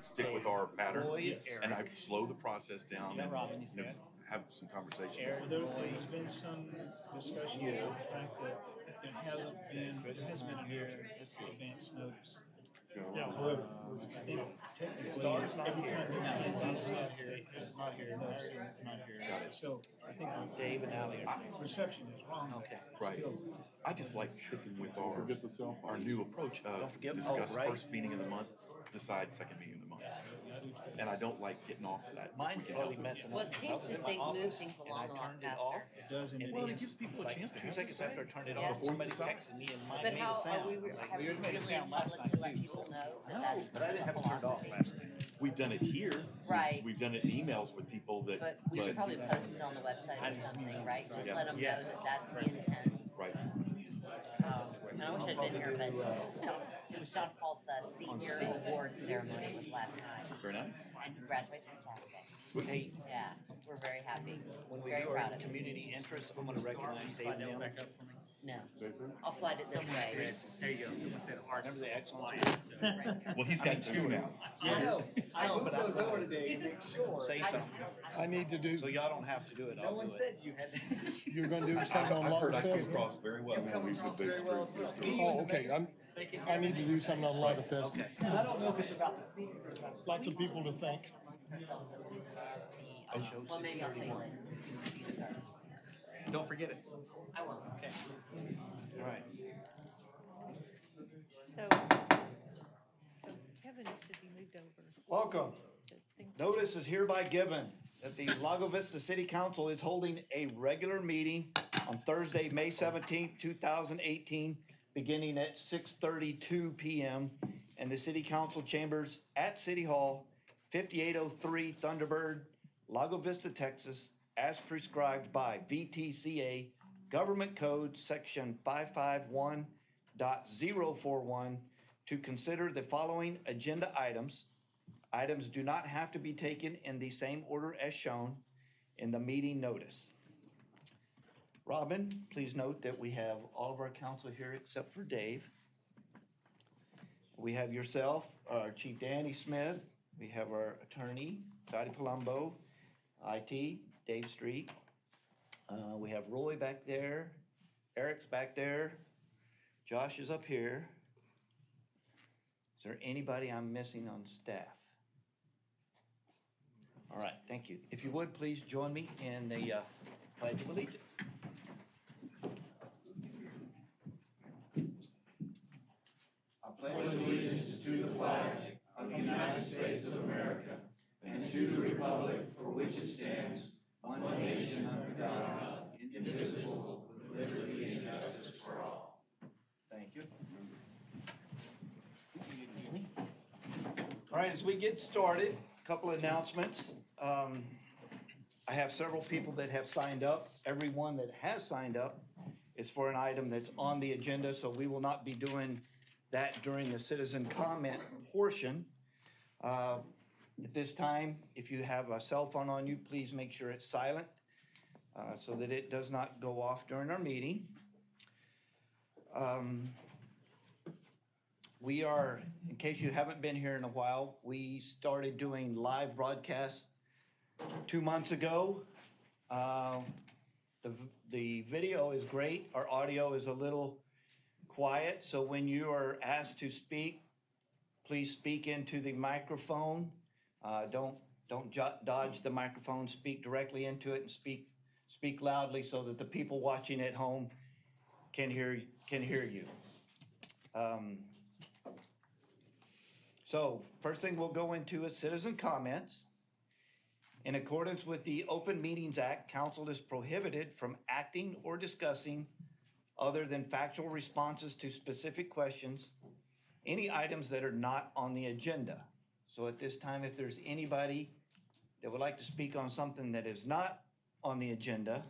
stick with our pattern, Roy, and I Eric. slow the process down Yeah, and Robin, you said. have some conversation. Eric, Well, Roy, there's been some discussion about the fact that there has been an advance notice. However, I think technically, Star's not every here. time No, he Rob's comes in, not here. they Chris is have not here. notice. Larry is not here. Got it. So I think Dave and Ally are here. reception is wrong. but Okay. it's Right. Still, I just like sticking with our new approach Don't of forget- discuss oh, right. first meeting of the month, decide second meeting of the month. I do. And I don't like getting off of that. Mine's probably messing Well, up. it 'cause I seems was that in my they move office things and along I a lot turned it faster. off. It does, and And it Well, is. it gives people a like chance to 2 have seconds to say. after I turned it Yeah. off, somebody texted me and But made a how are sound. we, I'm like, have we weird. Made a really sound last publicly let night too. people know that No, that's But I didn't have it turned off philosophy? last night. We've done it here. Right. We've done it in emails with people that. But we should probably post it on the website or something, right? Just Yeah. let them know Yes. that that's the intent. Right. And I wish I'd been here, but it was John Paul's senior award ceremony was last night, Very nice. and he graduates on Saturday. Sweet. Hey, Yeah, we're very happy, when we very do proud our of him. community interest, I'm gonna recognize Dave and Ally. No, I'll slide it this way. There you go. Someone said hard. Remember the excellent? Right here. Well, he's got two now. I know. I know, moved but I- those over today to make sure. Say something. I need to do, So y'all don't have to do it. No I'll one do it. said you had to. you're gonna do something on I've heard I came Lago across very well. You come across very well as well. Oh, okay, I need to do something on Lago Fest. Okay. I don't know if it's about the speakers or about the. Lots of people to thank. Well, maybe I'll tell you later. You can start. Don't forget it. I won't. Okay. All right. So Kevin should be moved over. Welcome. The things- Notice is hereby given that the Lago Vista City Council is holding a regular meeting on Thursday, May 17th, 2018, beginning at 6:32 p.m. in the City Council chambers at City Hall, 5803 Thunderbird, Lago Vista, Texas, as prescribed by VTCA Government Code Section 551.041 to consider the following agenda items. Items do not have to be taken in the same order as shown in the meeting notice. Robin, please note that we have all of our council here except for Dave. We have yourself, our Chief Danny Smith. We have our attorney, Dottie Palumbo, IT, Dave Street. We have Roy back there, Eric's back there, Josh is up here. Is there anybody I'm missing on staff? All right, thank you. If you would, please join me in the Pledge of Allegiance. I pledge allegiance to the flag of the United States of America and to the republic for which it stands, one nation under God, indivisible, with liberty and justice for all. Thank you. All right, as we get started, a couple of announcements. I have several people that have signed up. Everyone that has signed up is for an item that's on the agenda, so we will not be doing that during the citizen comment portion. At this time, if you have a cell phone on you, please make sure it's silent so that it does not go off during our meeting. We are, in case you haven't been here in a while, we started doing live broadcasts 2 months ago. The video is great. Our audio is a little quiet, so when you are asked to speak, please speak into the microphone. Don't dodge the microphone. Speak directly into it and speak loudly so that the people watching at home can hear you. So first thing we'll go into is citizen comments. In accordance with the Open Meetings Act, council is prohibited from acting or discussing other than factual responses to specific questions, any items that are not on the agenda. So at this time, if there's anybody that would like to speak on something that is not on the agenda,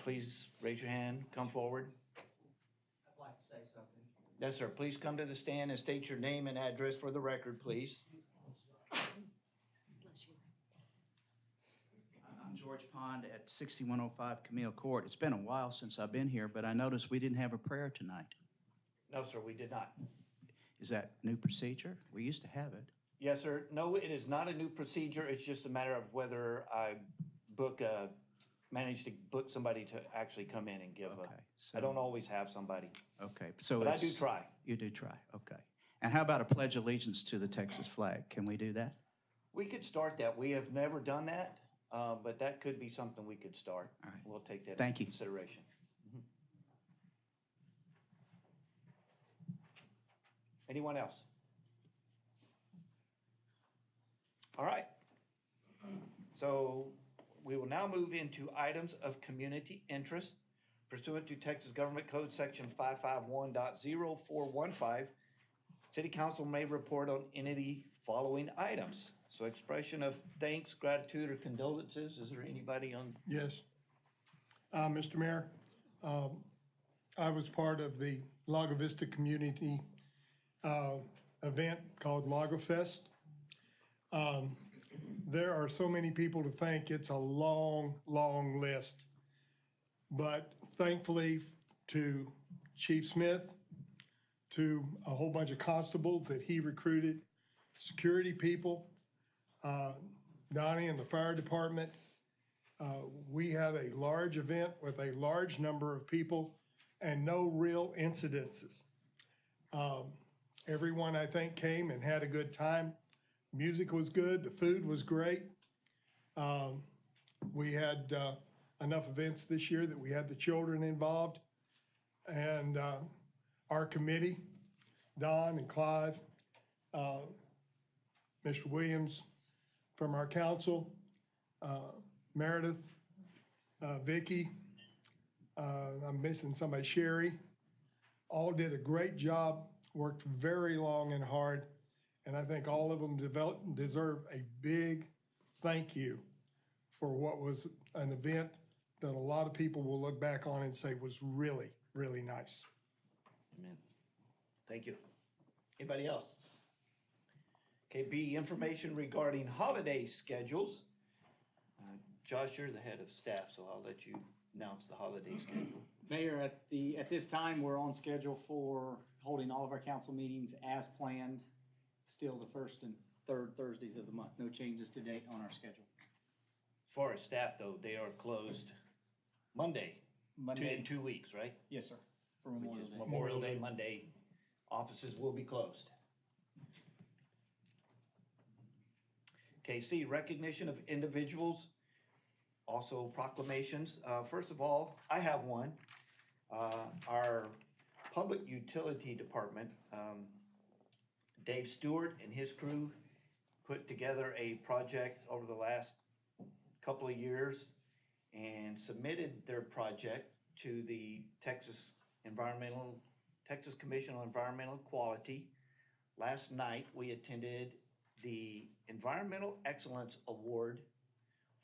please raise your hand, come forward. I'd like to say something. Yes, sir. Please come to the stand and state your name and address for the record, please. I'm George Pond at 6105 Camille Court. It's been a while since I've been here, but I noticed we didn't have a prayer tonight. No, sir, we did not. Is that new procedure? We used to have it. Yes, sir. No, it is not a new procedure. It's just a matter of whether I manage to book somebody to actually come in and give Okay, I don't always have somebody, Okay, so but I do it's- try. You do try, okay. And how about a pledge allegiance to the Texas flag? Can we do that? We could start that. We have never done that, but that could be something we could start. All right. We'll take that Thank into you. consideration. Mhm. Anyone else? All right. So we will now move into items of community interest pursuant to Texas Government Code Section 551.0415. City Council may report on any of the following items. So expression of thanks, gratitude, or condolences. Is there anybody on? Yes. Mr. Mayor, I was part of the Lago Vista community event called Lago Fest. There are so many people to thank. It's a long, long list. But thankfully to Chief Smith, to a whole bunch of constables that he recruited, security people, Donnie and the fire department. We had a large event with a large number of people and no real incidences. Everyone, I think, came and had a good time. Music was good. The food was great. We had enough events this year that we had the children involved. And our committee, Don and Clive, Mr. Williams from our council, Meredith, Vicky, I'm missing somebody, Sherry, all did a great job, worked very long and hard, and I think all of them deserve a big thank you for what was an event that a lot of people will look back on and say was really, really nice. Amen. Thank you. Anybody else? Okay, B, information regarding holiday schedules. Josh, you're the head of staff, so I'll let you announce the holiday schedule. Mayor, at this time, we're on schedule for holding all of our council meetings as planned, still the first and third Thursdays of the month. No changes to date on our schedule. As far as staff, though, they are closed Monday. Monday. In 2 weeks, right? Yes, sir, for Which Memorial is Day. Memorial Day, Monday. Offices will be closed. Okay, C, recognition of individuals, also proclamations. First of all, I have one. Our Public Utility Department, Dave Stewart and his crew put together a project over the last couple of years and submitted their project to the Texas Commission on Environmental Quality. Last night, we attended the Environmental Excellence Award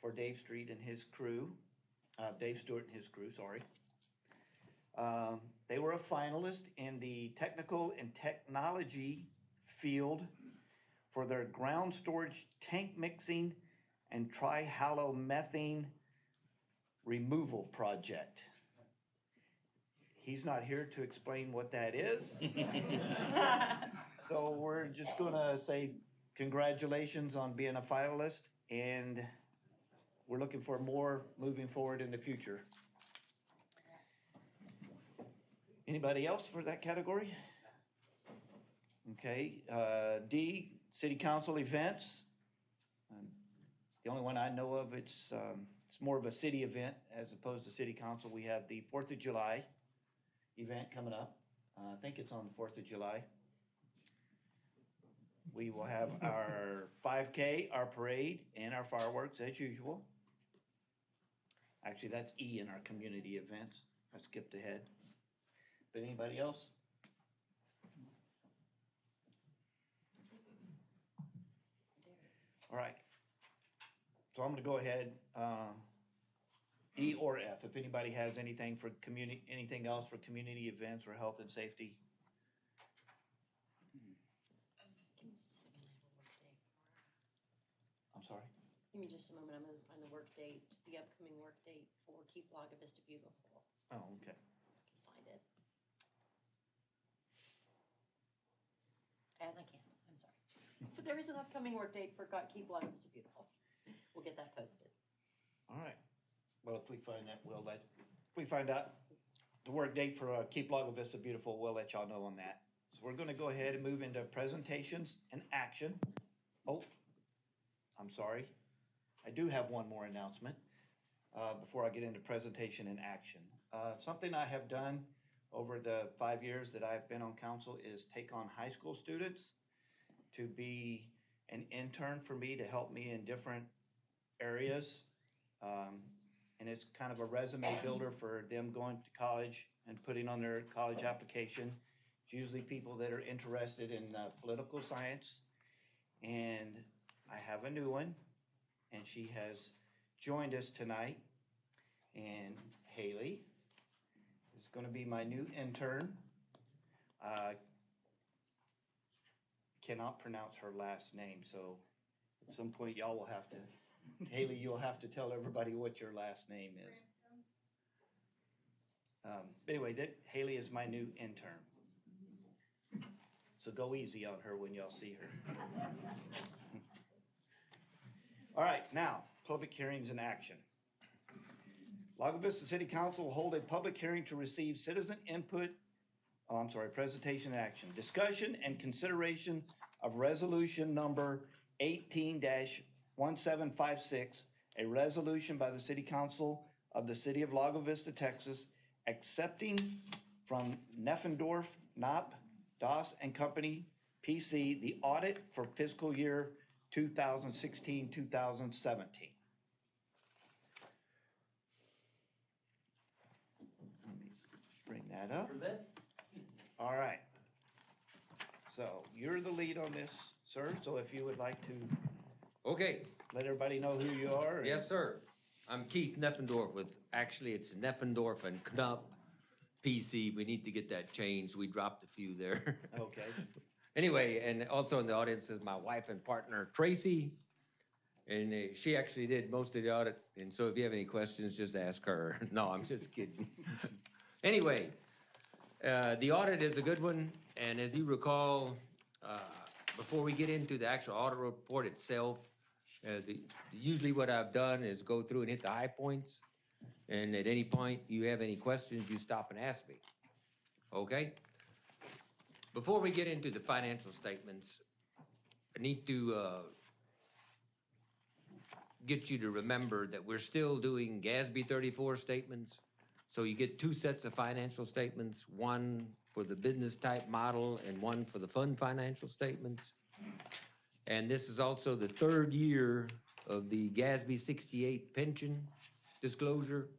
for Dave Stewart and his crew, sorry. They were a finalist in the technical and technology field for their ground storage tank mixing and trihalomethane removal project. He's not here to explain what that is. So we're just gonna say congratulations on being a finalist, and we're looking for more moving forward in the future. Anybody else for that category? Okay, D, city council events. The only one I know of, it's more of a city event as opposed to city council. We have the 4th of July event coming up. I think it's on the 4th of July. We will have our 5K, our parade, and our fireworks as usual. Actually, that's E in our community events. I skipped ahead. But anybody else? All right. So I'm gonna go ahead, E or F, if anybody has anything for anything else for community events or health and safety. I'm sorry? Give me just a moment, I'm gonna find the work date, the upcoming work date for Keep Lago Vista Beautiful. Oh, okay. I can find it. And I can't, I'm sorry. But there is an upcoming work date for Keep Lago Vista Beautiful. We'll get that posted. All right. Well, if we find that, if we find out the work date for Keep Lago Vista Beautiful, we'll let y'all know on that. So we're gonna go ahead and move into presentations and action. Oh, I'm sorry. I do have one more announcement before I get into presentation and action. Something I have done over the 5 years that I've been on council is take on high school students to be an intern for me to help me in different areas. And it's kind of a resume builder for them going to college and putting on their college application. It's usually people that are interested in political science. And I have a new one, and she has joined us tonight. And Haley is going to be my new intern. Cannot pronounce her last name, so at some point y'all will have to, Haley, you'll have to tell everybody what your last name is. Anyway, Haley is my new intern. So go easy on her when y'all see her. All right, now, public hearings and action. Lago Vista City Council will hold a public hearing to receive citizen input, presentation and action. Discussion and consideration of resolution number 18-1756, a resolution by the City Council of the City of Lago Vista, Texas, accepting from Neffendorf, Knopp, Doss and Company, PC, the audit for fiscal year 2016-2017. Let me bring that up. All right. So you're the lead on this, sir, so if you would like to Okay, let everybody know who you are. and- yes, sir. I'm Keith Neffendorf with, actually, it's Neffendorf and Knupp PC. We need to get that changed. We dropped a few there. Okay, Anyway, and also in the audience is my wife and partner, Tracy. And she actually did most of the audit. And so if you have any questions, just ask her. No, I'm just kidding. Anyway, the audit is a good one. And as you recall, before we get into the actual audit report itself, usually what I've done is go through and hit the high points. And at any point you have any questions, you stop and ask me. Okay? Before we get into the financial statements, I need to get you to remember that we're still doing GASB 34 statements. So you get two sets of financial statements, one for the business type model and one for the fund financial statements. And this is also the third year of the GASB 68 pension disclosure,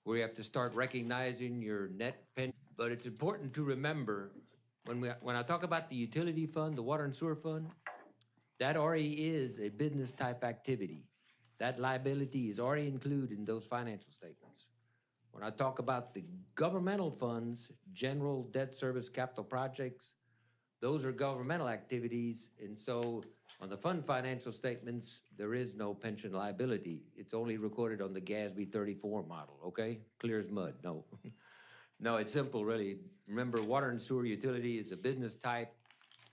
where you have to start recognizing your net pension. But it's important to remember, when I talk about the utility fund, the water and sewer fund, that already is a business type activity. That liability is already included in those financial statements. When I talk about the governmental funds, general debt service capital projects, those are governmental activities, and so on the fund financial statements, there is no pension liability. It's only recorded on the GASB 34 model, okay? Clear as mud, no. No, it's simple, really. Remember, water and sewer utility is a business type,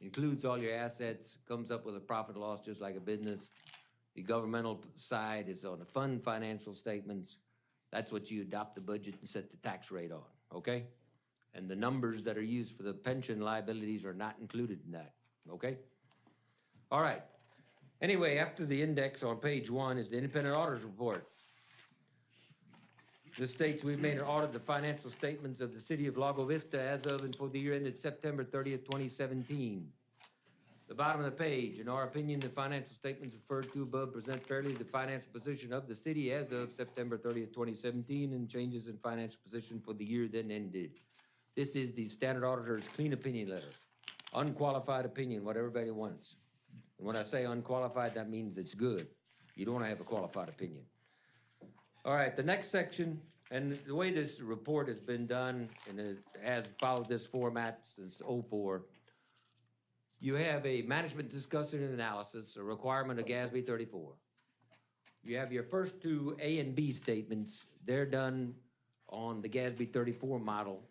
includes all your assets, comes up with a profit or loss just like a business. The governmental side is on the fund financial statements. That's what you adopt the budget and set the tax rate on, okay? And the numbers that are used for the pension liabilities are not included in that, okay? All right. Anyway, after the index on page 1 is the independent auditor's report. This states we've made an audit of the financial statements of the city of Lago Vista as of and for the year ended September 30th, 2017. The bottom of the page, in our opinion, the financial statements referred to above present fairly the financial position of the city as of September 30th, 2017, and changes in financial position for the year then ended. This is the standard auditor's clean opinion letter. Unqualified opinion, what everybody wants. And when I say unqualified, that means it's good. You don't want to have a qualified opinion. All right, the next section, and the way this report has been done, and it has followed this format since '04, you have a management discussion and analysis, a requirement of GASB 34. You have your first two A and B statements. They're done on the GASB 34 model.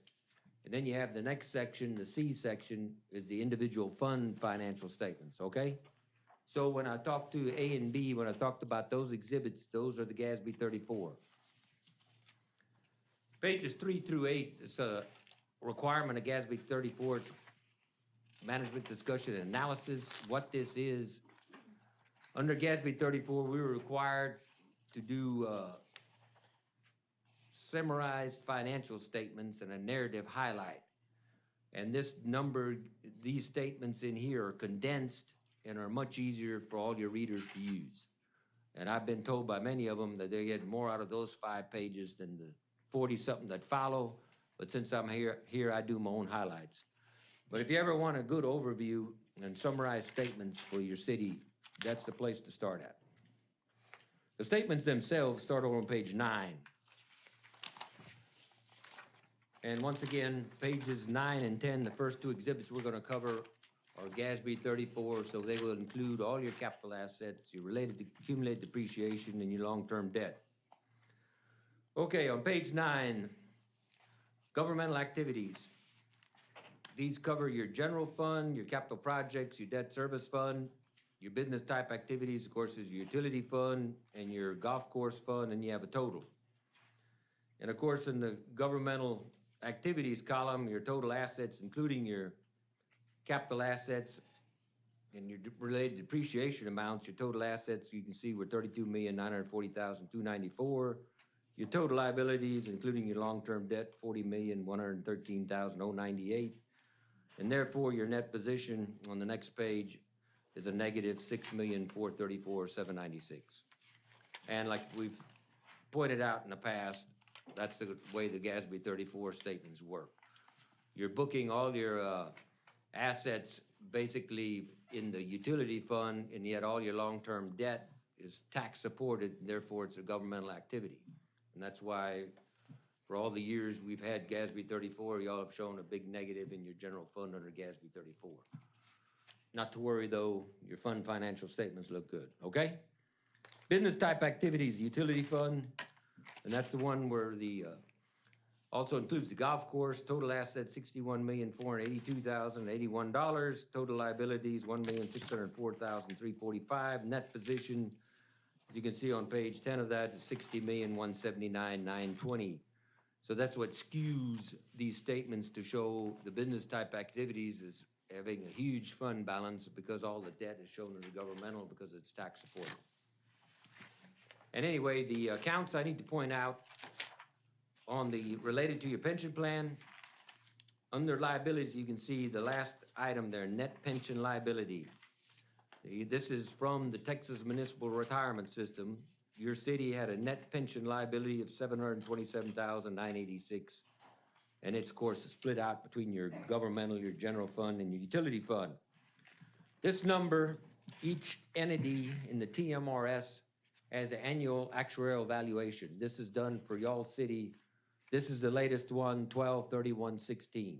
And then you have the next section, the C section, is the individual fund financial statements, okay? So when I talked to A and B, when I talked about those exhibits, those are the GASB 34. Pages 3 through 8 is a requirement of GASB 34. It's management discussion and analysis. What this is, under GASB 34, we were required to do summarized financial statements and a narrative highlight. And this number, these statements in here are condensed and are much easier for all your readers to use. And I've been told by many of them that they get more out of those 5 pages than the 40-something that follow. But since I'm here, I do my own highlights. But if you ever want a good overview and summarized statements for your city, that's the place to start at. The statements themselves start over on page 9. And once again, pages 9 and 10, the first 2 exhibits we're gonna cover are GASB 34, so they will include all your capital assets, your related to accumulated depreciation, and your long-term debt. Okay, on page 9, governmental activities. These cover your general fund, your capital projects, your debt service fund, your business type activities, of course, is your utility fund and your golf course fund, and you have a total. And of course, in the governmental activities column, your total assets, including your capital assets and your related depreciation amounts, your total assets, you can see were $32,940,294. Your total liabilities, including your long-term debt, $40,113,098. And therefore, your net position on the next page is a negative $6,434,796. And like we've pointed out in the past, that's the way the GASB 34 statements work. You're booking all your assets basically in the utility fund, and yet all your long-term debt is tax supported, and therefore it's a governmental activity. And that's why for all the years we've had GASB 34, y'all have shown a big negative in your general fund under GASB 34. Not to worry though, your fund financial statements look good, okay? Business type activities, utility fund, and that's the one where the, also includes the golf course, total assets $61,482,081, total liabilities $1,604,345, net position, as you can see on page 10 of that, is $60,179,920. So that's what skews these statements to show the business type activities is having a huge fund balance because all the debt is shown in the governmental because it's tax supported. And anyway, the accounts I need to point out on the related to your pension plan, under liabilities, you can see the last item there, net pension liability. This is from the Texas Municipal Retirement System. Your city had a net pension liability of $727,986. And it's, of course, split out between your governmental, your general fund, and your utility fund. This number, each entity in the TMRS has an annual actuarial valuation. This is done for y'all city. This is the latest one, 12/31/16.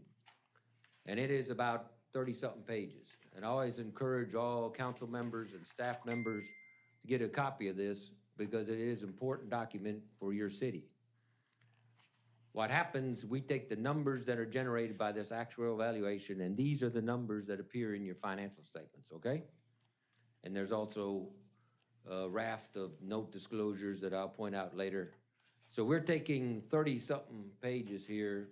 And it is about 30-something pages. And I always encourage all council members and staff members to get a copy of this because it is an important document for your city. What happens, we take the numbers that are generated by this actuarial valuation, and these are the numbers that appear in your financial statements, okay? And there's also a raft of note disclosures that I'll point out later. So we're taking 30-something pages here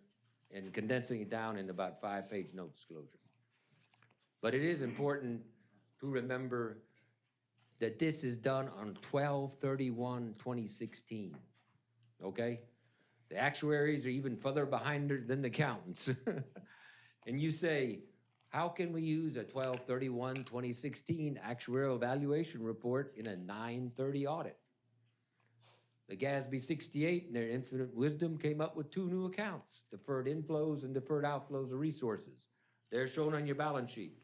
and condensing it down into about 5-page note disclosure. But it is important to remember that this is done on 12/31/2016, okay? The actuaries are even further behind than the accountants. And you say, how can we use a 12/31/2016 actuarial valuation report in a 9/30 audit? The GASB 68, in their infinite wisdom, came up with 2 new accounts, deferred inflows and deferred outflows of resources. They're shown on your balance sheet.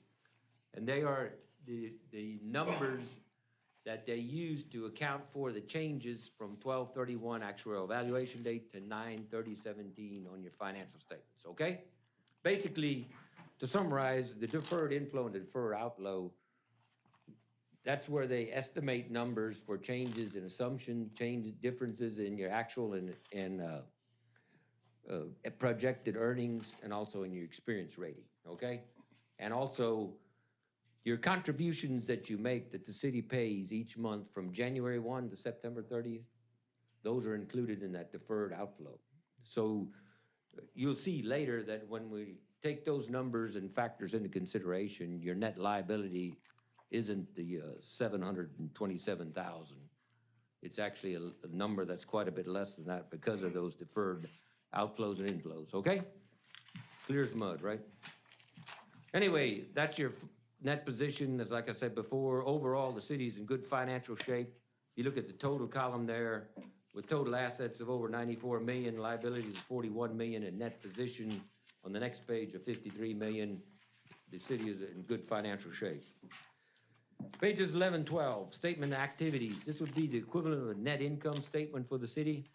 And they are the numbers that they use to account for the changes from 12/31 actuarial valuation date to 9/30/17 on your financial statements, okay? Basically, to summarize, the deferred inflow and the deferred outflow, that's where they estimate numbers for changes in assumption, differences in your actual and projected earnings and also in your experience rating, okay? And also, your contributions that you make that the city pays each month from January 1 to September 30th, those are included in that deferred outflow. So you'll see later that when we take those numbers and factors into consideration, your net liability isn't the 727,000. It's actually a number that's quite a bit less than that because of those deferred outflows and inflows, okay? Clear as mud, right? Anyway, that's your net position. As like I said before, overall, the city's in good financial shape. You look at the total column there, with total assets of over 94 million, liabilities of 41 million, and net position on the next page of 53 million. The city is in good financial shape. Pages 11, 12, statement activities. This would be the equivalent of a net income statement for the city.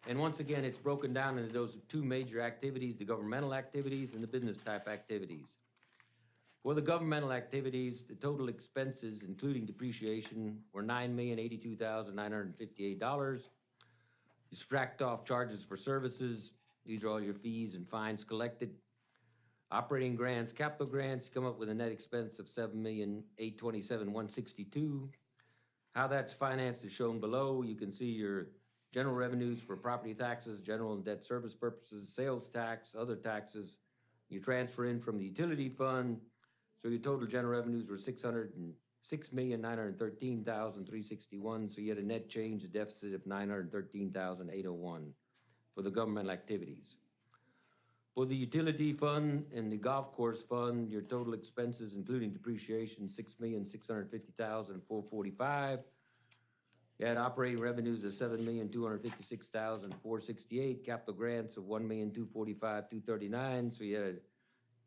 And once again, it's broken down into those two major activities, the governmental activities and the business type activities. For the governmental activities, the total expenses, including depreciation, were $9,082,958. You subtract off charges for services. These are all your fees and fines collected. Operating grants, capital grants, you come up with a net expense of $7,827,162. How that's financed is shown below. You can see your general revenues for property taxes, general and debt service purposes, sales tax, other taxes. You transfer in from the utility fund. So your total general revenues were $606,913,361. So you had a net change, a deficit of $913,801 for the governmental activities. For the utility fund and the golf course fund, your total expenses, including depreciation, $6,650,445. You had operating revenues of $7,256,468, capital grants of $1,245,239. So you had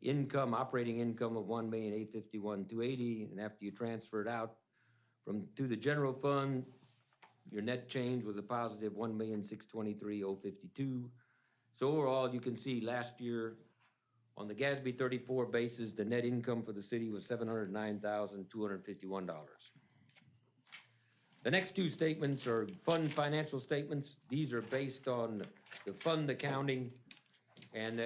income, operating income of $1,851,280, and after you transferred out to the general fund, your net change was a positive $1,623,052. So overall, you can see last year on the GASB 34 basis, the net income for the city was $709,251. The next two statements are fund financial statements. These are based on the fund accounting, and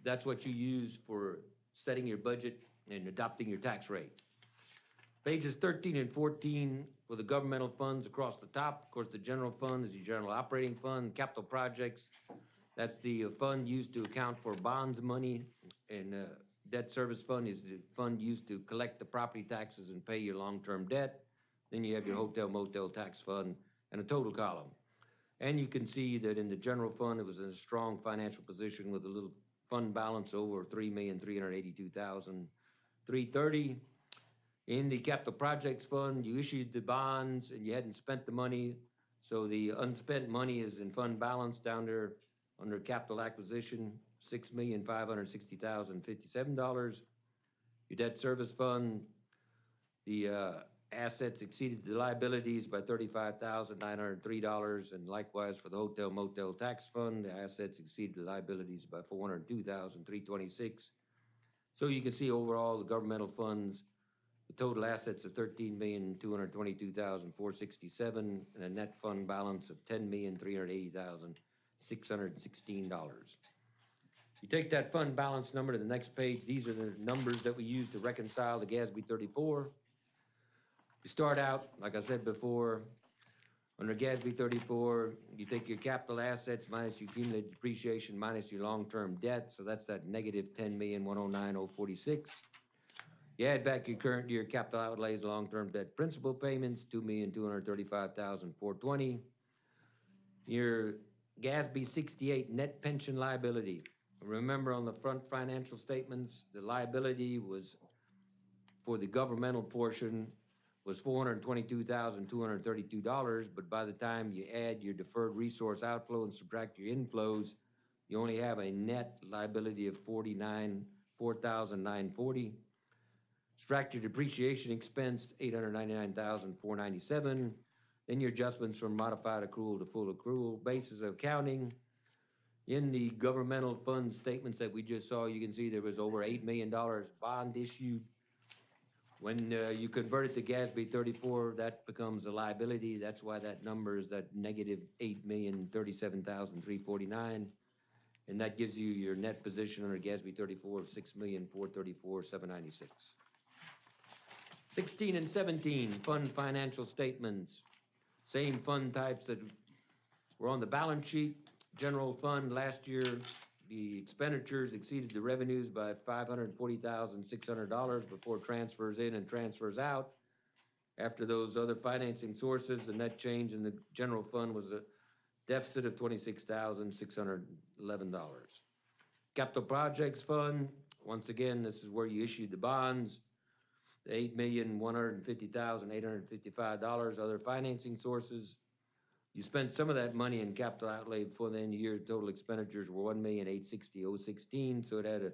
that's what you use for setting your budget and adopting your tax rate. Pages 13 and 14 for the governmental funds across the top. Of course, the general fund is your general operating fund, capital projects. That's the fund used to account for bonds money, and debt service fund is the fund used to collect the property taxes and pay your long-term debt. Then you have your hotel motel tax fund and a total column. And you can see that in the general fund, it was in a strong financial position with a little fund balance over $3,382,330. In the capital projects fund, you issued the bonds and you hadn't spent the money. So the unspent money is in fund balance down there under capital acquisition, $6,560,057. Your debt service fund, the assets exceeded the liabilities by $35,903, and likewise for the hotel motel tax fund, the assets exceeded the liabilities by $402,326. So you can see overall the governmental funds, the total assets of $13,222,467, and a net fund balance of $10,380,616. You take that fund balance number to the next page. These are the numbers that we use to reconcile the GASB 34. You start out, like I said before, under GASB 34, you take your capital assets minus your cumulative depreciation minus your long-term debt. So that's that negative $10,109,046. You add back your current year capital outlays, long-term debt principal payments, $2,235,420. Your GASB 68 net pension liability. Remember on the front financial statements, the liability was for the governmental portion was $422,232, but by the time you add your deferred resource outflow and subtract your inflows, you only have a net liability of $4,940. Subtract your depreciation expense, $899,497. Then your adjustments from modified accrual to full accrual. Basis of accounting. In the governmental fund statements that we just saw, you can see there was over $8 million bond issued. When you convert it to GASB 34, that becomes a liability. That's why that number is that negative 8,037,349. And that gives you your net position under GASB 34 of 6,434,796. 16 and 17, fund financial statements. Same fund types that were on the balance sheet. General fund last year, the expenditures exceeded the revenues by $540,600 before transfers in and transfers out. After those other financing sources, the net change in the general fund was a deficit of $26,611. Capital projects fund, once again, this is where you issued the bonds, the $8,150,855. Other financing sources, you spent some of that money in capital outlay before the end of the year. Total expenditures were $1,860,016, so it had a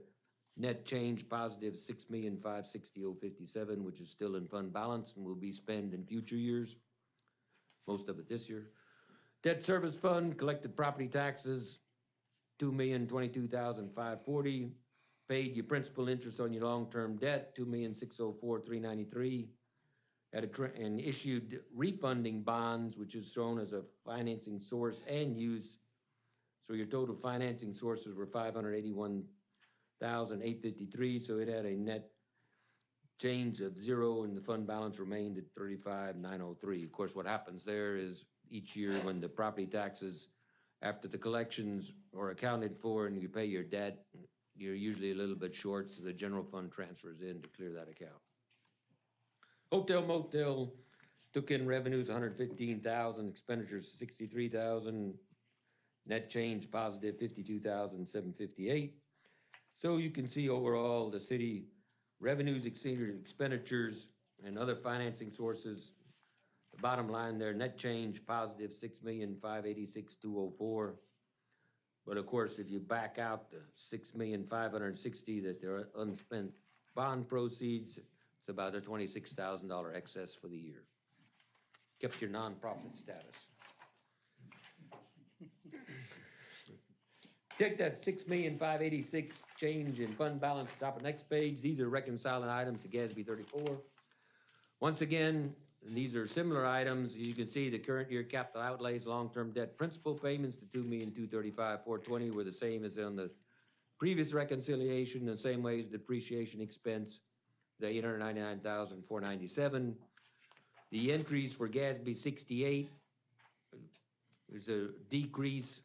net change positive $6,560,057, which is still in fund balance and will be spent in future years, most of it this year. Debt service fund, collected property taxes, $2,022,540. Paid your principal interest on your long-term debt, $2,604,393. And issued refunding bonds, which is shown as a financing source and use. So your total financing sources were $581,853. So it had a net change of zero, and the fund balance remained at $35,903. Of course, what happens there is each year when the property taxes, after the collections are accounted for and you pay your debt, you're usually a little bit short, so the general fund transfers in to clear that account. Hotel motel took in revenues $115,000, expenditures $63,000, net change positive $52,758. So you can see overall the city revenues exceeded expenditures and other financing sources. The bottom line there, net change positive $6,586,204. But of course, if you back out the $6,560,000 that there are unspent bond proceeds, it's about a $26,000 excess for the year. Kept your nonprofit status. Take that $6,586,000 change in fund balance, top of the next page. These are reconciling items to GASB 34. Once again, these are similar items. You can see the current year capital outlays, long-term debt principal payments, the $2,235,420 were the same as on the previous reconciliation, the same way as depreciation expense, the $899,497. The entries for GASB 68, there's a decrease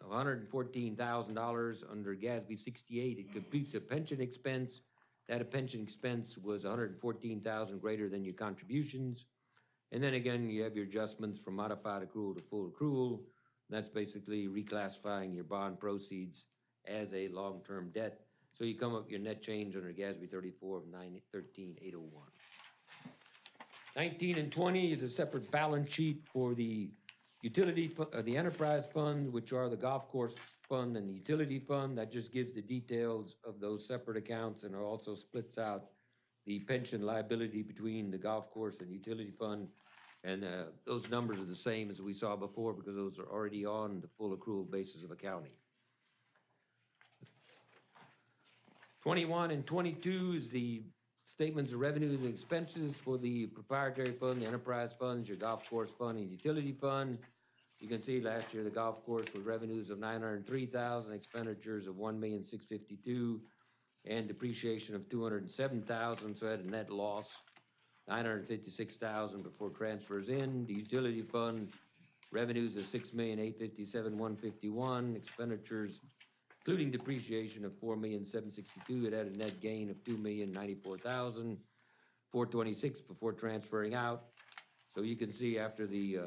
of $114,000 under GASB 68. It computes a pension expense. That pension expense was $114,000 greater than your contributions. And then again, you have your adjustments from modified accrual to full accrual. That's basically reclassifying your bond proceeds as a long-term debt. So you come up with your net change under GASB 34 of $913,801. 19 and 20 is a separate balance sheet for the utility, the enterprise fund, which are the golf course fund and the utility fund. That just gives the details of those separate accounts, and it also splits out the pension liability between the golf course and utility fund. And those numbers are the same as we saw before because those are already on the full accrual basis of accounting. 21 and 22 is the statements of revenues and expenses for the proprietary fund, the enterprise funds, your golf course fund, and utility fund. You can see last year the golf course with revenues of $903,000, expenditures of $1,652,000, and depreciation of $207,000. So it had a net loss $956,000 before transfers in. The utility fund revenues of $6,857,151, expenditures including depreciation of $4,762,000. It had a net gain of $2,094,426 before transferring out. So you can see after the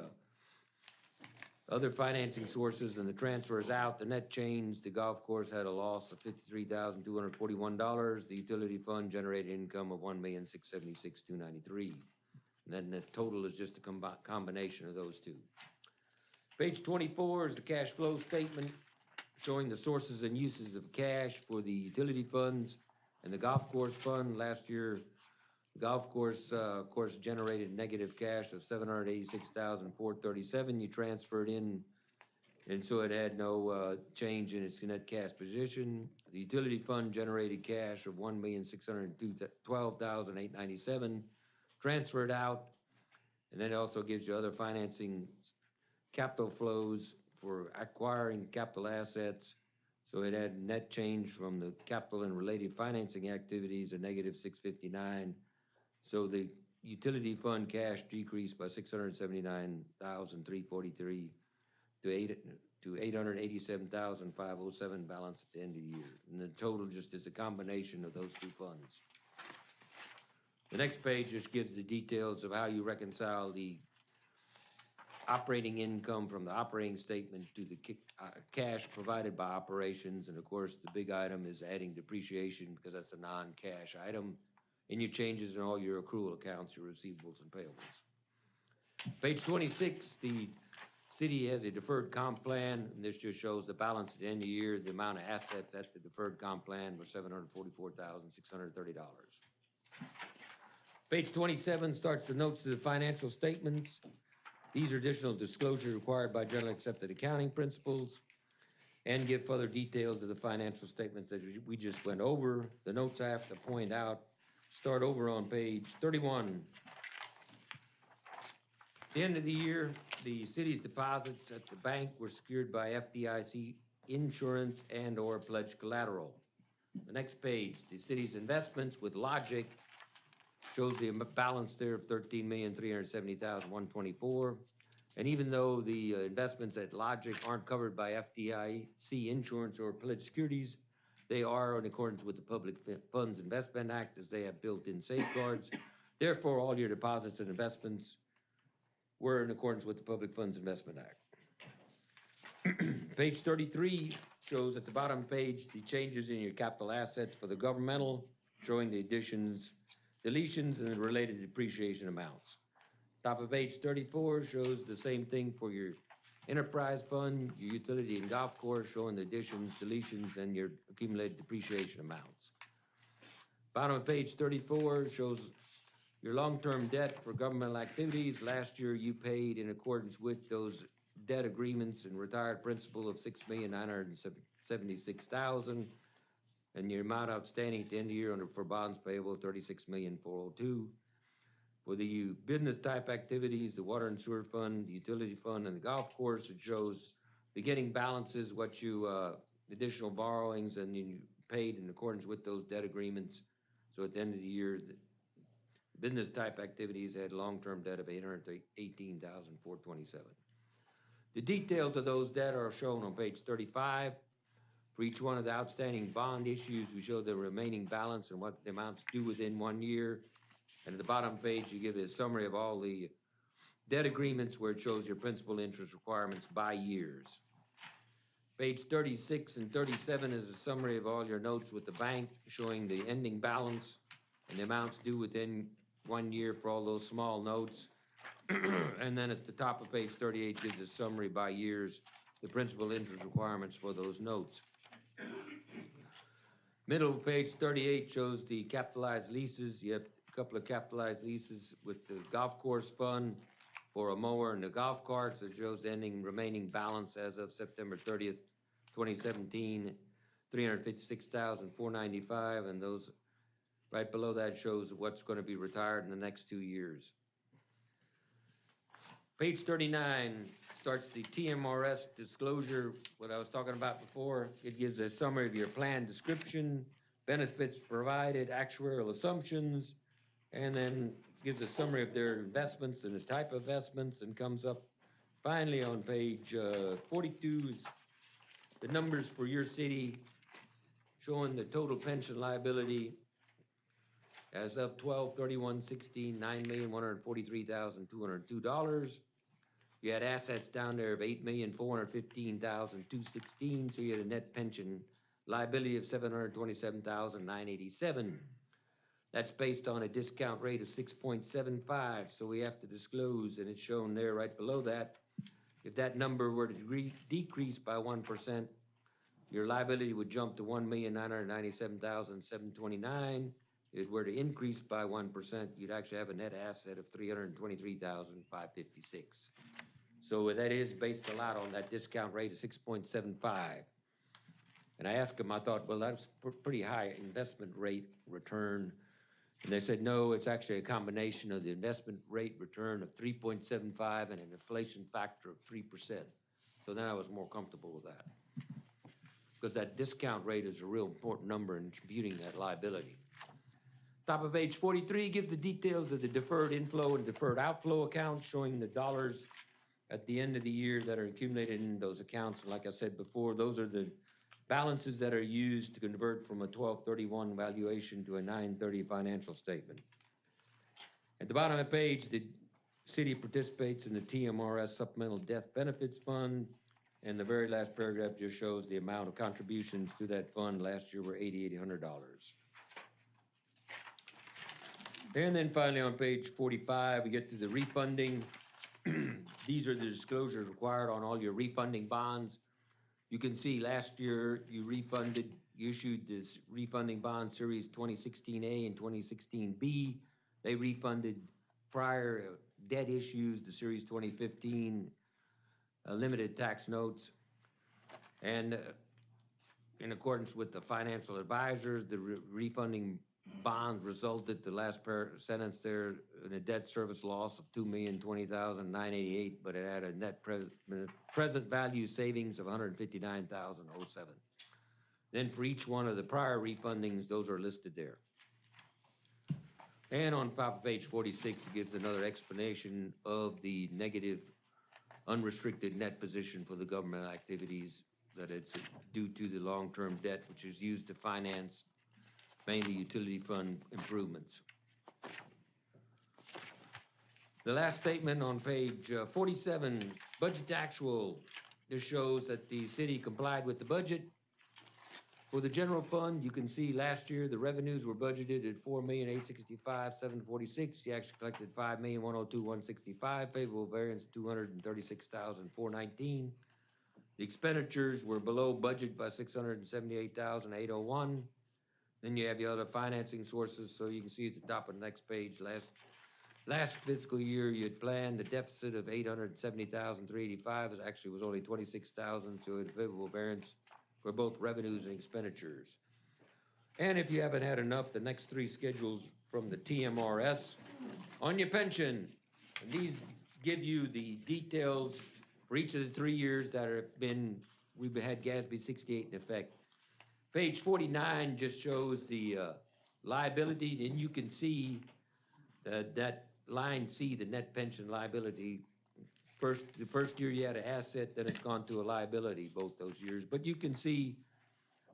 other financing sources and the transfers out, the net change, the golf course had a loss of $53,241. The utility fund generated income of $1,676,293. And then the total is just a combination of those two. Page 24 is the cash flow statement showing the sources and uses of cash for the utility funds and the golf course fund. Last year, the golf course, of course, generated negative cash of $786,437. You transferred in And so it had no change in its net cash position. The utility fund generated cash of $1,612,897, transferred out. And then it also gives you other financing capital flows for acquiring capital assets. So it had net change from the capital and related financing activities, a negative 659. So the utility fund cash decreased by 679,343 to 887,507 balance at the end of the year. And the total just is a combination of those two funds. The next page just gives the details of how you reconcile the operating income from the operating statement to the cash provided by operations. And of course, the big item is adding depreciation because that's a non-cash item. And your changes in all your accrual accounts, your receivables and payables. Page 26, the city has a deferred comp plan, and this just shows the balance at the end of the year. The amount of assets at the deferred comp plan were $744,630. Page 27 starts the notes to the financial statements. These are additional disclosures required by generally accepted accounting principles and give further details of the financial statements that we just went over. The notes I have to point out start over on page 31. At the end of the year, the city's deposits at the bank were secured by FDIC insurance and or pledged collateral. The next page, the city's investments with Logic shows the balance there of $13,370,124. And even though the investments at Logic aren't covered by FDIC insurance or pledged securities, they are in accordance with the Public Funds Investment Act, as they have built-in safeguards. Therefore, all your deposits and investments were in accordance with the Public Funds Investment Act. Page 33 shows at the bottom page the changes in your capital assets for the governmental, showing the additions, deletions, and the related depreciation amounts. Top of page 34 shows the same thing for your enterprise fund, your utility and golf course, showing the additions, deletions, and your accumulated depreciation amounts. Bottom of page 34 shows your long-term debt for governmental activities. Last year, you paid in accordance with those debt agreements and retired principal of $6,976,000, and your amount outstanding at the end of the year for bonds payable, $36,402,000. For the business type activities, the water and sewer fund, the utility fund, and the golf course, it shows beginning balances, what you, additional borrowings, and you paid in accordance with those debt agreements. So at the end of the year, the business type activities had long-term debt of $818,427. The details of those debt are shown on page 35. For each one of the outstanding bond issues, we show the remaining balance and what the amounts due within 1 year. And at the bottom page, you give a summary of all the debt agreements where it shows your principal interest requirements by years. Page 36 and 37 is a summary of all your notes with the bank, showing the ending balance and the amounts due within 1 year for all those small notes. And then at the top of page 38 gives a summary by years, the principal interest requirements for those notes. Middle of page 38 shows the capitalized leases. You have a couple of capitalized leases with the golf course fund for a mower and the golf carts. It shows the ending remaining balance as of September 30th, 2017, $356,495, and those right below that shows what's going to be retired in the next 2 years. Page 39 starts the TMRS disclosure, what I was talking about before. It gives a summary of your plan description, benefits provided, actuarial assumptions, and then gives a summary of their investments and the type of investments, and comes up finally on page 42 is the numbers for your city, showing the total pension liability as of 12/31/16, $9,143,202. You had assets down there of $8,415,216, so you had a net pension liability of $727,987. That's based on a discount rate of 6.75, so we have to disclose, and it's shown there right below that. If that number were to decrease by 1%, your liability would jump to $1,997,729. If it were to increase by 1%, you'd actually have a net asset of $323,556. So that is based a lot on that discount rate of 6.75. And I asked them, I thought, well, that's pretty high investment rate return. And they said, no, it's actually a combination of the investment rate return of 3.75 and an inflation factor of 3%. So then I was more comfortable with that. Because that discount rate is a real important number in computing that liability. Top of page 43 gives the details of the deferred inflow and deferred outflow accounts, showing the dollars at the end of the year that are accumulated in those accounts. And like I said before, those are the balances that are used to convert from a 12/31 valuation to a 9/30 financial statement. At the bottom of the page, the city participates in the TMRS Supplemental Death Benefits Fund, and the very last paragraph just shows the amount of contributions to that fund. Last year were $8,800. And then finally on page 45, we get to the refunding. These are the disclosures required on all your refunding bonds. You can see last year you issued this refunding bond series 2016A and 2016B. They refunded prior debt issues, the series 2015 limited tax notes. And in accordance with the financial advisors, the refunding bonds resulted, the last sentence there, in a debt service loss of $2,020,988, but it had a net present value savings of $159,007. Then for each one of the prior refundings, those are listed there. And on top of page 46, it gives another explanation of the negative unrestricted net position for the government activities, that it's due to the long-term debt, which is used to finance mainly utility fund improvements. The last statement on page 47, budget to actual. This shows that the city complied with the budget. For the general fund, you can see last year the revenues were budgeted at $4,865,746. You actually collected $5,102,165. Favorable variance $236,419. The expenditures were below budget by $678,801. Then you have your other financing sources, so you can see at the top of the next page, last fiscal year, you had planned a deficit of $870,385. It actually was only $26,000, so it had favorable variance for both revenues and expenditures. And if you haven't had enough, the next three schedules from the TMRS on your pension. And these give you the details for each of the 3 years that we've had GASB 68 in effect. Page 49 just shows the liability, and you can see that line C, the net pension liability. The first year you had an asset, then it's gone to a liability both those years. But you can see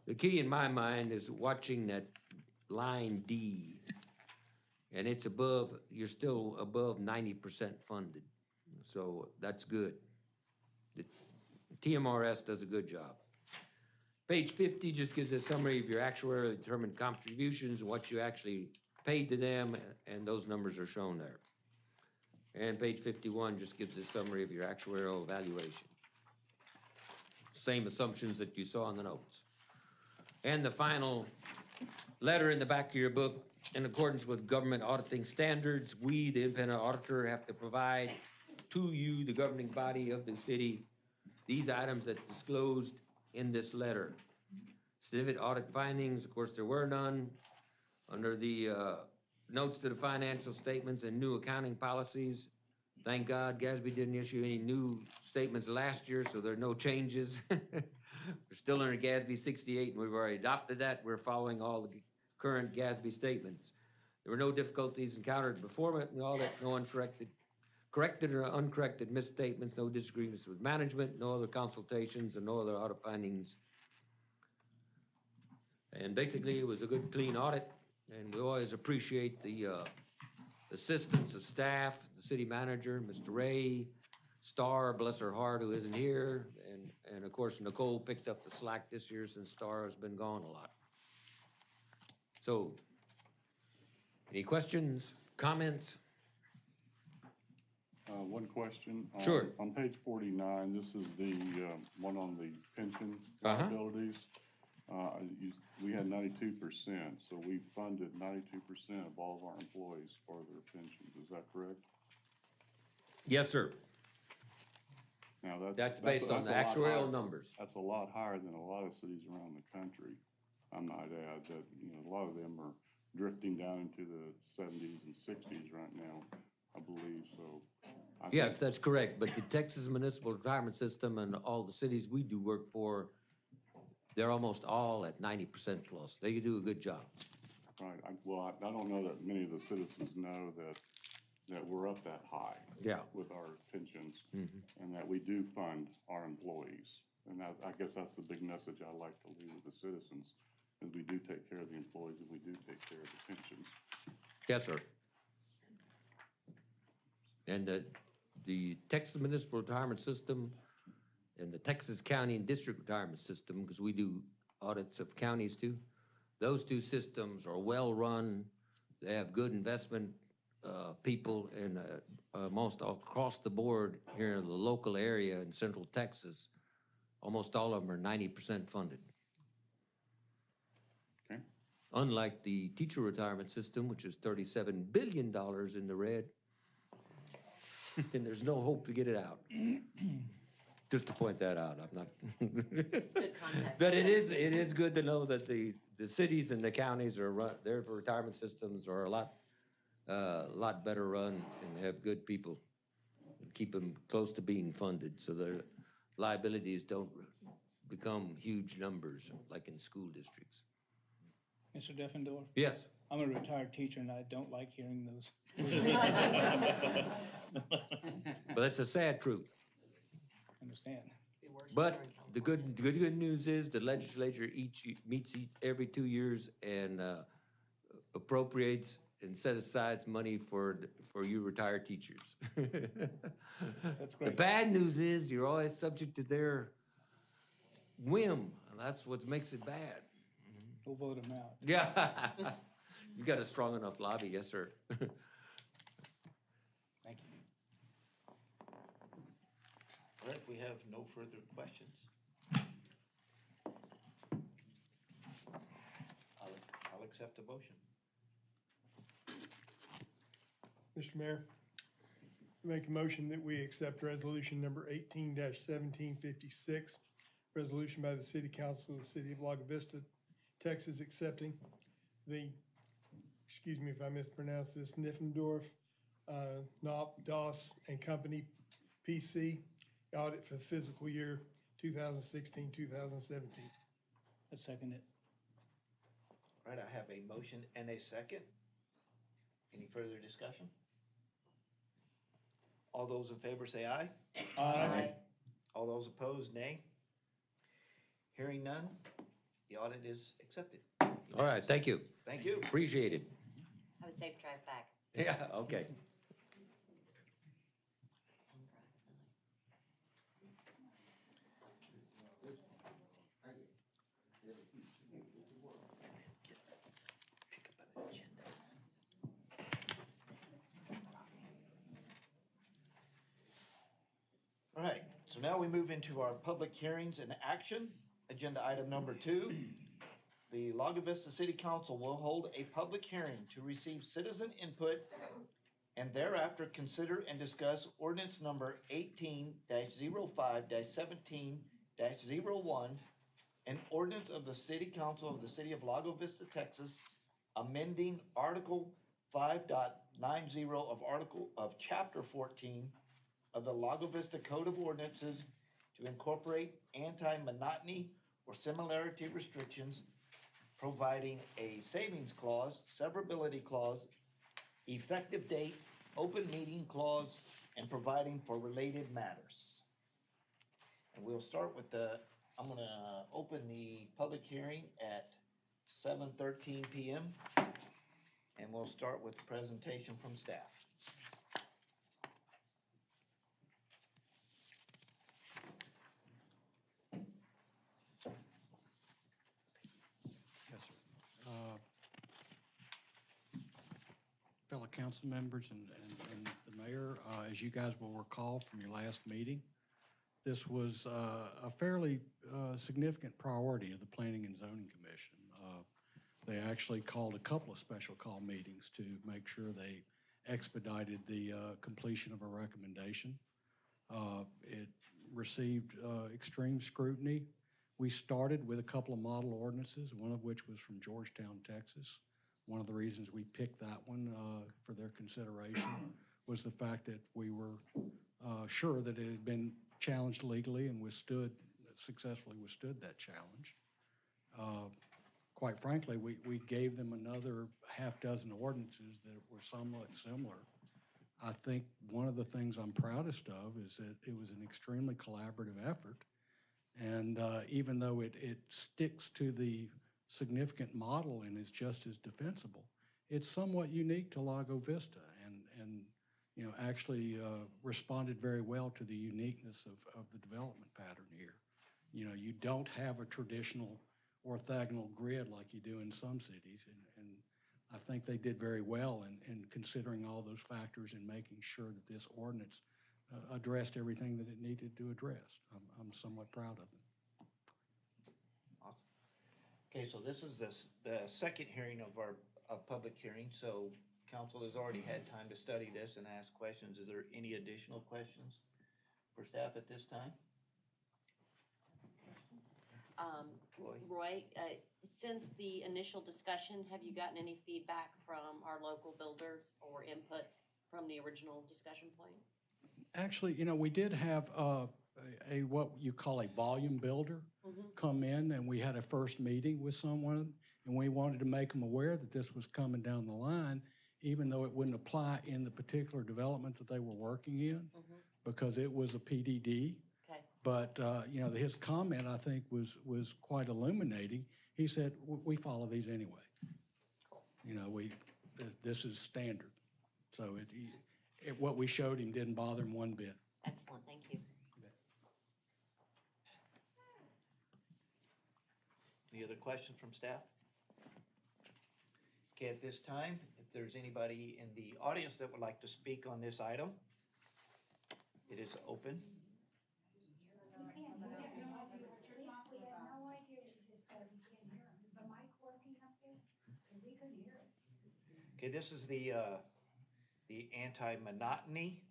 the key in my mind is watching that line D, and it's above, you're still above 90% funded. So that's good. The TMRS does a good job. Page 50 just gives a summary of your actuarially determined contributions and what you actually paid to them, and those numbers are shown there. And page 51 just gives a summary of your actuarial evaluation. Same assumptions that you saw in the notes. And the final letter in the back of your book, in accordance with government auditing standards, we, the independent auditor, have to provide to you, the governing body of the city, these items that disclosed in this letter. Significant audit findings, of course, there were none. Under the notes to the financial statements and new accounting policies, thank God GASB didn't issue any new statements last year, so there are no changes. We're still under GASB 68, and we've already adopted that. We're following all the current GASB statements. There were no difficulties encountered in performance and audit, no corrected or uncorrected misstatements, no disagreements with management, no other consultations, and no other audit findings. And basically, it was a good, clean audit, and we always appreciate the assistance of staff, the city manager, Mr. Ray, Star, bless her heart, who isn't here, and of course, Nicole picked up the slack this year since Star has been gone a lot. So, any questions, comments? One question. Sure. On page 49, this is the one on the pension Uh-huh. liabilities. We had 92%, so we funded 92% of all of our employees for their pensions. Is that correct? Yes, sir. Now, That's based on the that's a lot actuarial higher. numbers. That's a lot higher than a lot of cities around the country. I might add that, a lot of them are drifting down into the 70s and 60s right now, I believe, so. Yes, that's correct, but the Texas Municipal Retirement System and all the cities we do work for, they're almost all at 90% plus. They do a good job. Right, I don't know that many of the citizens know that we're up that high. Yeah. With our pensions, and that we do fund our employees. And I guess that's the big message I like to leave with the citizens, is we do take care of the employees and we do take care of the pensions. Yes, sir. And the Texas Municipal Retirement System and the Texas County and District Retirement System, because we do audits of counties too, those two systems are well-run. They have good investment people, and most all across the board here in the local area in Central Texas, almost all of them are 90% funded. Okay. Unlike the teacher retirement system, which is $37 billion in the red, and there's no hope to get it out. Just to point that out, I'm not. It's good context. But it is good to know that the cities and the counties their retirement systems are a lot better run and have good people. Keep them close to being funded so their liabilities don't become huge numbers like in school districts. Mr. Deffendorf, Yes. I'm a retired teacher and I don't like hearing those. But that's a sad truth. Understand. But the good news is the legislature meets every 2 years and appropriates and set aside money for you retired teachers. That's The great. bad news is you're always subject to their whim, and that's what makes it bad. We'll vote them out. Yeah. You got a strong enough lobby, yes, sir. Thank you. All right, we have no further questions. I'll accept the motion. Mr. Mayor, make a motion that we accept resolution number 18-1756, resolution by the City Council of the City of Lago Vista, Texas, accepting the, excuse me if I mispronounce this, Niffendorf, Knopf, Doss and Company, PC, audit for the fiscal year 2016-2017. I second it. All right, I have a motion and a second. Any further discussion? All those in favor say aye. Aye. All those opposed, nay. Hearing none, the audit is accepted. All right, thank you. Thank you. Appreciate it. Have a safe drive back. Yeah, okay. Pick up an agenda. All right, so now we move into our public hearings and action. Agenda item number 2. The Lago Vista City Council will hold a public hearing to receive citizen input and thereafter consider and discuss ordinance number 18-05-17-01, an ordinance of the City Council of the City of Lago Vista, Texas, amending Article 5.90 of Chapter 14 of the Lago Vista Code of Ordinances to incorporate anti-monotony or similarity restrictions, providing a savings clause, severability clause, effective date, open meeting clause, and providing for related matters. And we'll start with I'm gonna open the public hearing at 7:13 p.m. And we'll start with the presentation from staff. Yes, sir. Fellow council members and the mayor, as you guys will recall from your last meeting, this was a fairly significant priority of the Planning and Zoning Commission. They actually called a couple of special call meetings to make sure they expedited the completion of a recommendation. It received extreme scrutiny. We started with a couple of model ordinances, one of which was from Georgetown, Texas. One of the reasons we picked that one for their consideration was the fact that we were sure that it had been challenged legally and successfully withstood that challenge. Quite frankly, we gave them another half dozen ordinances that were somewhat similar. I think one of the things I'm proudest of is that it was an extremely collaborative effort. And even though it sticks to the significant model and is just as defensible, it's somewhat unique to Lago Vista and you know, actually responded very well to the uniqueness of the development pattern here. You know, you don't have a traditional orthogonal grid like you do in some cities, and I think they did very well in considering all those factors and making sure that this ordinance addressed everything that it needed to address. I'm somewhat proud of them. Awesome. Okay, so this is the second hearing of our public hearing, so council has already had time to study this and ask questions. Is there any additional questions for staff at this time? Roy, since the initial discussion, have you gotten any feedback from our local builders or inputs from the original discussion point? Actually, you know, we did have what you call a volume builder come in, and we had a first meeting with someone, and we wanted to make them aware that this was coming down the line, even though it wouldn't apply in the particular development that they were working in, because it was a PDD. Okay. But, you know, his comment, I think, was quite illuminating. He said, we follow these anyway. Cool. You know, this is standard. So what we showed him didn't bother him one bit. Excellent, thank you. Any other questions from staff? Okay, at this time, if there's anybody in the audience that would like to speak on this item, it is open. Okay, this is the anti-monotony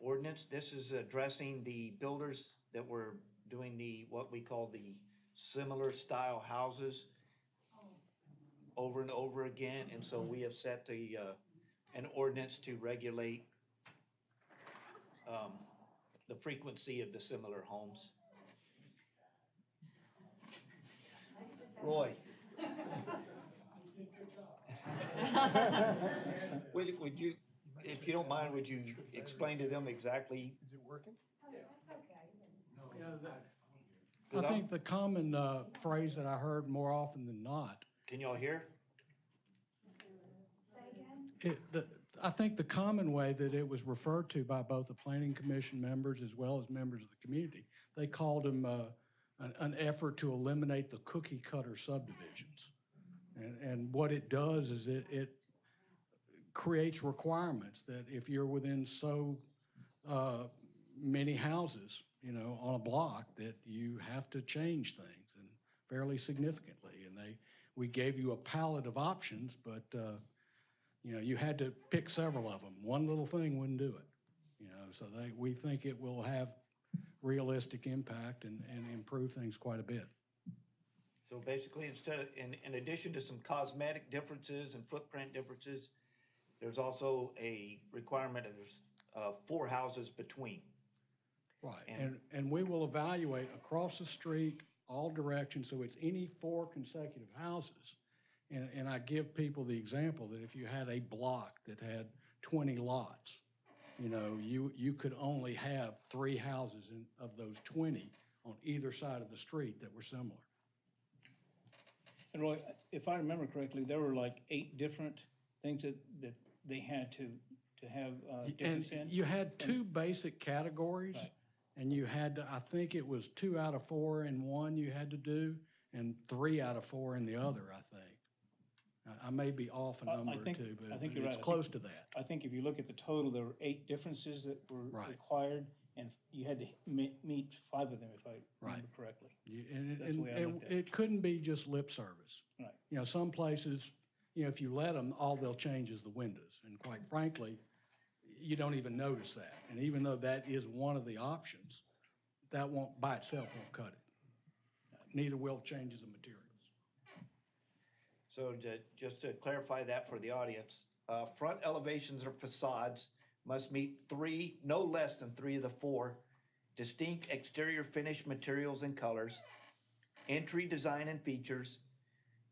ordinance. This is addressing the builders that were doing what we call the similar style houses over and over again. And so we have set an ordinance to regulate the frequency of the similar homes. Roy. Would you, if you don't mind, would you explain to them exactly? Is it working? I think the common phrase that I heard more often than not. Can y'all hear? I think the common way that it was referred to by both the planning commission members as well as members of the community, they called them an effort to eliminate the cookie cutter subdivisions. And what it does is it creates requirements that if you're within so many houses, you know, on a block, that you have to change things, and fairly significantly. And we gave you a palette of options, but you know, you had to pick several of them. One little thing wouldn't do it. You know, so we think it will have realistic impact and improve things quite a bit. So basically, in addition to some cosmetic differences and footprint differences, there's also a requirement of 4 houses between. Right, and we will evaluate across the street, all directions, so it's any 4 consecutive houses. And I give people the example that if you had a block that had 20 lots, you know, you could only have 3 houses of those 20 on either side of the street that were similar. And Roy, if I remember correctly, there were like 8 different things that they had to have difference in. And you had 2 basic categories, right. And you had to, I think it was 2 out of 4 in one you had to do, and 3 out of 4 in the other, I think. I may be off a number or two, but you're it's right. close to that. I think if you look at the total, there were 8 differences that were Right. required, and you had to meet 5 of them, if I remember correctly. That's the way I looked at it. It couldn't be just lip service. Right. You know, some places, you know, if you let them, all they'll change is the windows. And quite frankly, you don't even notice that. And even though that is one of the options, that won't, by itself won't cut it. Neither will changes of materials. So just to clarify that for the audience, front elevations or facades must meet no less than three of the four distinct exterior finish materials and colors, entry design and features,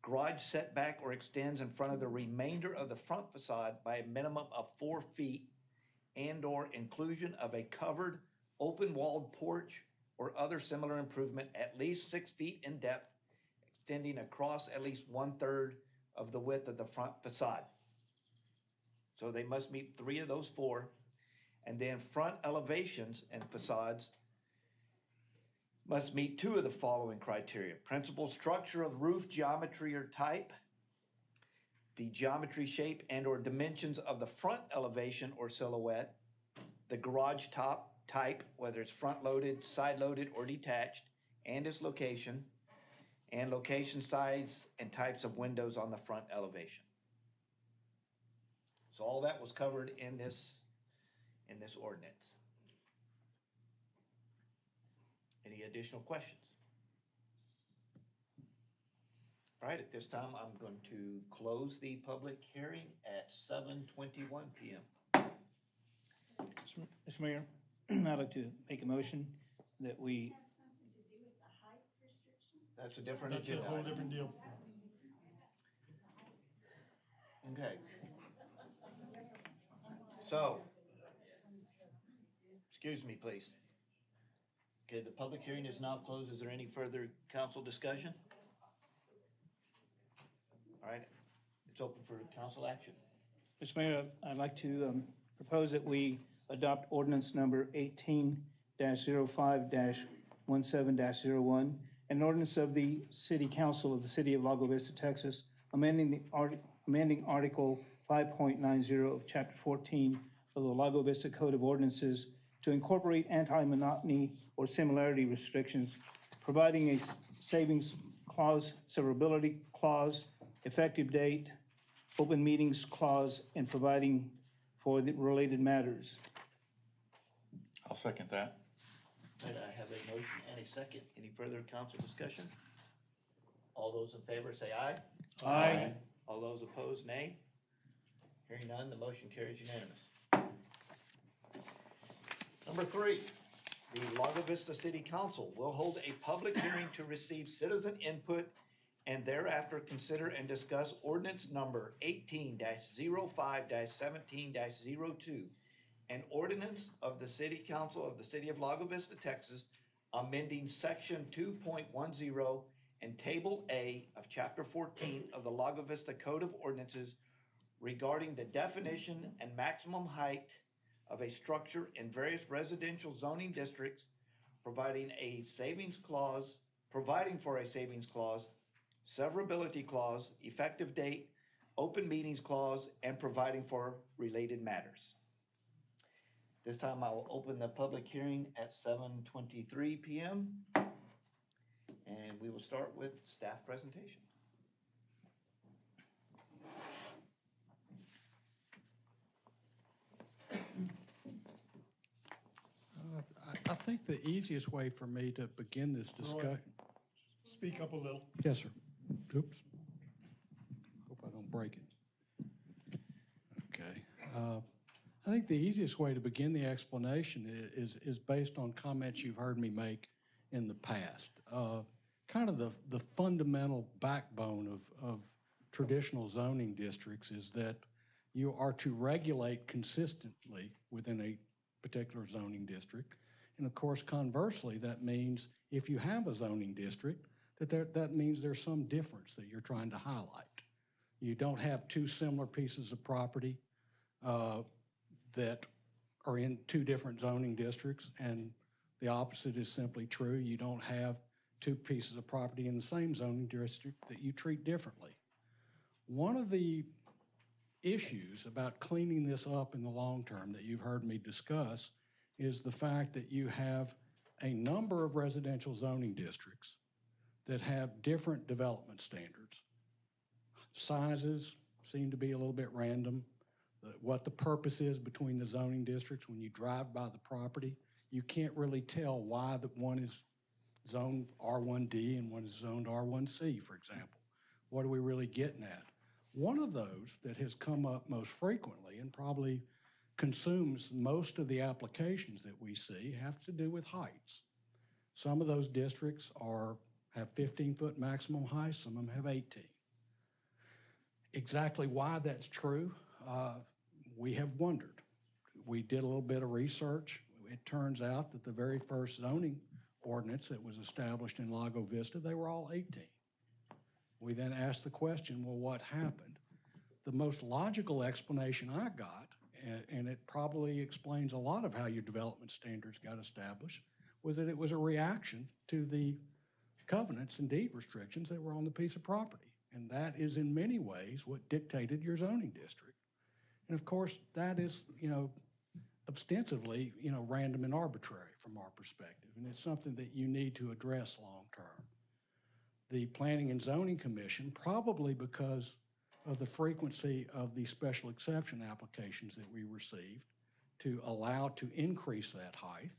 garage setback or extends in front of the remainder of the front facade by a minimum of 4 feet, and/or inclusion of a covered, open-walled porch or other similar improvement at least 6 feet in depth, extending across at least 1/3 of the width of the front facade. So they must meet 3 of those 4. And then front elevations and facades must meet 2 of the following criteria: principal structure of roof geometry or type, the geometry, shape, and/or dimensions of the front elevation or silhouette, the garage top type, whether it's front-loaded, side-loaded, or detached, and its location, and location, size, and types of windows on the front elevation. So all that was covered in this ordinance. Any additional questions? All right, at this time, I'm going to close the public hearing at 7:21 PM. Mr. Mayor, I'd like to make a motion that we, That's a different That's a agenda whole item. different deal. Okay. So, excuse me, please. Okay, the public hearing is now closed. Is there any further council discussion? All right, it's open for council action. Mr. Mayor, I'd like to propose that we adopt ordinance number 18-05-17-01, an ordinance of the City Council of the City of Lago Vista, Texas, amending Article 5.90 of Chapter 14 of the Lago Vista Code of Ordinances to incorporate anti-monotony or similarity restrictions, providing a savings clause, severability clause, effective date, open meetings clause, and providing for the related matters. I'll second that. All right, I have a motion and a second. Any further council discussion? All those in favor say aye. Aye. All those opposed, nay. Hearing none, the motion carries unanimous. Number 3, the Lago Vista City Council will hold a public hearing to receive citizen input and thereafter consider and discuss ordinance number 18-05-17-02, an ordinance of the City Council of the City of Lago Vista, Texas, amending Section 2.10 and Table A of Chapter 14 of the Lago Vista Code of Ordinances regarding the definition and maximum height of a structure in various residential zoning districts, providing for a savings clause, severability clause, effective date, open meetings clause, and providing for related matters. This time I will open the public hearing at 7:23 PM. And we will start with staff presentation. I think the easiest way for me to begin this discussion. Speak up a little. Yes, sir. Oops. Hope I don't break it. Okay. I think the easiest way to begin the explanation is based on comments you've heard me make in the past. Kind of the fundamental backbone of traditional zoning districts is that you are to regulate consistently within a particular zoning district. And of course, conversely, that means if you have a zoning district, that means there's some difference that you're trying to highlight. You don't have two similar pieces of property that are in two different zoning districts, and the opposite is simply true. You don't have two pieces of property in the same zoning district that you treat differently. One of the issues about cleaning this up in the long term that you've heard me discuss is the fact that you have a number of residential zoning districts that have different development standards. Sizes seem to be a little bit random. what the purpose is between the zoning districts. When you drive by the property, you can't really tell why the one is zoned R1D and one is zoned R1C, for example. What are we really getting at? One of those that has come up most frequently and probably consumes most of the applications that we see have to do with heights. Some of those districts have 15-foot maximum height, some of them have 18. Exactly why that's true, we have wondered. We did a little bit of research. It turns out that the very first zoning ordinance that was established in Lago Vista, they were all 18. We then asked the question, well, what happened? The most logical explanation I got, and it probably explains a lot of how your development standards got established, was that it was a reaction to the covenants and deed restrictions that were on the piece of property. And that is in many ways what dictated your zoning district. And of course, that is, ostensibly, random and arbitrary from our perspective. And it's something that you need to address long-term. The Planning and Zoning Commission, probably because of the frequency of the special exception applications that we received to allow to increase that height,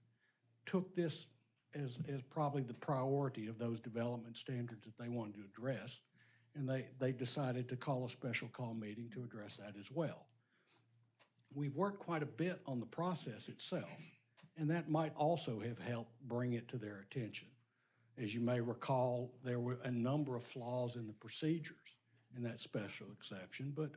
took this as probably the priority of those development standards that they wanted to address, and they decided to call a special call meeting to address that as well. We've worked quite a bit on the process itself, and that might also have helped bring it to their attention. As you may recall, there were a number of flaws in the procedures in that special exception, but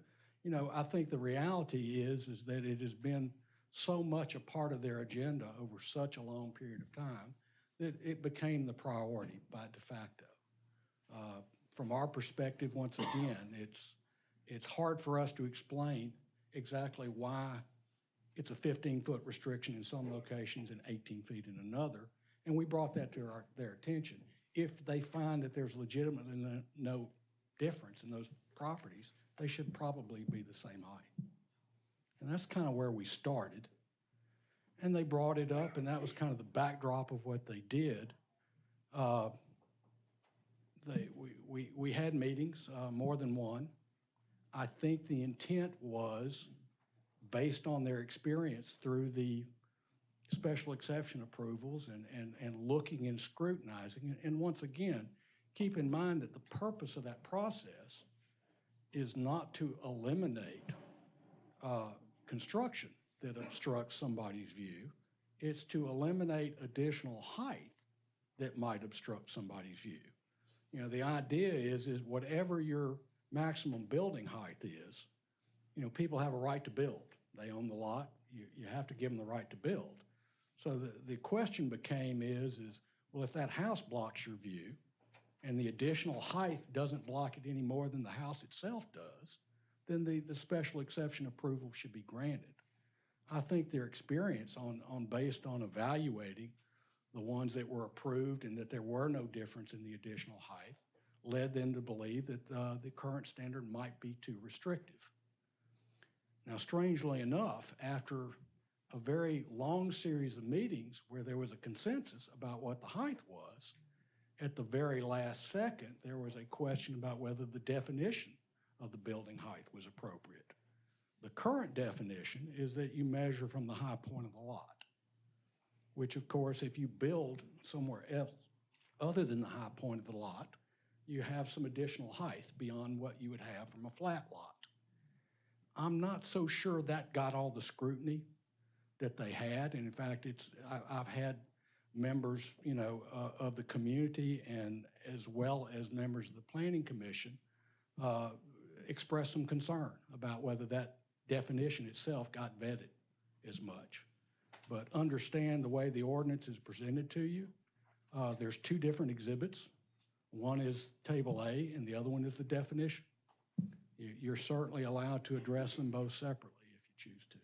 I think the reality is that it has been so much a part of their agenda over such a long period of time that it became the priority by de facto. From our perspective, once again, it's hard for us to explain exactly why it's a 15-foot restriction in some locations and 18 feet in another, and we brought that to their attention. If they find that there's legitimately no difference in those properties, they should probably be the same height. And that's kind of where we started. And they brought it up, and that was kind of the backdrop of what they did. We had meetings, more than one. I think the intent was, based on their experience through the special exception approvals and looking and scrutinizing, and once again, keep in mind that the purpose of that process is not to eliminate construction that obstructs somebody's view. It's to eliminate additional height that might obstruct somebody's view. The idea is whatever your maximum building height is, people have a right to build. They own the lot. You have to give them the right to build. So the question became well, if that house blocks your view and the additional height doesn't block it any more than the house itself does, then the special exception approval should be granted. I think their experience based on evaluating the ones that were approved and that there were no difference in the additional height led them to believe that the current standard might be too restrictive. Now, strangely enough, after a very long series of meetings where there was a consensus about what the height was, at the very last second, there was a question about whether the definition of the building height was appropriate. The current definition is that you measure from the high point of the lot, which of course, if you build somewhere else other than the high point of the lot, you have some additional height beyond what you would have from a flat lot. I'm not so sure that got all the scrutiny that they had. And in fact, I've had members, of the community and as well as members of the Planning Commission express some concern about whether that definition itself got vetted as much. But understand the way the ordinance is presented to you. There's two different exhibits. One is Table A and the other one is the definition. You're certainly allowed to address them both separately if you choose to.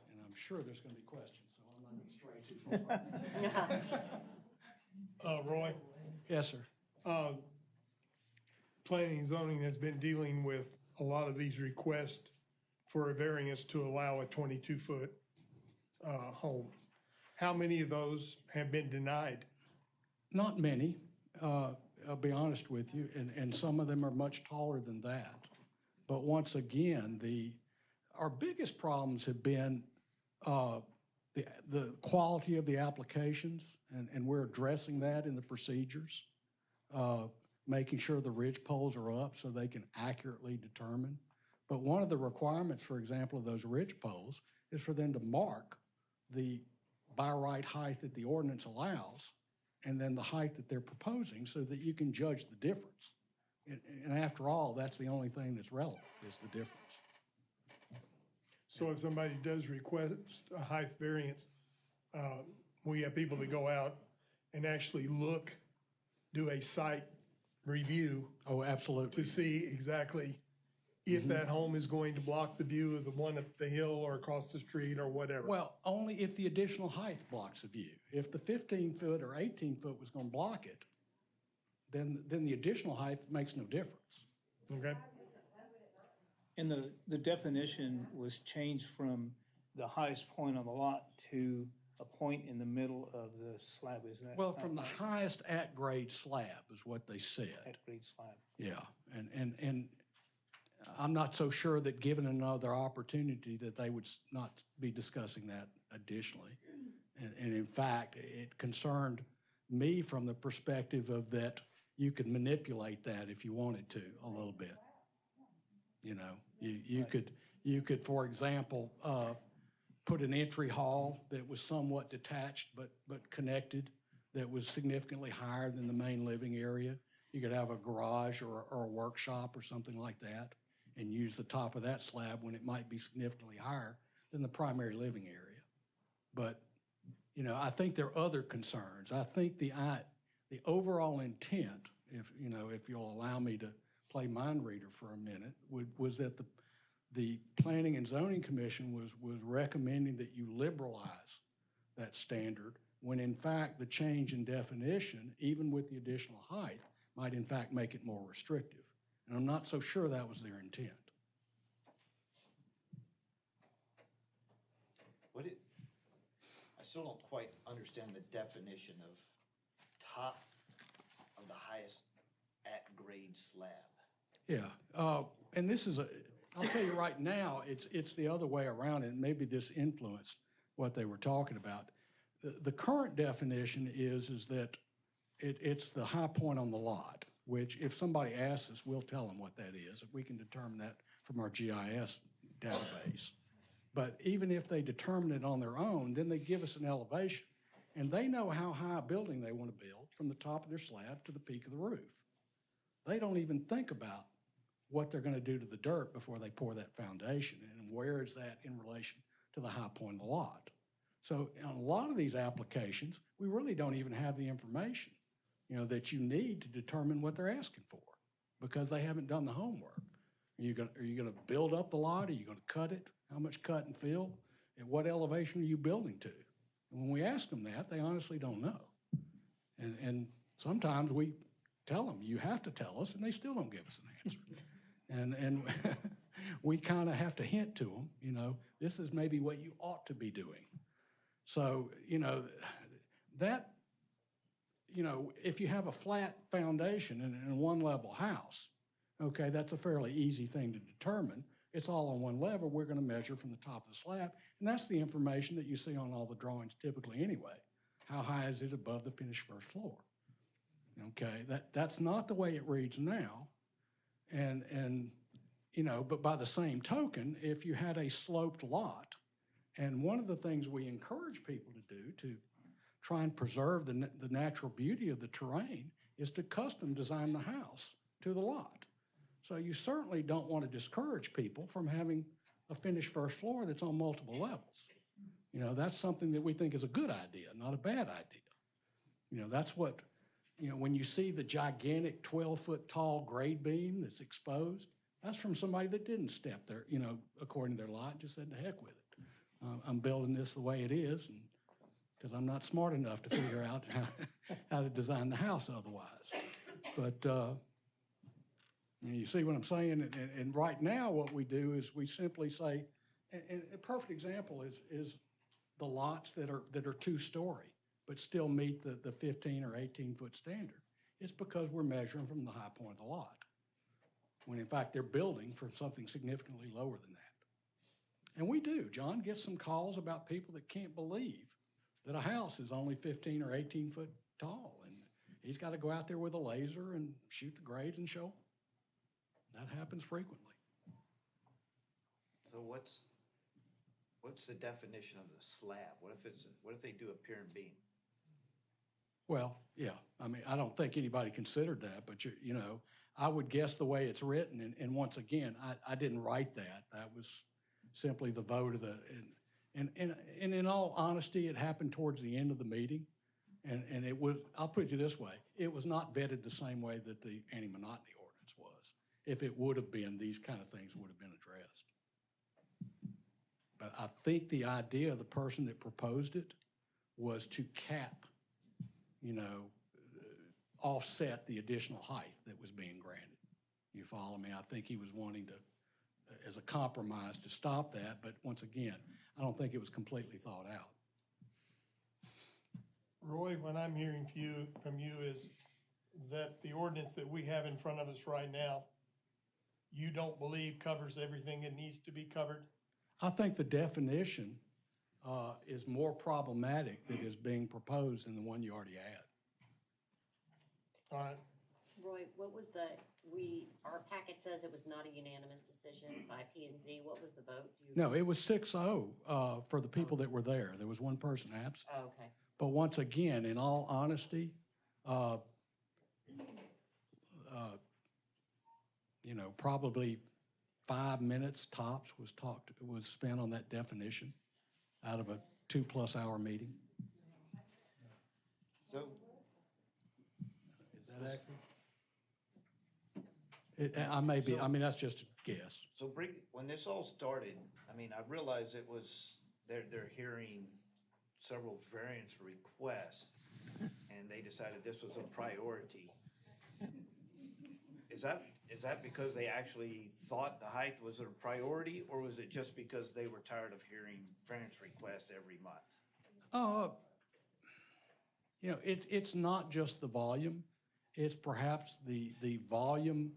And I'm sure there's going to be questions, so I'm not going to stray too far. Roy? Yes, sir. Planning and zoning has been dealing with a lot of these requests for a variance to allow a 22-foot home. How many of those have been denied? Not many. I'll be honest with you, and some of them are much taller than that. But once again, our biggest problems have been the quality of the applications, and we're addressing that in the procedures. Making sure the ridge poles are up so they can accurately determine. But one of the requirements, for example, of those ridge poles is for them to mark the by right height that the ordinance allows, and then the height that they're proposing, so that you can judge the difference. And after all, that's the only thing that's relevant, is the difference. So if somebody does request a height variance, we have people that go out and actually look, do a site review Oh, absolutely. to see exactly if that home is going to block the view of the one up the hill or across the street or whatever. Well, only if the additional height blocks the view. If the 15-foot or 18-foot was going to block it, then the additional height makes no difference. Okay? And the definition was changed from the highest point on the lot to a point in the middle of the slab, isn't that? Well, from the highest at-grade slab is what they said. At-grade slab. Yeah, and I'm not so sure that given another opportunity that they would not be discussing that additionally. And in fact, it concerned me from the perspective of that you could manipulate that if you wanted to a little bit. You know, you could, for example, put an entry hall that was somewhat detached but connected, that was significantly higher than the main living area. You could have a garage or a workshop or something like that, and use the top of that slab when it might be significantly higher than the primary living area. But, you know, I think there are other concerns. I think the overall intent, if you'll allow me to play mind reader for a minute, was that the Planning and Zoning Commission was recommending that you liberalize that standard, when in fact the change in definition, even with the additional height, might in fact make it more restrictive. And I'm not so sure that was their intent. I still don't quite understand the definition of top of the highest at-grade slab. Yeah, and this is I'll tell you right now, it's the other way around, and maybe this influenced what they were talking about. The current definition is that it's the high point on the lot, which if somebody asks us, we'll tell them what that is. We can determine that from our GIS database. But even if they determine it on their own, then they give us an elevation, and they know how high a building they want to build from the top of their slab to the peak of the roof. They don't even think about what they're going to do to the dirt before they pour that foundation, and where is that in relation to the high point of the lot. So on a lot of these applications, we really don't even have the information, that you need to determine what they're asking for, because they haven't done the homework. Are you going to build up the lot? Are you going to cut it? How much cut and fill? At what elevation are you building to? And when we ask them that, they honestly don't know. And sometimes we tell them, you have to tell us, and they still don't give us an answer. And we kind of have to hint to them, this is maybe what you ought to be doing. So, that, if you have a flat foundation in a one-level house, okay, that's a fairly easy thing to determine. It's all on one level. We're going to measure from the top of the slab, and that's the information that you see on all the drawings typically anyway. How high is it above the finished first floor? Okay, that's not the way it reads now. And but by the same token, if you had a sloped lot, and one of the things we encourage people to do to try and preserve the natural beauty of the terrain is to custom design the house to the lot. So you certainly don't want to discourage people from having a finished first floor that's on multiple levels. That's something that we think is a good idea, not a bad idea. That's what, when you see the gigantic 12-foot tall grade beam that's exposed, that's from somebody that didn't step there, according to their lot, just said, to heck with it. I'm building this the way it is, and because I'm not smart enough to figure out how to design the house otherwise. But you see what I'm saying? And right now what we do is we simply say, and a perfect example is the lots that are two-story, but still meet the 15 or 18-foot standard. it's because we're measuring from the high point of the lot. When in fact, they're building for something significantly lower than that. And we do, John gets some calls about people that can't believe that a house is only 15 or 18 foot tall. And he's got to go out there with a laser and shoot the grades and show 'em. That happens frequently. So what's the definition of the slab? What if they do a pier and beam? Well, yeah, I mean, I don't think anybody considered that, but you know, I would guess the way it's written, and once again, I didn't write that. That was simply the vote of the, and in all honesty, it happened towards the end of the meeting. And it was, I'll put it to you this way, it was not vetted the same way that the anti-monotony ordinance was. If it would have been, these kind of things would have been addressed. But I think the idea of the person that proposed it was to cap, you know, offset the additional height that was being granted. You follow me? I think he was wanting to, as a compromise, to stop that, but once again, I don't think it was completely thought out. Roy, what I'm hearing from you is that the ordinance that we have in front of us right now, you don't believe covers everything that needs to be covered? I think the definition is more problematic that is being proposed than the one you already had. All right. Roy, what was our packet says it was not a unanimous decision by P and Z. What was the vote? No, it was 6-0 for the people that were there. There was one person absent. Oh, okay. But once again, in all honesty, you know, probably 5 minutes tops was spent on that definition out of a 2+ hour meeting. So, is that accurate? I may be, I mean, that's just a guess. so when this all started, I mean, I realized it was, they're hearing several variance requests, and they decided this was a priority. Is that because they actually thought the height was a priority, or was it just because they were tired of hearing variance requests every month? You know, it's not just the volume. It's perhaps the volume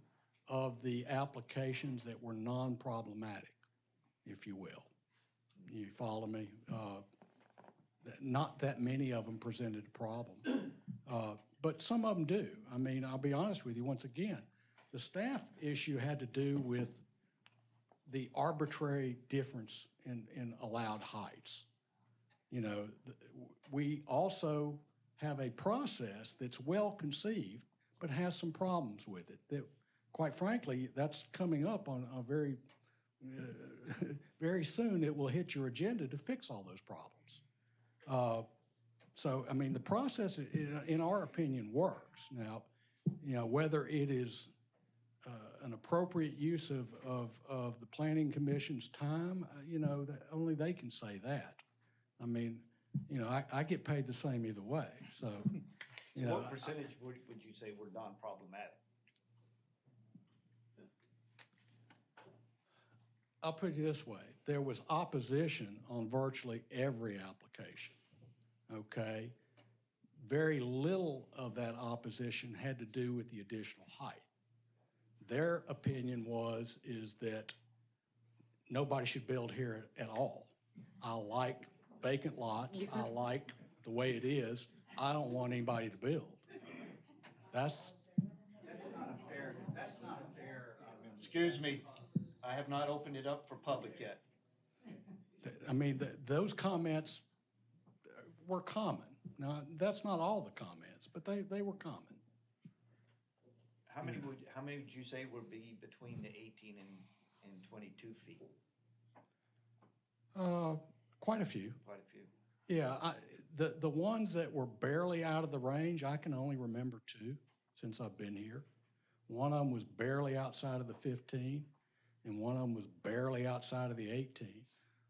of the applications that were non-problematic, if you will. You follow me? Not that many of them presented a problem, but some of them do. I mean, I'll be honest with you, once again, the staff issue had to do with the arbitrary difference in allowed heights. You know, we also have a process that's well conceived, but has some problems with it. That, quite frankly, that's coming up on a very, very soon. It will hit your agenda to fix all those problems. So, I mean, the process, in our opinion, works. Now, you know, whether it is an appropriate use of the Planning Commission's time, you know, that only they can say that. I mean, you know, I get paid the same either way. So, you know, what percentage would you say were non-problematic? I'll put it this way. There was opposition on virtually every application, okay? Very little of that opposition had to do with the additional height. Their opinion is that nobody should build here at all. I like vacant lots. I like the way it is. I don't want anybody to build. That's not a fair. Excuse me, I have not opened it up for public yet. I mean, those comments were common. Now, that's not all the comments, but they were common. How many would you say would be between the 18 and 22 feet? Quite a few. Quite a few. Yeah, the ones that were barely out of the range, I can only remember 2 since I've been here. One of them was barely outside of the 15, and one of them was barely outside of the 18.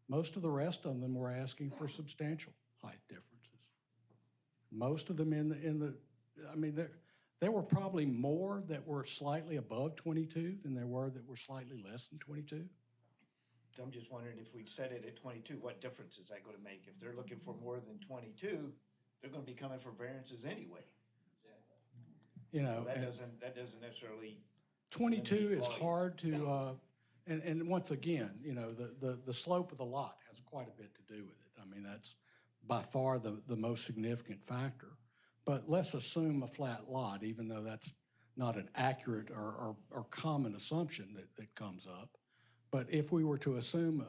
Most of the rest of them were asking for substantial height differences. Most of them I mean, there were probably more that were slightly above 22 than there were that were slightly less than 22. So I'm just wondering, if we set it at 22, what difference is that going to make? If they're looking for more than 22, they're going to be coming for variances anyway. you know. That and doesn't necessarily. 22 eliminate is volume. hard to, and once again, you know, the slope of the lot has quite a bit to do with it. I mean, that's by far the most significant factor. But let's assume a flat lot, even though that's not an accurate or common assumption that comes up. But if we were to assume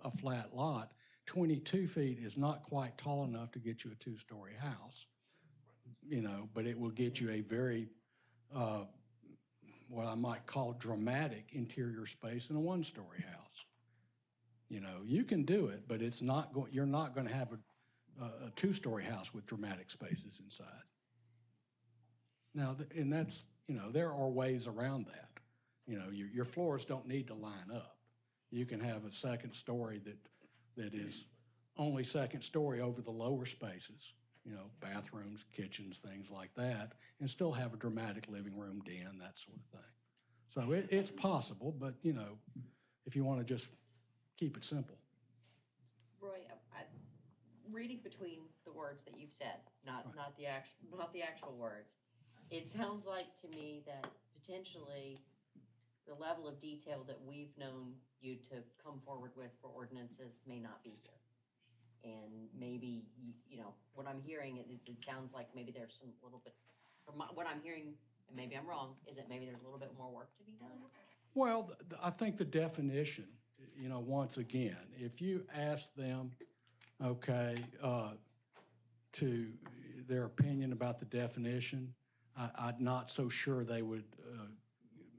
a flat lot, 22 feet is not quite tall enough to get you a two-story house, you know, but it will get you a very, what I might call dramatic interior space in a one-story house. You know, you can do it, but it's not going, you're not going to have a two-story house with dramatic spaces inside. Now, and that's, you know, there are ways around that. You know, your floors don't need to line up. You can have a second story that is only second story over the lower spaces, you know, bathrooms, kitchens, things like that, and still have a dramatic living room, den, that sort of thing. So it's possible, but, you know, if you want to just keep it simple. Roy, reading between the words that you've said, not the actual words, it sounds like to me that potentially the level of detail that we've known you to come forward with for ordinances may not be here. And maybe, you know, what I'm hearing, it sounds like maybe there's some little bit, from what I'm hearing, and maybe I'm wrong, is that maybe there's a little bit more work to be done? Well, I think the definition, you know, once again, if you ask them, okay, to their opinion about the definition, I'm not so sure they would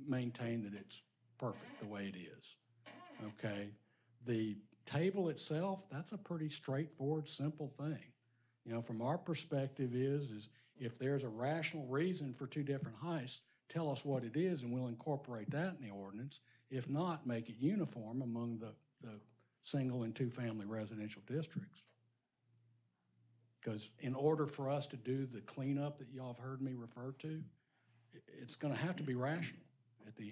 maintain that it's perfect the way it is. Okay, the table itself, that's a pretty straightforward, simple thing. You know, from our perspective is if there's a rational reason for two different heights, tell us what it is and we'll incorporate that in the ordinance. If not, make it uniform among the single and two-family residential districts. Because in order for us to do the cleanup that y'all have heard me refer to, it's going to have to be rational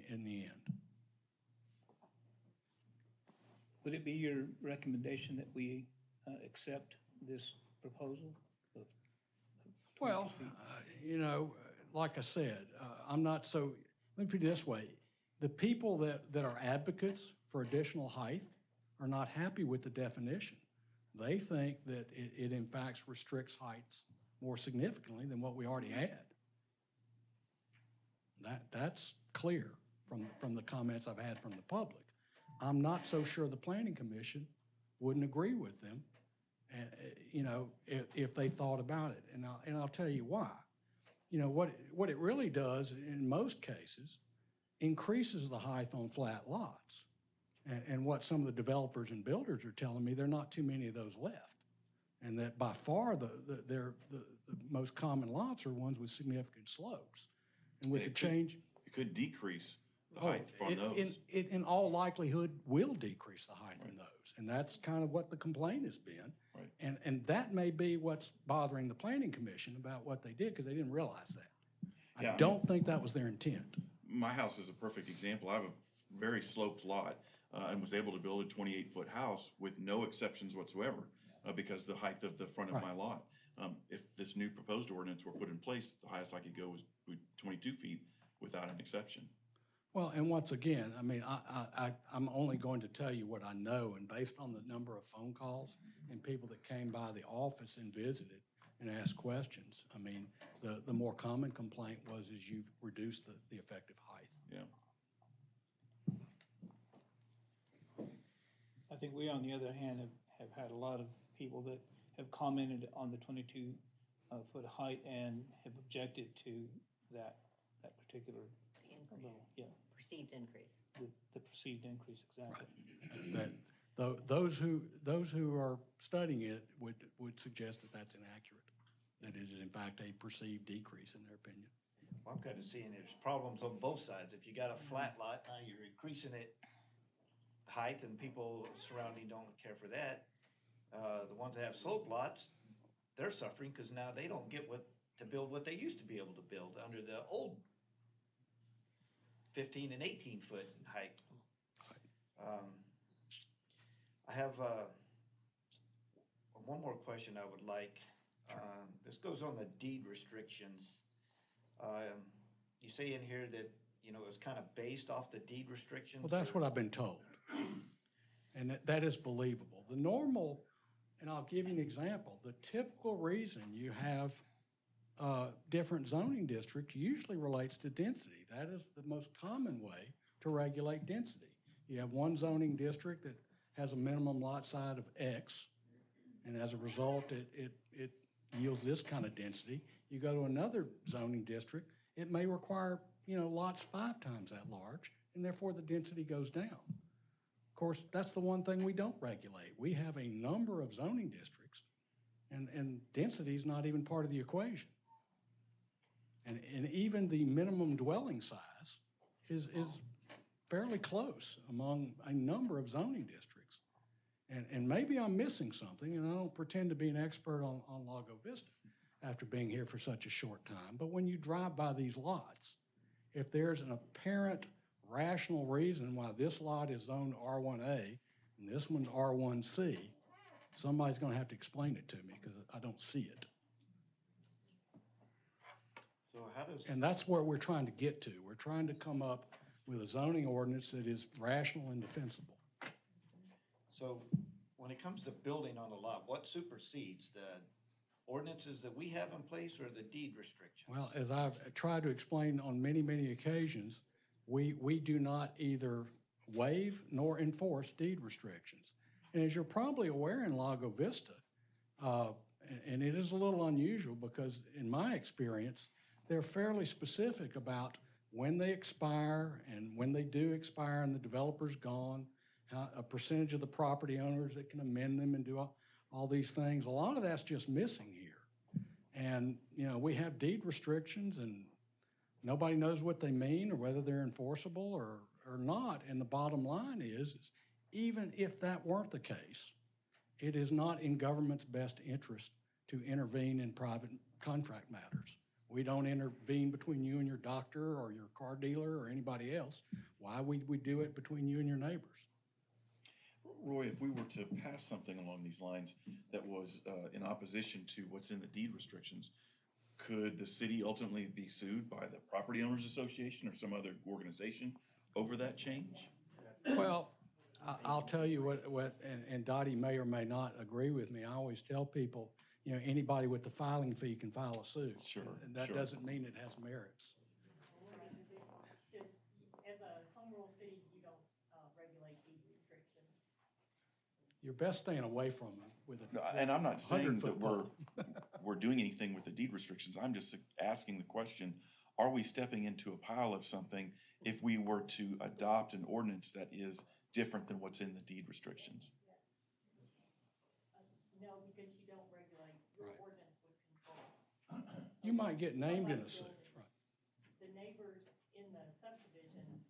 in the end. Would it be your recommendation that we accept this proposal? Well, you know, like I said, I'm not so, let me put it this way. The people that are advocates for additional height are not happy with the definition. They think that it in fact restricts heights more significantly than what we already had. That's clear from the comments I've had from the public. I'm not so sure the Planning Commission wouldn't agree with them, and you know, if they thought about it. And I'll tell you why. You know, what it really does in most cases increases the height on flat lots. And what some of the developers and builders are telling me, there are not too many of those left. And that by far the most common lots are ones with significant slopes. And with the change. It could decrease the height on those. It in all likelihood will decrease the height in those. And that's kind of what the complaint has been. Right. And that may be what's bothering the Planning Commission about what they did, because they didn't realize that. Yeah, I don't think that was their intent. My house is a perfect example. I have a very sloped lot and was able to build a 28-foot house with no exceptions whatsoever because the height of the front of my lot. If this new proposed ordinance were put in place, the highest I could go was 22 feet without an exception. Well, and once again, I mean, I'm only going to tell you what I know, and based on the number of phone calls and people that came by the office and visited and asked questions, I mean, the more common complaint was is you've reduced the effective height. Yeah. I think we, on the other hand, have had a lot of people that have commented on the 22-foot height and have objected to that particular level. Yeah, Perceived increase. the perceived increase, exactly. Those who are studying it would suggest that that's inaccurate. That it is in fact a perceived decrease in their opinion. Well, I'm kind of seeing there's problems on both sides. If you got a flat lot, now you're increasing it height and people surrounding don't care for that. The ones that have slope lots, they're suffering because now they don't get to build what they used to be able to build under the old 15 and 18 foot height. I have one more question I would like. This goes on the deed restrictions. You say in here that, you know, it was kind of based off the deed restrictions? Well, that's or- what I've been told. And that is believable. The normal, and I'll give you an example, the typical reason you have different zoning districts usually relates to density. That is the most common way to regulate density. You have one zoning district that has a minimum lot size of X, and as a result, it yields this kind of density. You go to another zoning district, it may require, you know, lots 5 times that large, and therefore the density goes down. Of course, that's the one thing we don't regulate. We have a number of zoning districts, and density is not even part of the equation. And even the minimum dwelling size is fairly close among a number of zoning districts. And maybe I'm missing something, and I don't pretend to be an expert on Lago Vista after being here for such a short time, but when you drive by these lots, if there's an apparent rational reason why this lot is zoned R1A and this one's R1C, somebody's gonna have to explain it to me because I don't see it. So how does? And that's where we're trying to get to. We're trying to come up with a zoning ordinance that is rational and defensible. So when it comes to building on a lot, what supersedes the ordinances that we have in place or the deed restrictions? Well, as I've tried to explain on many, many occasions, we do not either waive nor enforce deed restrictions. And as you're probably aware in Lago Vista, and it is a little unusual because in my experience, they're fairly specific about when they expire and when they do expire and the developer's gone, a percentage of the property owners that can amend them and do all these things. A lot of that's just missing here. And, you know, we have deed restrictions and nobody knows what they mean or whether they're enforceable or not. And the bottom line is even if that weren't the case, it is not in government's best interest to intervene in private contract matters. We don't intervene between you and your doctor or your car dealer or anybody else. Why would we do it between you and your neighbors? Roy, if we were to pass something along these lines that was in opposition to what's in the deed restrictions, could the city ultimately be sued by the Property Owners Association or some other organization over that change? Well, I'll tell you what, and Dottie may or may not agree with me. I always tell people, you know, anybody with the filing fee can file a suit. Sure, And that sure. doesn't mean it has merits. As a home rule city, you don't regulate deed restrictions. You're best staying away from them with a No, and I'm not saying that 100-foot pole. we're doing anything with the deed restrictions. I'm just asking the question, are we stepping into a pile of something if we were to adopt an ordinance that is different than what's in the deed restrictions? No, because you don't regulate, your Right. ordinance would control. You might get named in a Somebody suit. building. Right. The neighbors in the subdivision,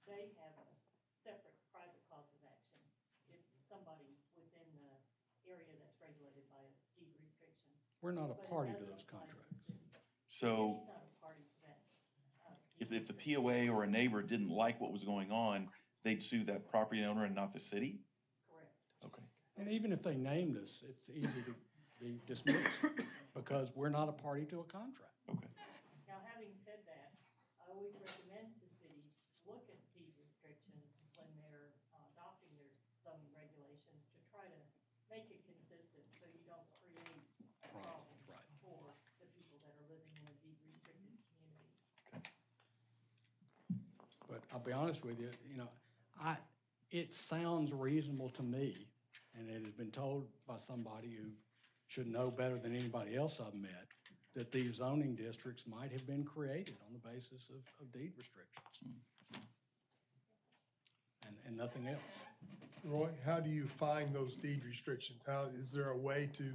they have a separate private cause of action. If somebody within the area that's regulated by a deed restriction. We're not a But it party to doesn't those apply to the contracts. city. The So city's not a party to that. if the POA or a neighbor didn't like what was going on, they'd sue that property owner and not the city? Correct. Okay. And even if they named us, it's easy to be dismissed because we're not a party to a contract. Okay. Now, having said that, I always recommend to cities to look at deed restrictions when they're adopting their zoning regulations to try to make it consistent so you don't create a problem right. for the people that are living in a deed restricted community. But I'll be honest with you, you know, it sounds reasonable to me, and it has been told by somebody who should know better than anybody else I've met, that these zoning districts might have been created on the basis of deed restrictions. And nothing else. Roy, how do you find those deed restrictions? How, is there a way to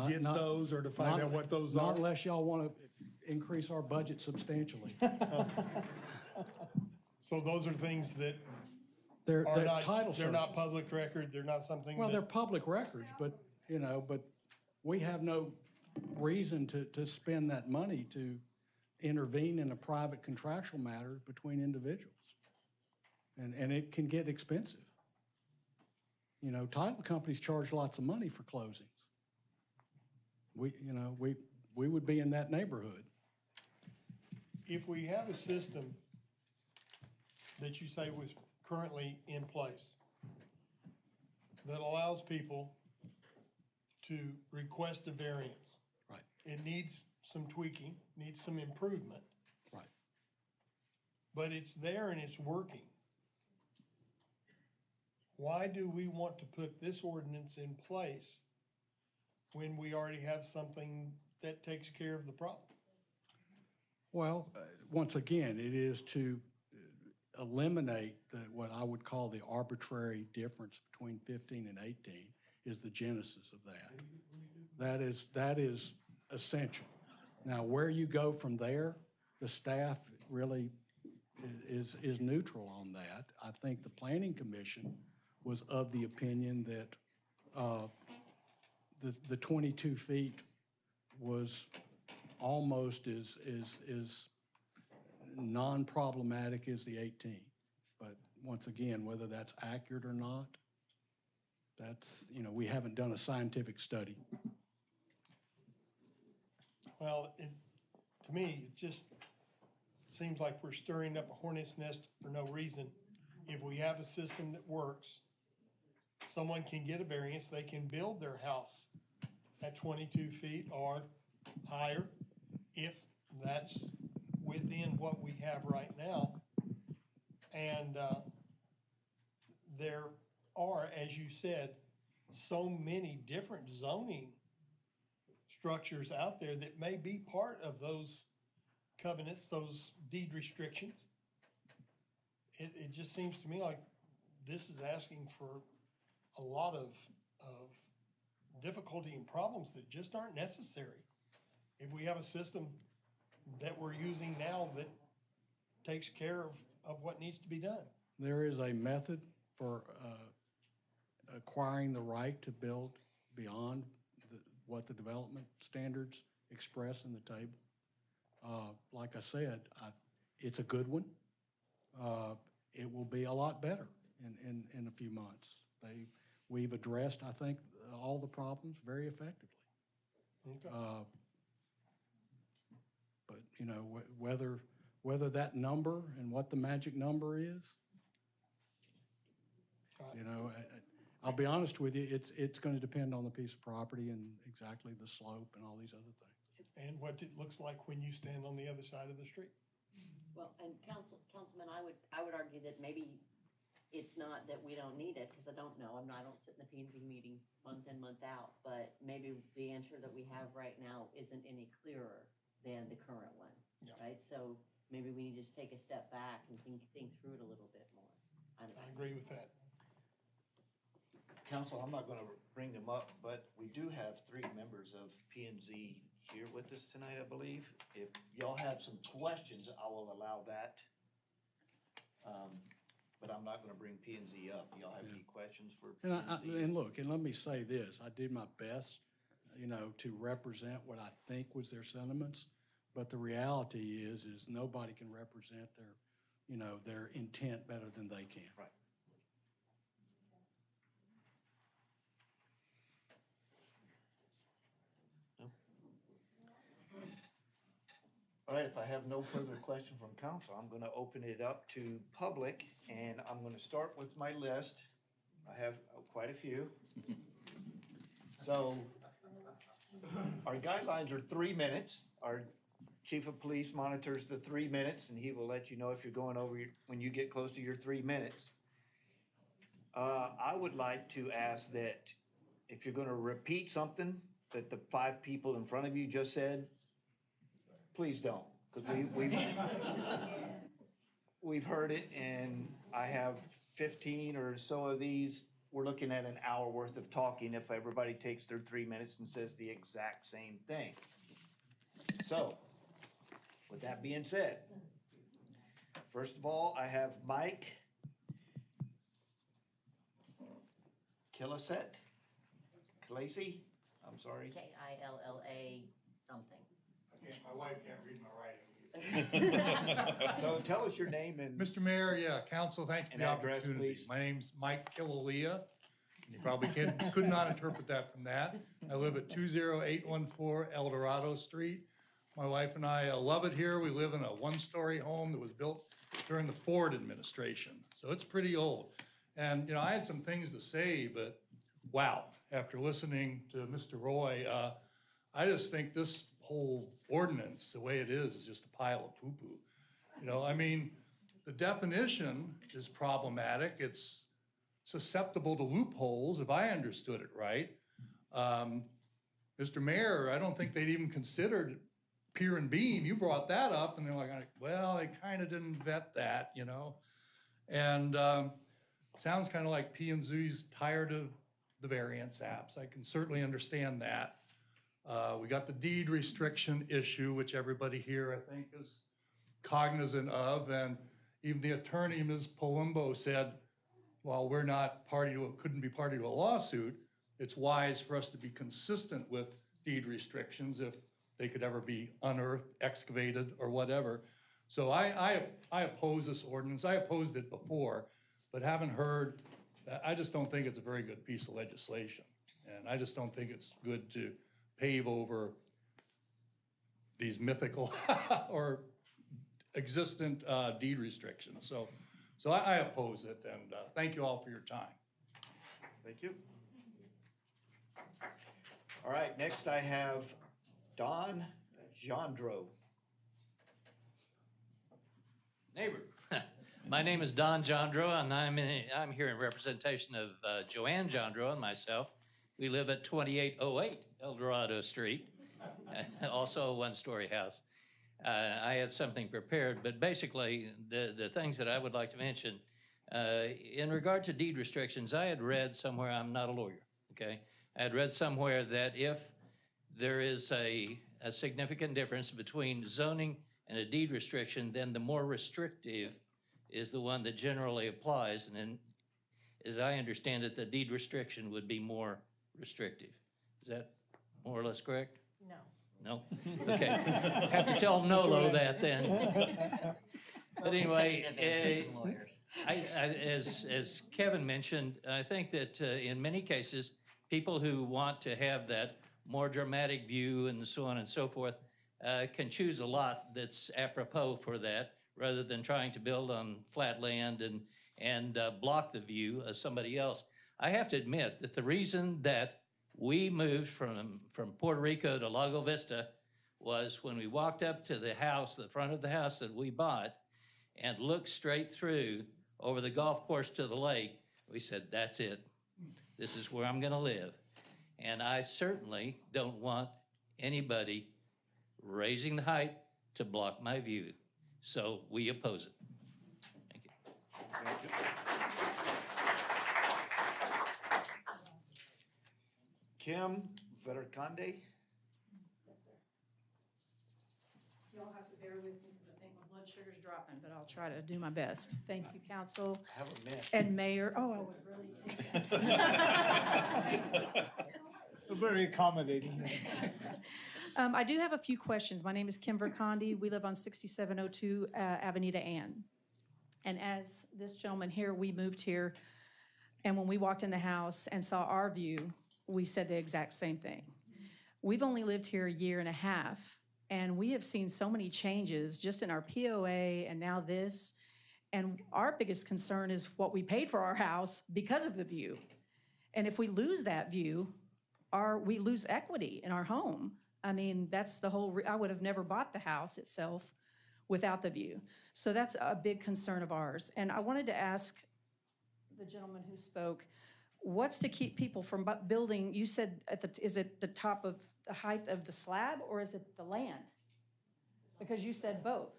get Not- those or to find not- out what those Not are? unless y'all want to increase our budget substantially. So those are things that They're are not, title they're not searches. public record, they're not something Well, they're that, public records, but, you know, but we have no reason to spend that money to intervene in a private contractual matter between individuals. And it can get expensive. You know, title companies charge lots of money for closings. We would be in that neighborhood. if we have a system that you say was currently in place that allows people to request a variance. Right. It needs some tweaking, needs some improvement. Right. But it's there and it's working. Why do we want to put this ordinance in place when we already have something that takes care of the problem? Well, once again, it is to eliminate what I would call the arbitrary difference between 15 and 18 is the genesis of that. That is essential. Now, where you go from there, the staff really is neutral on that. I think the Planning Commission was of the opinion that the 22 feet was almost as non-problematic as the 18. But once again, whether that's accurate or not, that's, we haven't done a scientific study. Well, to me, it just seems like we're stirring up a hornet's nest for no reason. If we have a system that works, someone can get a variance, they can build their house at 22 feet or higher if that's within what we have right now. And there are, as you said, so many different zoning structures out there that may be part of those covenants, those deed restrictions. It just seems to me like this is asking for a lot of difficulty and problems that just aren't necessary. If we have a system that we're using now that takes care of what needs to be done. There is a method for acquiring the right to build beyond what the development standards express in the table. Like I said, it's a good one. It will be a lot better in a few months. We've addressed, I think, all the problems very effectively. Okay. But, whether that number and what the magic number is, I'll be honest with you, it's going to depend on the piece of property and exactly the slope and all these other things. And what it looks like when you stand on the other side of the street. Well, and Councilman, I would argue that maybe it's not that we don't need it, because I don't know. I don't sit in the P&Z meetings month in, month out, but maybe the answer that we have right now isn't any clearer than the current one, Yeah. right? So maybe we need to just take a step back and think through it a little bit more. I agree with that. Council, I'm not gonna bring them up, but we do have 3 members of P and Z here with us tonight, I believe. If y'all have some questions, I will allow that. But I'm not gonna bring P and Z up. Y'all have any questions for P and Z? And look, and let me say this, I did my best, to represent what I think was their sentiments, but the reality is nobody can represent their intent better than they can. Right. No? All right, if I have no further question from council, I'm gonna open it up to public, and I'm gonna start with my list. I have quite a few. So, our guidelines are 3 minutes. Our chief of police monitors the 3 minutes, and he will let you know if you're going over when you get close to your 3 minutes. I would like to ask that if you're gonna repeat something that the 5 people in front of you just said, please don't, because we've heard it, and I have 15 or so of these. We're looking at an hour worth of talking if everybody takes their 3 minutes and says the exact same thing. So, with that being said, first of all, I have Mike Killisett, Killasey, I'm sorry. Killa something. My wife can't read my writing. So tell us your name and. Mr. Mayor, council, thanks for And the address, opportunity. please. My name's Mike Killalea. You probably could not interpret that from that. I live at 20814 El Dorado Street. My wife and I love it here. We live in a one-story home that was built during the Ford administration, so it's pretty old. And, I had some things to say, but wow, after listening to Mr. Roy, I just think this whole ordinance, the way it is just a pile of poo-poo. The definition is problematic. It's susceptible to loopholes, if I understood it right. Mr. Mayor, I don't think they'd even considered pier and beam. You brought that up, and they're like, well, I kind of didn't vet that, And sounds kind of like P&Z's tired of the variance apps. I can certainly understand that. We got the deed restriction issue, which everybody here, I think, is cognizant of. And even the attorney, Ms. Palumbo, said, while we're not couldn't be party to a lawsuit, it's wise for us to be consistent with deed restrictions if they could ever be unearthed, excavated, or whatever. So I oppose this ordinance. I opposed it before, but haven't heard, I just don't think it's a very good piece of legislation. And I just don't think it's good to pave over these mythical or existent deed restrictions. So I oppose it, and thank you all for your time. Thank you. All right, next I have Don Jandro. Neighbor. My name is Don Jandro, and I'm here in representation of Joanne Jandro and myself. We live at 2808 El Dorado Street, also a one-story house. I had something prepared, but basically the things that I would like to mention, in regard to deed restrictions, I had read somewhere, I'm not a lawyer, okay? I had read somewhere that if there is a significant difference between zoning and a deed restriction, then the more restrictive is the one that generally applies. And then, as I understand it, the deed restriction would be more restrictive. Is that more or less correct? No. No? Okay. Have to tell Nolo that then. But anyway, as Kevin mentioned, I think that in many cases, people who want to have that more dramatic view and so on and so forth can choose a lot that's apropos for that, rather than trying to build on flat land and block the view of somebody else. I have to admit that the reason that we moved from Puerto Rico to Lago Vista was when we walked up to the house, the front of the house that we bought, and looked straight through over the golf course to the lake, we said, that's it. This is where I'm gonna live. And I certainly don't want anybody raising the height to block my view. So we oppose it. Thank you. Thank you. Kim Verkande. Yes, sir. You'll have to bear with me because I think my blood sugar's dropping, but I'll try to do my best. Thank you, council. Have a minute. And mayor. Oh, I would really take that. Very accommodating. I do have a few questions. My name is Kim Verkande. We live on 6702 Avenida Ann. And as this gentleman here, we moved here, and when we walked in the house and saw our view, we said the exact same thing. We've only lived here a year and a half, and we have seen so many changes just in our POA and now this. And our biggest concern is what we paid for our house because of the view. And if we lose that view, we lose equity in our home. I mean, that's the whole, I would have never bought the house itself without the view. So that's a big concern of ours. And I wanted to ask the gentleman who spoke, what's to keep people from building, you said, is it the top of the height of the slab, or is it the land? Because you said both.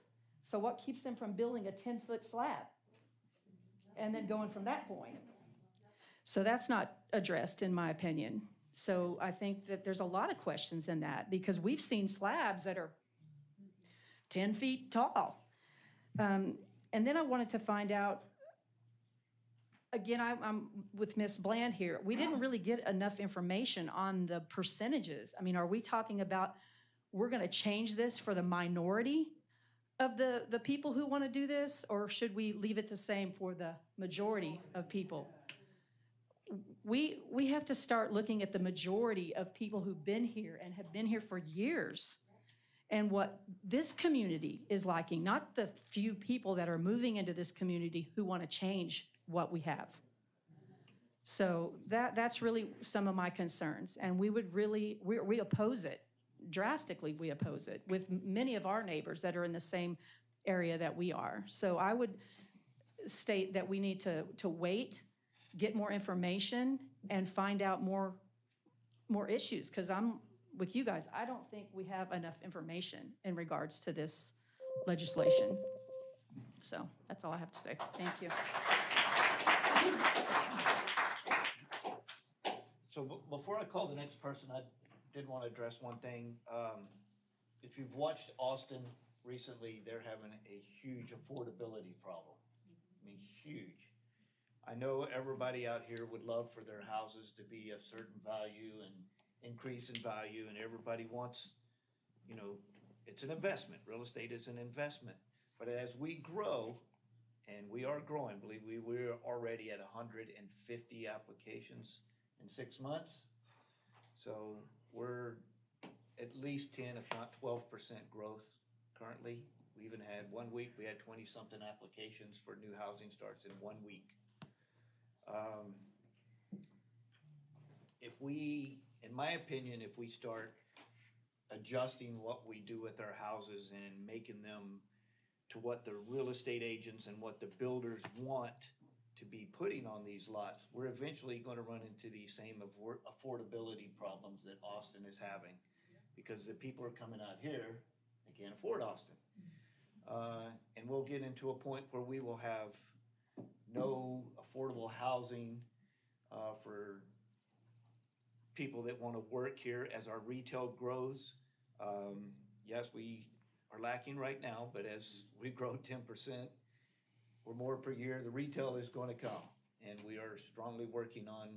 So what keeps them from building a 10-foot slab and then going from that point? So that's not addressed, in my opinion. So I think that there's a lot of questions in that, because we've seen slabs that are 10 feet tall. And then I wanted to find out, again, I'm with Ms. Bland here. We didn't really get enough information on the percentages. I mean, are we talking about we're going to change this for the minority of the people who want to do this, or should we leave it the same for the majority of people? We have to start looking at the majority of people who've been here and have been here for years. and what this community is liking, not the few people that are moving into this community who want to change what we have. So that's really some of my concerns, and we would really, we oppose it. Drastically, we oppose it with many of our neighbors that are in the same area that we are. So I would state that we need to wait, get more information, and find out more issues, because I'm with you guys. I don't think we have enough information in regards to this legislation. So that's all I have to say. Thank you. So before I call the next person, I did want to address one thing. If you've watched Austin recently, they're having a huge affordability problem. I mean, huge. I know everybody out here would love for their houses to be of certain value and increase in value, and everybody wants, you know, it's an investment. Real estate is an investment. But as we grow, and we are growing, believe me, we're already at 150 applications in 6 months. So we're at least 10, if not 12% growth currently. We even had 1 week, we had 20-something applications for new housing starts in 1 week. If we, in my opinion, if we start adjusting what we do with our houses and making them to what the real estate agents and what the builders want to be putting on these lots, we're eventually going to run into the same affordability problems that Austin is having, because the people are coming out here, they can't afford Austin. And we'll get into a point where we will have no affordable housing for people that want to work here as our retail grows. Yes, we are lacking right now, but as we grow 10% or more per year, the retail is going to come. And we are strongly working on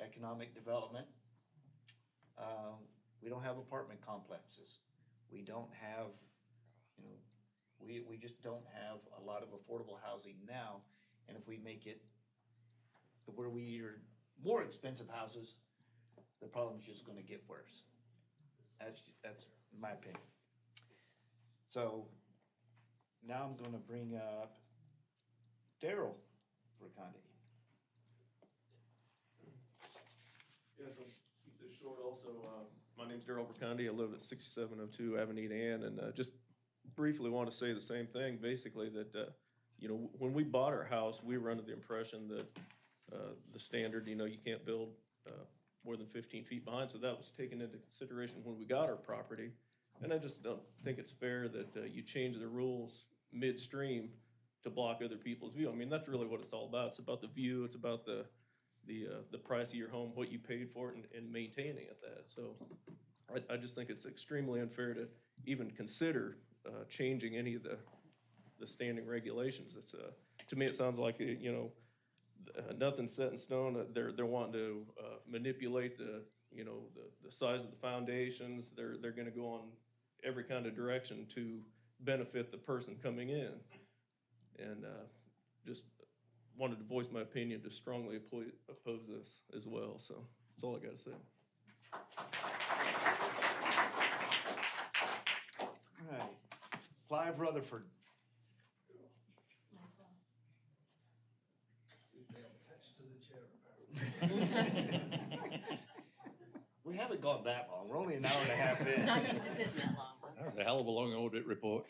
economic development. We don't have apartment complexes. We don't have, you know, we just don't have a lot of affordable housing now. And if we make it where we are more expensive houses, the problem's just going to get worse. That's my opinion. So now I'm going to bring up Daryl Vercondi. Yes, I'll keep this short also. My name's Daryl Vercondi. I live at 6702 Avenida Ann, and just briefly want to say the same thing, basically, that, you know, when we bought our house, we were under the impression that the standard, you know, you can't build more than 15 feet behind, so that was taken into consideration when we got our property. And I just don't think it's fair that you change the rules midstream to block other people's view. I mean, that's really what it's all about. It's about the view, it's about the price of your home, what you paid for it, and maintaining it that. So I just think it's extremely unfair to even consider changing any of the standing regulations. It's to me, it sounds like, you know, nothing's set in stone. They're wanting to manipulate the size of the foundations. They're going to go on every kind of direction to benefit the person coming in. And just wanted to voice my opinion to strongly oppose this as well. So that's all I got to say. All right, Clive Rutherford. We haven't gone that long. We're only an hour and a half in. Not used to sitting that long. That was a hell of a long audit report.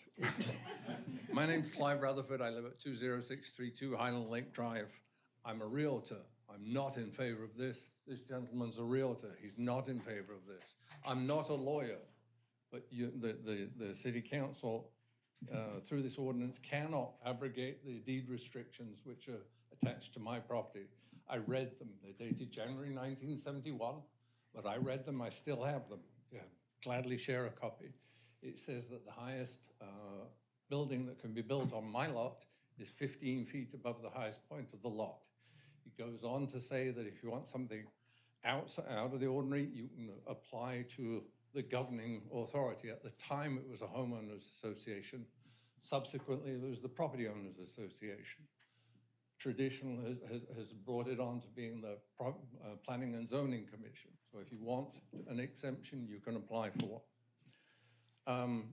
My name's Clive Rutherford. I live at 20632 Highland Lake Drive. I'm a realtor. I'm not in favor of this. This gentleman's a realtor. He's not in favor of this. I'm not a lawyer, but the city council, through this ordinance, cannot abrogate the deed restrictions which are attached to my property. I read them. They're dated January 1971, but I read them. I still have them. Yeah, gladly share a copy. It says that the highest building that can be built on my lot is 15 feet above the highest point of the lot. It goes on to say that if you want something out of the ordinary, you can apply to the governing authority. At the time, it was a homeowners association. Subsequently, it was the property owners association. Tradition has brought it on to being the Planning and Zoning Commission. So if you want an exemption, you can apply for one.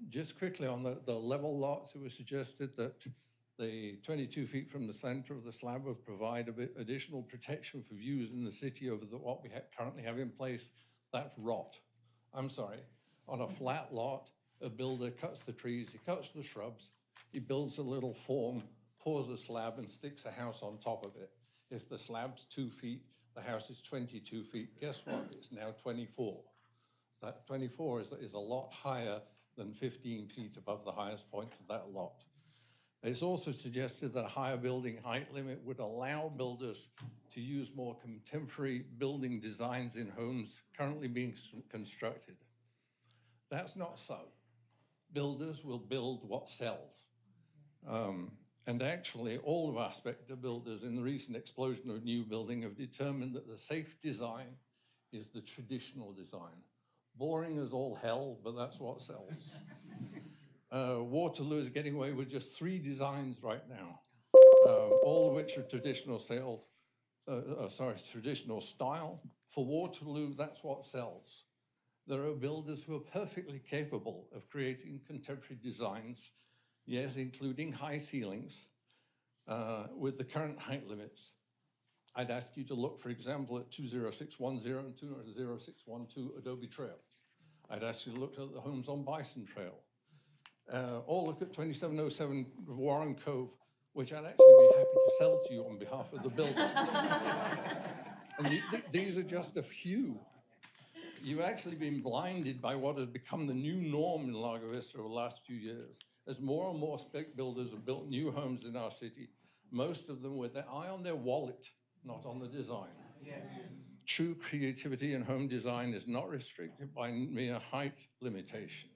Just quickly on the level lots, it was suggested that the 22 feet from the center of the slab would provide a bit additional protection for views in the city over what we currently have in place. That's rot. I'm sorry. On a flat lot, a builder cuts the trees, he cuts the shrubs, he builds a little form, pours a slab and sticks a house on top of it. If the slab's 2 feet, the house is 22 feet. Guess what? It's now 24. That 24 is a lot higher than 15 feet above the highest point of that lot. It's also suggested that a higher building height limit would allow builders to use more contemporary building designs in homes currently being constructed. That's not so. Builders will build what sells. And actually, all of our spectre builders in the recent explosion of new building have determined that the safe design is the traditional design. Boring as all hell, but that's what sells. Waterloo is getting away with just 3 designs right now, all of which are traditional traditional style. For Waterloo, that's what sells. There are builders who are perfectly capable of creating contemporary designs, yes, including high ceilings, with the current height limits. I'd ask you to look, for example, at 20610 and 20612 Adobe Trail. I'd ask you to look at the homes on Bison Trail. Or look at 2707 Warren Cove, which I'd actually be happy to sell to you on behalf of the builder. And these are just a few. You've actually been blinded by what has become the new norm in Lago Vista over the last few years. As more and more spec builders have built new homes in our city, most of them with their eye on their wallet, not on the design. Yeah. True creativity in home design is not restricted by mere height limitation.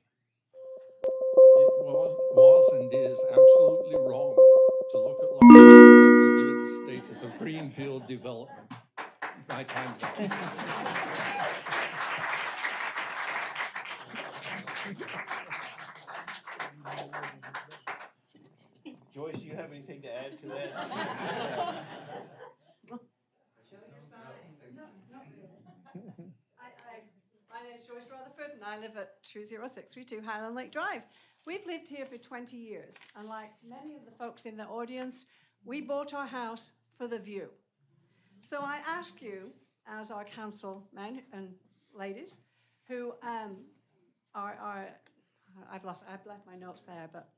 It was and is absolutely wrong to look at Lago Vista and give it the status of greenfield development. My time's up. Joyce, do you have anything to add to that? My name's Joyce Rutherford, and I live at 20632 Highland Lake Drive. We've lived here for 20 years, and like many of the folks in the audience, we bought our house for the view. So I ask you, as our councilmen and ladies, who I've left my notes there, but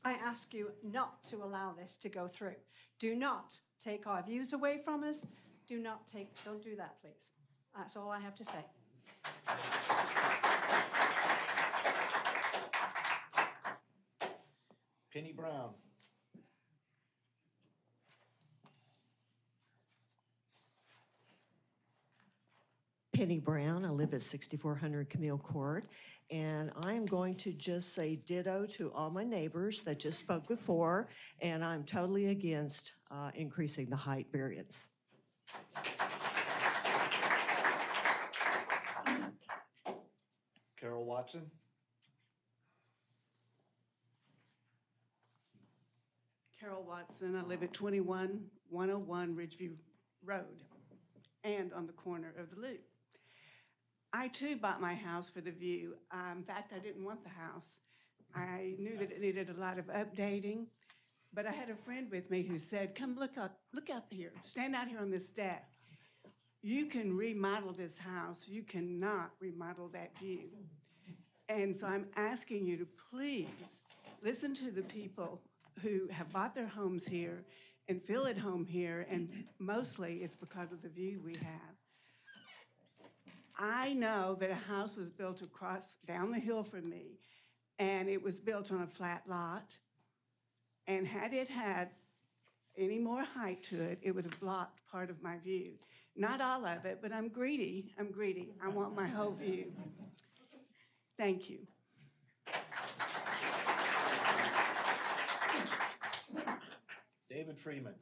I ask you not to allow this to go through. Do not take our views away from us. Don't do that, please. That's all I have to say. Penny Brown. Penny Brown. I live at 6400 Camille Court, and I am going to just say ditto to all my neighbors that just spoke before, and I'm totally against increasing the height variance. Carol Watson. Carol Watson. I live at 21101 Ridgeview Road and on the corner of the Loop. I too bought my house for the view. In fact, I didn't want the house. I knew that it needed a lot of updating, but I had a friend with me who said, come look out here, stand out here on this deck. You can remodel this house. You cannot remodel that view. And so I'm asking you to please listen to the people who have bought their homes here and feel at home here, and mostly it's because of the view we have. I know that a house was built down the hill from me, and it was built on a flat lot, and had it had any more height to it, it would have blocked part of my view. Not all of it, but I'm greedy. I want my whole view. Thank you. David Freeman.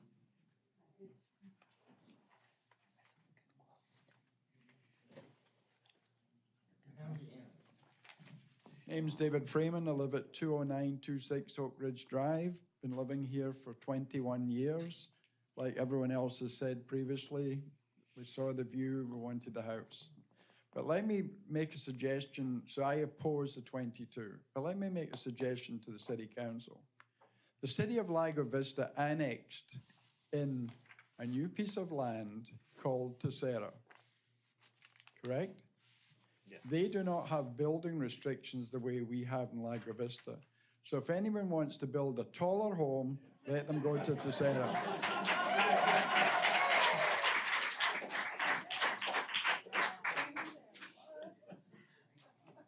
Name's David Freeman. I live at 20926 Oak Ridge Drive. Been living here for 21 years. Like everyone else has said previously, we saw the view, we wanted the house. But let me make a suggestion. So I oppose the 22. But let me make a suggestion to the city council. The city of Lago Vista annexed in a new piece of land called Tercera, correct? Yeah. They do not have building restrictions the way we have in Lago Vista. So if anyone wants to build a taller home, let them go to Tercera.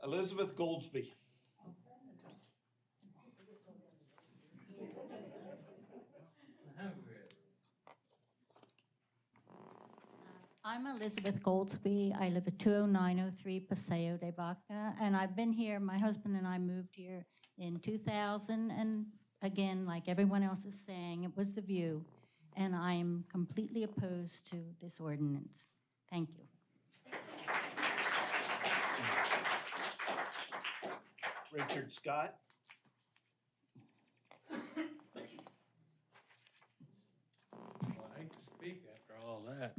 Elizabeth Goldsby. I'm Elizabeth Goldsby. I live at 20903 Paseo de Vaca, and I've been here, my husband and I moved here in 2000, and again, like everyone else is saying, it was the view, and I am completely opposed to this ordinance. Thank you. Richard Scott. Well, I hate to speak after all that.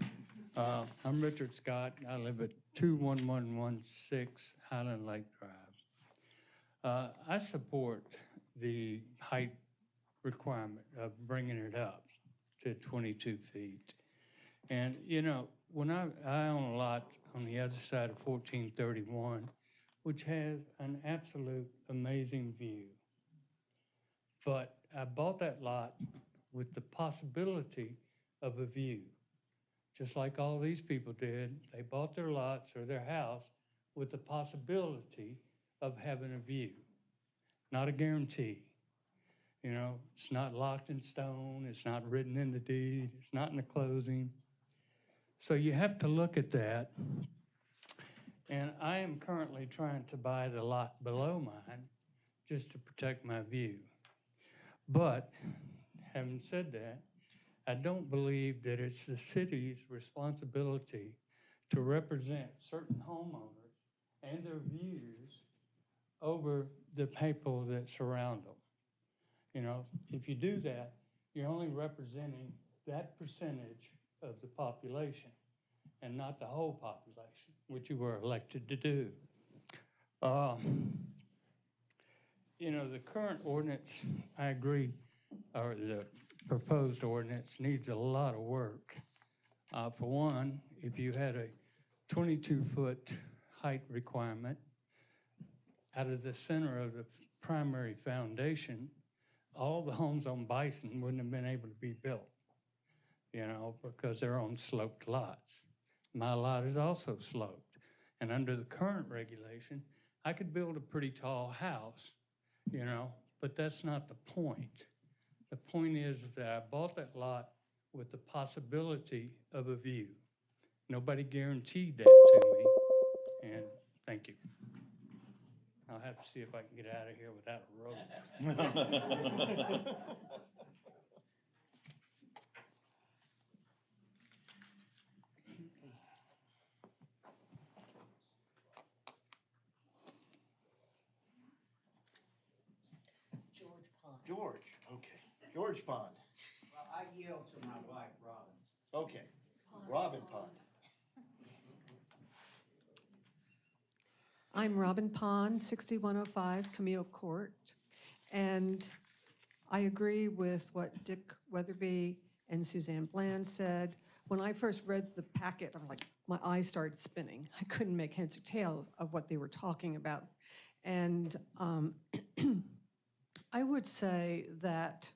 I'm Richard Scott. I live at 21116 Highland Lake Drive. I support the height requirement of bringing it up to 22 feet. And, you know, when I own a lot on the other side of 1431, which has an absolute amazing view. But I bought that lot with the possibility of a view. Just like all these people did, they bought their lots or their house with the possibility of having a view, not a guarantee. You know, it's not locked in stone, it's not written in the deed, it's not in the closing. So you have to look at that. And I am currently trying to buy the lot below mine just to protect my view. But having said that, I don't believe that it's the city's responsibility to represent certain homeowners and their views over the people that surround them. You know, if you do that, you're only representing that percentage of the population and not the whole population, which you were elected to do. You know, the current ordinance, I agree, or the proposed ordinance needs a lot of work. For one, if you had a 22-foot height requirement out of the center of the primary foundation, all the homes on Bison wouldn't have been able to be built, you know, because they're on sloped lots. My lot is also sloped. And under the current regulation, I could build a pretty tall house, you know, but that's not the point. The point is that I bought that lot with the possibility of a view. Nobody guaranteed that to me, and thank you. I'll have to see if I can get out of here without a rope. George Pond. George, okay. George Pond. Well, I yield to my wife, Robin. Okay. Robin Pond. I'm Robin Pond, 6105 Camille Court, and I agree with what Dick Weatherby and Suzanne Bland said. When I first read the packet, I'm like, my eyes started spinning. I couldn't make heads or tails of what they were talking about. And I would say that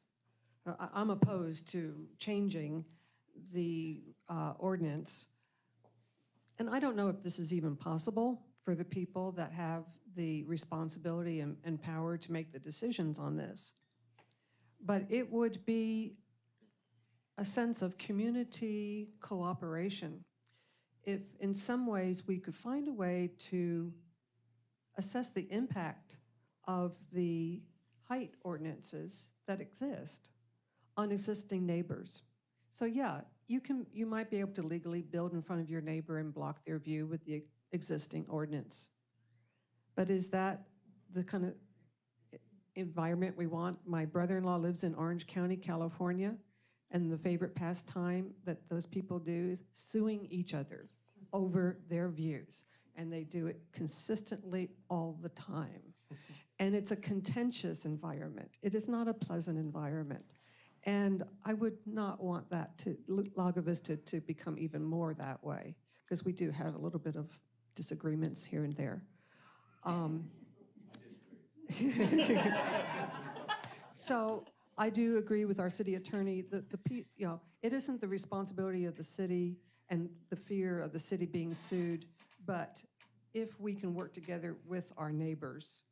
I'm opposed to changing the ordinance. And I don't know if this is even possible for the people that have the responsibility and power to make the decisions on this. But it would be a sense of community cooperation if in some ways we could find a way to assess the impact of the height ordinances that exist on existing neighbors. So yeah, you might be able to legally build in front of your neighbor and block their view with the existing ordinance. But is that the kind of environment we want? My brother-in-law lives in Orange County, California, and the favorite pastime that those people do is suing each other over their views. and they do it consistently all the time. And it's a contentious environment. It is not a pleasant environment. And I would not want that to, Lago Vista to become even more that way, because we do have a little bit of disagreements here and there. So I do agree with our city attorney that it isn't the responsibility of the city and the fear of the city being sued, but if we can work together with our neighbors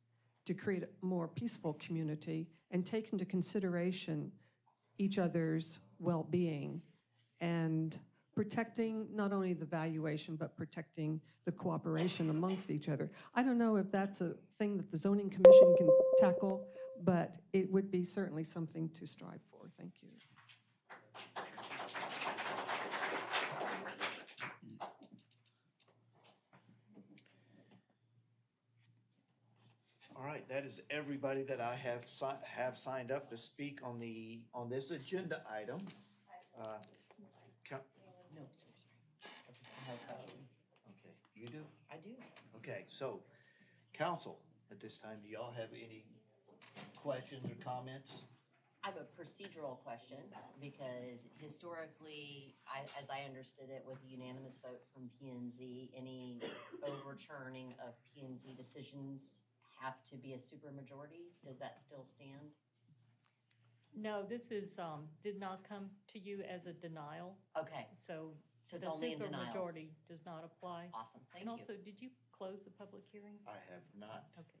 to create a more peaceful community and take into consideration each other's well-being and protecting not only the valuation, but protecting the cooperation amongst each other. I don't know if that's a thing that the zoning commission can tackle, but it would be certainly something to strive for. Thank you. All right, that is everybody that I have signed up to speak on this agenda item. No, sorry. I have a question. Okay, you do? I do. Okay, so, council, at this time, do y'all have any questions or comments? I have a procedural question because historically, as I understood it, with a unanimous vote from P and Z, any overturning of P and Z decisions have to be a supermajority? Does that still stand? No, this is, did not come to you as a denial. Okay. So it's the only in denials. supermajority does not apply. Awesome, thank And you. also, did you close the public hearing? I have not. Okay,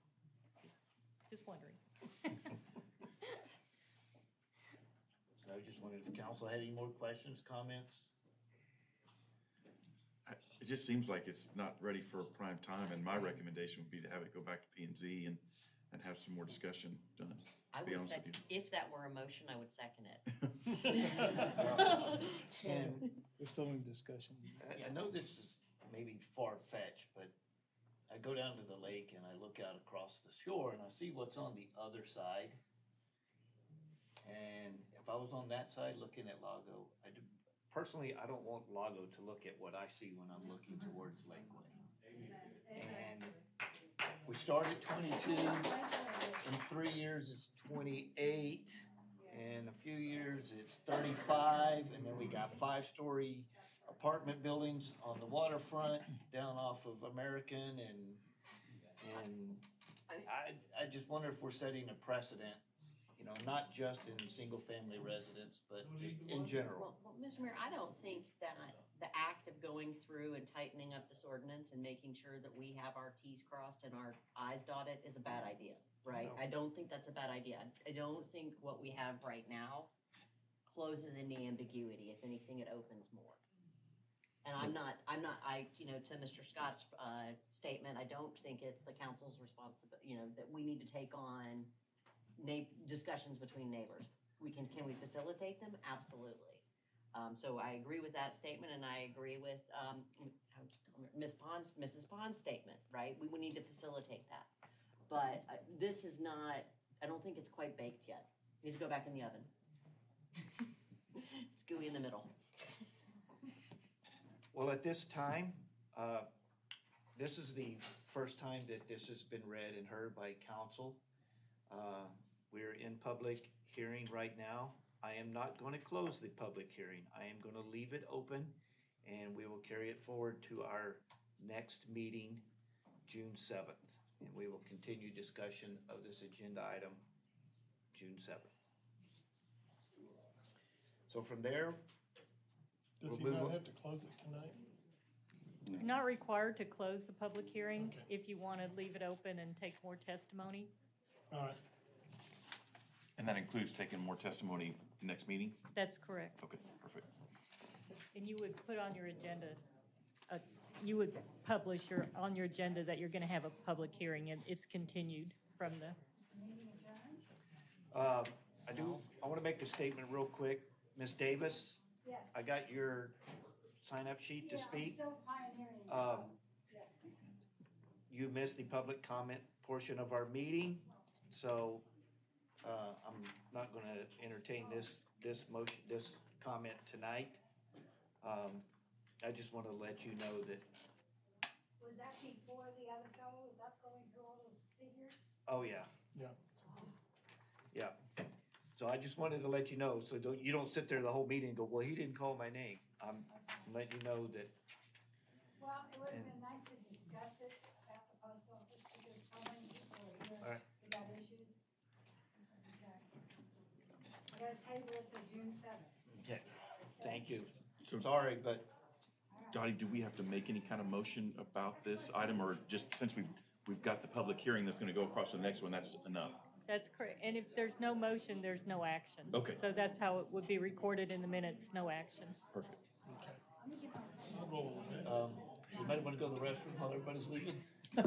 just wondering. So I just wondered if the council had any more questions, comments? It just seems like it's not ready for prime time, and my recommendation would be to have it go back to P and Z and have some more discussion done. I To be would honest with second, you. if that were a motion, I would second it. And We're still in discussion. I know this is maybe far-fetched, but I go down to the lake and I look out across the shore and I see what's on the other side. And if I was on that side looking at Lago, personally, I don't want Lago to look at what I see when I'm looking towards Lakeway. And we started 22, in 3 years it's 28, in a few years it's 35, and then we got 5-story apartment buildings on the waterfront down off of American, and I just wonder if we're setting a precedent, not just in single-family residence, but just in general. Well, Mr. Mayor, I don't think that the act of going through and tightening up this ordinance and making sure that we have our Ts crossed and our Is dotted is a bad idea, right? No. I don't think that's a bad idea. I don't think what we have right now closes any ambiguity. If anything, it opens more. And to Mr. Scott's statement, I don't think it's the council's responsibility, that we need to take on discussions between neighbors. Can we facilitate them? Absolutely. So I agree with that statement, and I agree with Mrs. Pond's statement, right? We would need to facilitate that. But this is not, I don't think it's quite baked yet. It needs to go back in the oven. It's gooey in the middle. Well, at this time, this is the first time that this has been read and heard by council. We're in public hearing right now. I am not going to close the public hearing. I am going to leave it open, and we will carry it forward to our next meeting, June 7th. And we will continue discussion of this agenda item, June 7th. So from there, Does he we'll not move have to close it tonight? You're not required to close the public hearing if you want to leave it open and take more testimony. All right. And that includes taking more testimony next meeting? That's correct. Okay, perfect. And you would put on your agenda, you would publish on your agenda that you're going to have a public hearing, and it's continued from the. I want to make a statement real quick. Ms. Davis? Yes. I got your sign-up sheet to speak. I'm still pioneering. Yes. You missed the public comment portion of our meeting, so I'm not going to entertain this motion, this comment tonight. I just want to let you know that Was that before the other fellow was up going through all those figures? Oh, yeah. Yeah. Yeah. So I just wanted to let you know, so you don't sit there the whole meeting and go, well, he didn't call my name. I'm letting you know that, Well, it would have been nice to discuss it at the post office because so many people are here All right. who got issues. I gotta table it to June 7th. okay, thank you. So, Sorry, but Dottie, do we have to make any kind of motion about this item, or just since we've got the public hearing that's gonna go across to the next one, that's enough? That's correct. And if there's no motion, there's no action. Okay. So that's how it would be recorded in the minutes, no action. Perfect. Somebody want to go to the restroom while everybody's leaving? I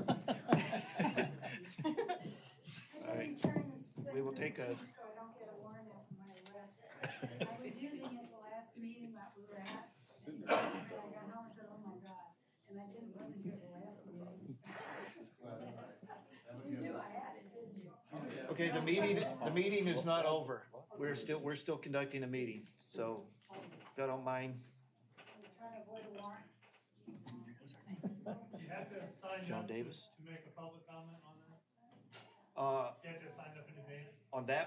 All right. didn't turn this We will take a, so I don't get a warrant out for my arrest. I was using it the last meeting that we were at. And I got home and said, oh my God. And I wasn't here the last meeting. You knew I had it, didn't you? okay, the meeting is not over. We're still conducting a meeting, so if you don't mind. I was trying to avoid a warrant. You have to sign John up Davis? to make a public comment on that? Uh, You have to sign up in advance?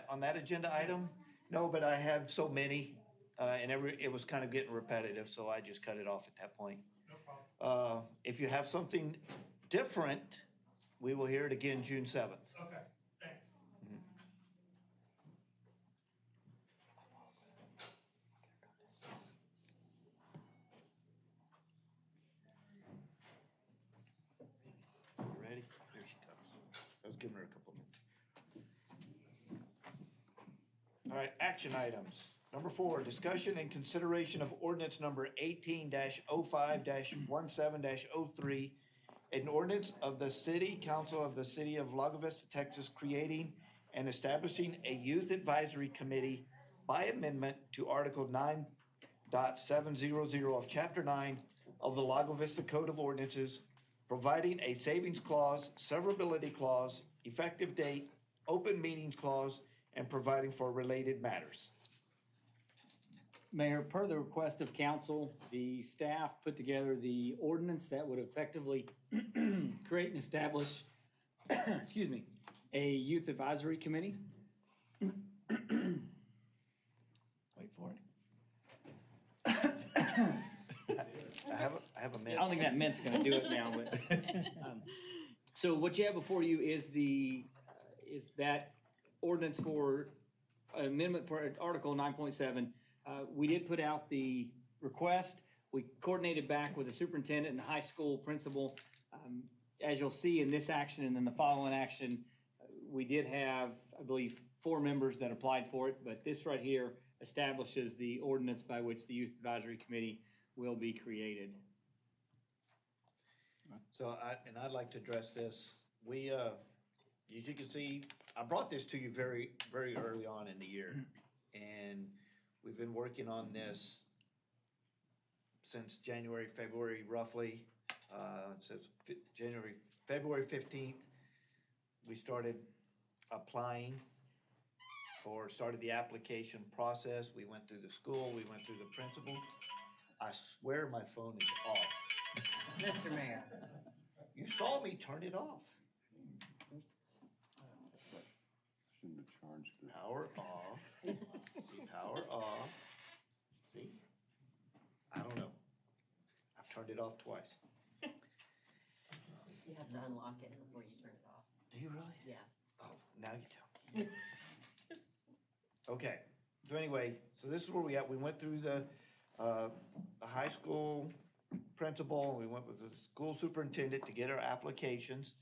on that agenda item? No, but I had so many, and it was kind of getting repetitive, so I just cut it off at that point. No problem. If you have something different, we will hear it again June 7th. Okay, thanks. You ready? Here she comes. I was giving her a couple minutes. All right, action items. Number 4, discussion and consideration of ordinance number 18-05-17-03, an ordinance of the City Council of the City of Lago Vista, Texas, creating and establishing a youth advisory committee by amendment to Article 9.700 of Chapter 9 of the Lago Vista Code of Ordinances, providing a savings clause, severability clause, effective date, open meetings clause, and providing for related matters. Mayor, per the request of council, the staff put together the ordinance that would effectively create and establish, excuse me, a youth advisory committee. Wait for it. I have a minute. I don't think that mint's gonna do it now, but, so what you have before you is is that ordinance for amendment for Article 9.7. We did put out the request. We coordinated back with the superintendent and the high school principal. As you'll see in this action and then the following action, we did have, I believe, 4 members that applied for it, but this right here establishes the ordinance by which the Youth Advisory Committee will be created. So I'd like to address this. We, as you can see, I brought this to you very, very early on in the year. And we've been working on this since January, February, roughly. It says February 15th, we started applying or started the application process. We went through the school, we went through the principal. I swear my phone is off. Mr. Mayor. You saw me turn it off. Shouldn't have charged it. Power off. See, power off. See? I don't know. I've turned it off twice. You have to unlock it before you turn it off. Do you really? Yeah. Oh, now you tell me. Okay, so anyway, so this is where we at. We went through the high school principal, we went with the school superintendent to get our applications.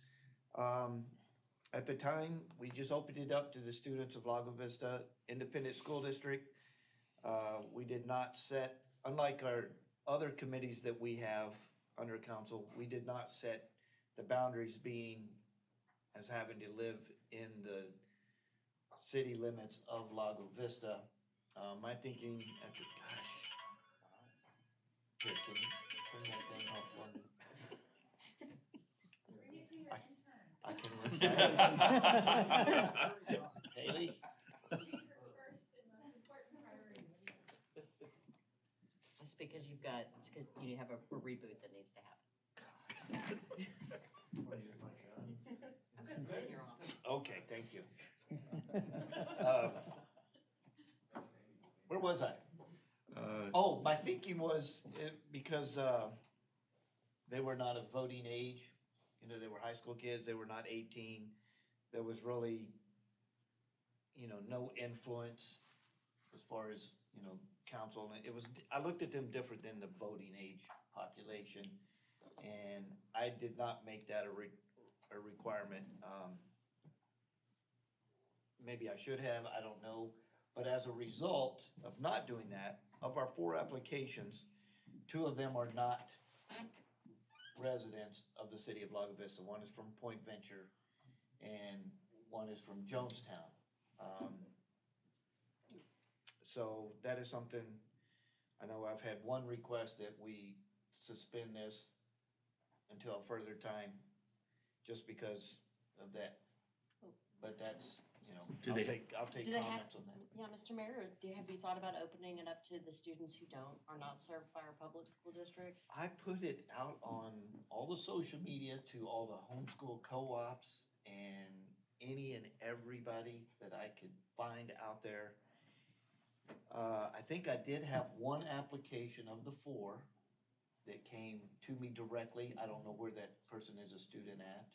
At the time, we just opened it up to the students of Lago Vista Independent School District. We did not set, unlike our other committees that we have under council, we did not set the boundaries being as having to live in the city limits of Lago Vista. My thinking at the, gosh. Here, can you turn that thing off for me? I can Haley? It's because it's because you have a reboot that needs to happen. I'm gonna put it in your office. Okay, thank you. Where was I? Oh, my thinking was, because they were not of voting age, you know, they were high school kids, they were not 18. There was really, you know, no influence as far as, you know, council. And it was, I looked at them different than the voting age population. And I did not make that a requirement. Maybe I should have, I don't know. But as a result of not doing that, of our 4 applications, 2 of them are not residents of the city of Lago Vista. One is from Point Venture and one is from Jonestown. So that is something, I know I've had one request that we suspend this until a further time, just because of that. But that's, you know, Do I'll they- take Do they have, comments on that. yeah, Mr. Mayor, have you thought about opening it up to the students who are not served by our public school district? I put it out on all the social media to all the homeschool co-ops and any and everybody that I could find out there. I think I did have one application of the 4 that came to me directly. I don't know where that person is a student at.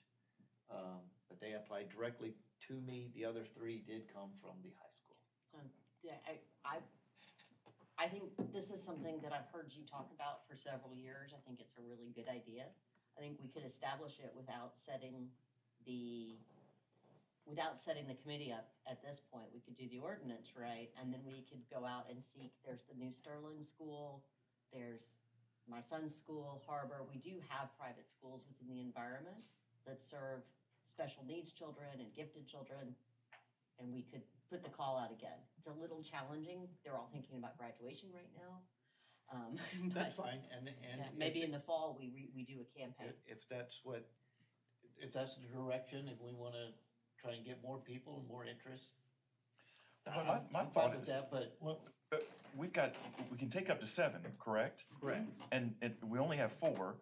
But they applied directly to me. The other 3 did come from the high school. So, yeah, I think this is something that I've heard you talk about for several years. I think it's a really good idea. I think we could establish it without setting the committee up at this point. We could do the ordinance, right? And then we could go out and seek, there's the new Sterling School, there's my son's school, Harbor. We do have private schools within the environment that serve special needs children and gifted children, and we could put the call out again. It's a little challenging. They're all thinking about graduation right now. That's but, fine, and yeah, maybe in the fall, we do a campaign. if that's the direction, and we wanna try and get more people and more interest. Well, my I'm fine thought with is, that, but we can take up to 7, correct? Correct. And we only have 4.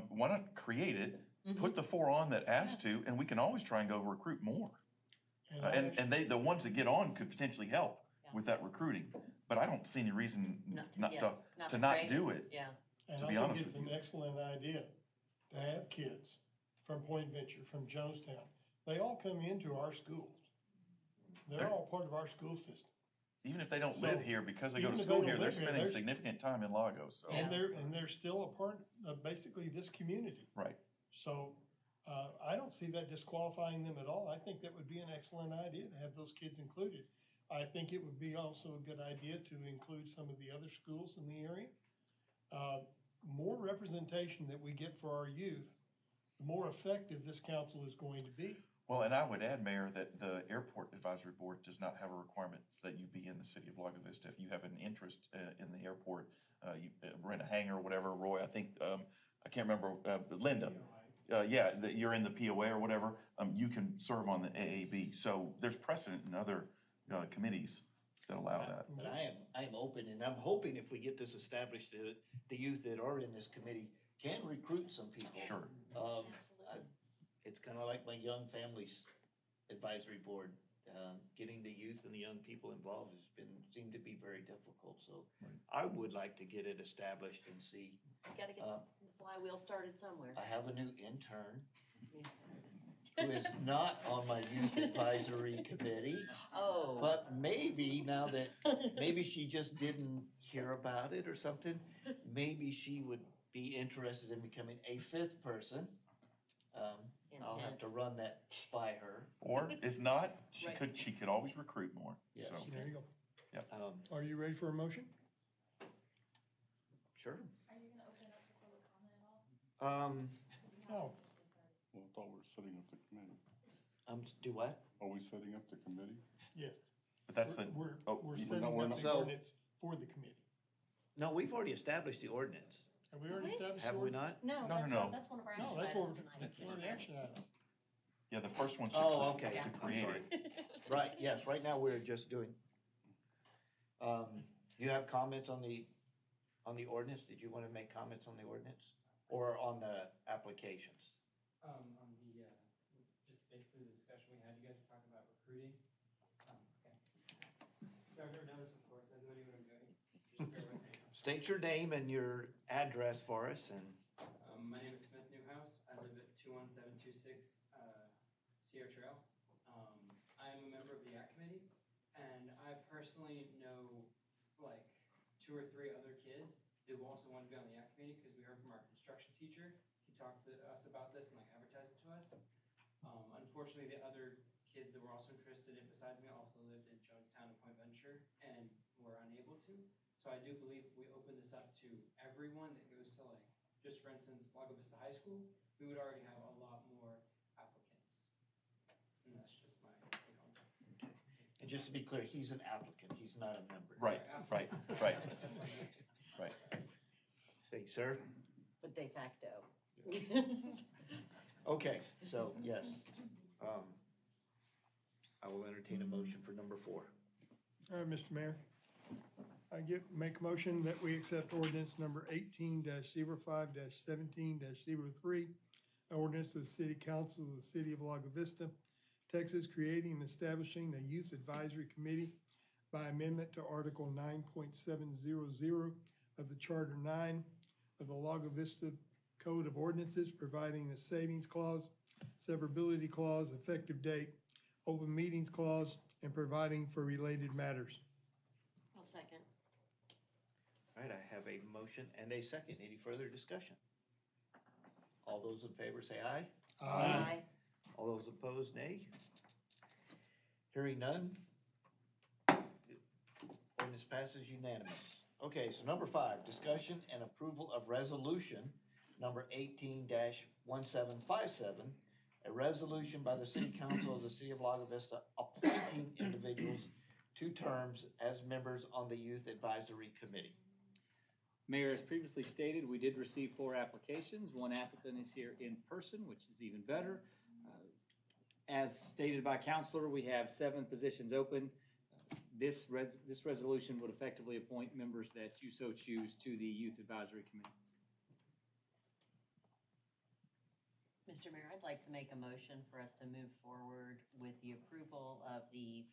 Why not create it, put the 4 on that asked to, and we can always try and go recruit more. And the ones that get on could potentially help with that recruiting. But I don't see any reason not to do it. Yeah. And To I be think honest it's with an excellent idea to have kids from Point Venture, from Jonestown. They all come into our schools. They're all part of our school system. Even if they don't So, live here, because they go to even if school they here, don't they're live here, spending they're- significant time in Lago, so. And they're still a part of basically this community. Right. So, I don't see that disqualifying them at all. I think that would be an excellent idea to have those kids included. I think it would be also a good idea to include some of the other schools in the area. More representation that we get for our youth, the more effective this council is going to be. Well, and I would add, Mayor, that the Airport Advisory Board does not have a requirement that you be in the city of Lago Vista. If you have an interest in the airport, you rent a hangar or whatever, Roy, I think, I can't remember, Linda. Yeah, that you're in the POA or whatever, you can serve on the AAB. So there's precedent in other committees that allow that. But I am open, and I'm hoping if we get this established, that the youth that are in this committee can recruit some people. Sure. It's kind of like my Young Families Advisory Board. Getting the youth and the young people involved seemed to be very difficult. So I would like to get it established and see. You gotta get the flywheel started somewhere. I have a new intern who is not on my youth advisory committee. Oh. But maybe now that, maybe she just didn't hear about it or something, maybe she would be interested in becoming a 5th person. I'll have to run that by her. Or if not, Right. she could always recruit more. Yes. So, There you go. yep. Are you ready for a motion? Sure. Are you gonna open it up for public comment at all? No. Well, I thought we were setting up the committee. Do what? Are we setting up the committee? Yes. But that's the, We're you- setting up the ordinance for the committee. No, we've already established the ordinance. Have we already established? Have the we ordinance? not? No. That's one of our No, action that's items what, tonight. that's one of the action items. yeah, the first one's Oh, okay. to I'm create sorry. it. Right, yes, right now we're just doing. You have comments on the ordinance? Did you want to make comments on the ordinance? or on the applications? On the, just basically the discussion we had, you guys were talking about recruiting. Okay. So I've never done this before, so I have no idea what I'm doing. Just bear with me. State your name and your address for us, and My name is Smith Newhouse. I live at 21726 Sierra Trail. I am a member of the Act Committee, and I personally know like 2 or 3 other kids who also want to be on the Act Committee because we heard from our construction teacher. He talked to us about this and like advertised it to us. Unfortunately, the other kids that were also interested in, besides me, also lived in Jonestown and Point Venture and were unable to. So I do believe if we open this up to everyone that goes to like, just for instance, Lago Vista High School, we would already have a lot more applicants. And that's just my take on that. and just to be clear, he's an applicant, he's not a member. Right, right, right, right. Thank you, sir. But de facto. Okay, so yes, I will entertain a motion for number 4. All right, Mr. Mayor. Make a motion that we accept ordinance number 18-05-17-03, ordinance of the City Council of the City of Lago Vista, Texas, creating and establishing a youth advisory committee by amendment to Article 9.700 of the Charter 9 of the Lago Vista Code of Ordinances, providing a savings clause, severability clause, effective date, open meetings clause, and providing for related matters. I'll second. All right, I have a motion and a second. Any further discussion? All those in favor say aye. Aye. All those opposed, nay. Hearing none. Ordinance passes unanimous. Okay, so number 5, discussion and approval of resolution number 18-1757, a resolution by the City Council of the City of Lago Vista appointing individuals to terms as members on the Youth Advisory Committee. Mayor, as previously stated, we did receive 4 applications. 1 applicant is here in person, which is even better. As stated by Counselor, we have 7 positions open. This resolution would effectively appoint members that you so choose to the Youth Advisory Committee. Mr. Mayor, I'd like to make a motion for us to move forward with the approval of the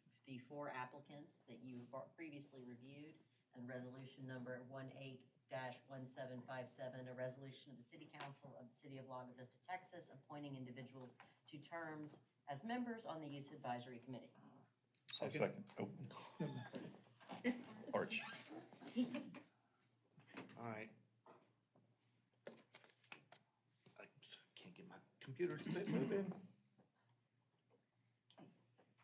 4 applicants that you have previously reviewed, and resolution number 18-1757, a resolution of the City Council of the City of Lago Vista, Texas, appointing individuals to terms as members on the Youth Advisory Committee. I'll second. Oh. Arch. All right. I can't get my computer to move in.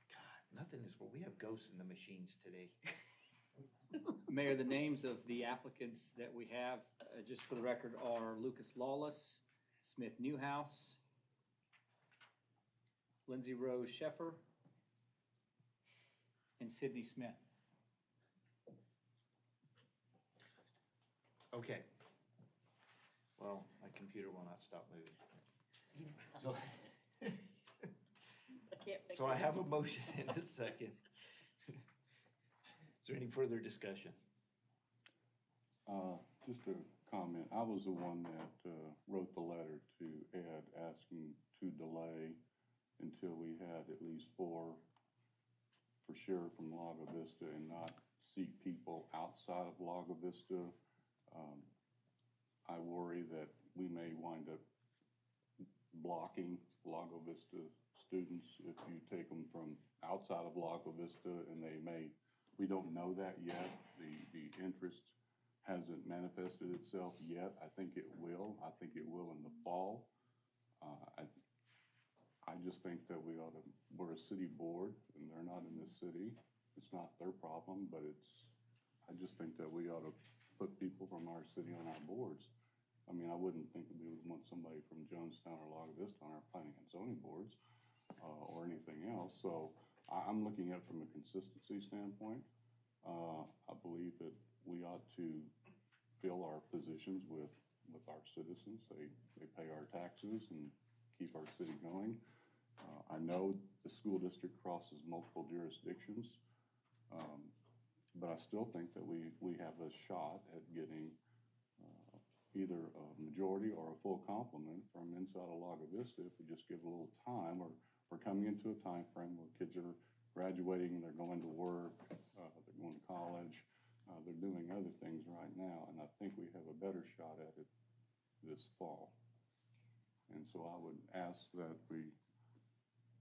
God, nothing is, well, we have ghosts in the machines today. Mayor, the names of the applicants that we have, just for the record, are Lucas Lawless, Smith Newhouse, Lindsay Rose Sheffer, and Sydney Smith. Okay. Well, my computer will not stop moving. So, so I have a motion in a second. Is there any further discussion? Just a comment. I was the one that wrote the letter to Ed asking to delay until we had at least 4 for sure from Lago Vista and not seek people outside of Lago Vista. I worry that we may wind up blocking Lago Vista students if you take them from outside of Lago Vista, and we don't know that yet. The interest hasn't manifested itself yet. I think it will. I think it will in the fall. I just think that we're a city board, and they're not in this city. It's not their problem, but I just think that we ought to put people from our city on our boards. I mean, I wouldn't think that we would want somebody from Jonestown or Lago Vista on our planning and zoning boards or anything else. So I'm looking at it from a consistency standpoint. I believe that we ought to fill our positions with our citizens. They pay our taxes and keep our city going. I know the school district crosses multiple jurisdictions, but I still think that we have a shot at getting either a majority or a full complement from inside of Lago Vista if we just give a little time, or we're coming into a time frame where kids are graduating, they're going to work, they're going to college, they're doing other things right now, and I think we have a better shot at it this fall. And so I would ask that we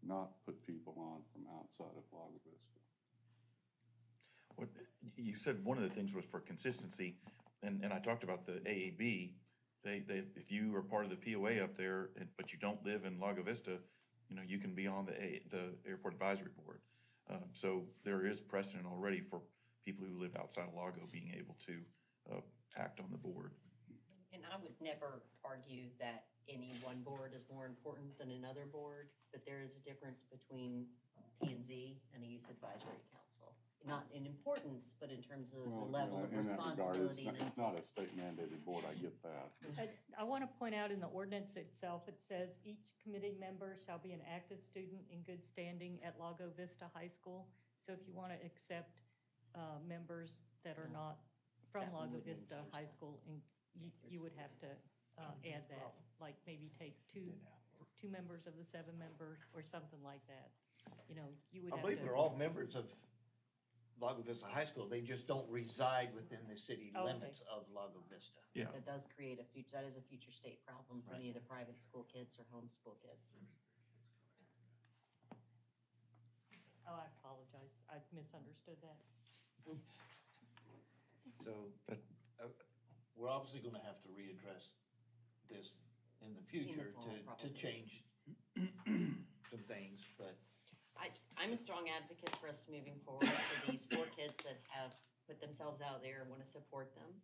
not put people on from outside of Lago Vista. What, you said one of the things was for consistency, and I talked about the AAB. If you are part of the POA up there, but you don't live in Lago Vista, you know, you can be on the Airport Advisory Board. So there is precedent already for people who live outside of Lago being able to act on the board. And I would never argue that any one board is more important than another board, but there is a difference between P&Z and a youth advisory council. Not in importance, but in terms of the level of in that regard, responsibility. it's not a state mandated board, I get that. I want to point out in the ordinance itself, it says each committee member shall be an active student in good standing at Lago Vista High School. So if you want to accept members that are not from That one Lago would need Vista to be High School, and you would have to add that, like maybe take two members of the 7 members or something like that. You know, you would I have to. believe they're all members of Lago Vista High School. They just don't reside within the city Okay. limits of Lago Vista. Yeah. That does create that is a future state problem for any of the private school kids or homeschool kids. Oh, I apologize. I misunderstood that. So we're obviously going to have to readdress this in the future fall, to probably. change some things, but I'm a strong advocate for us moving forward for these 4 kids that have put themselves out there and want to support them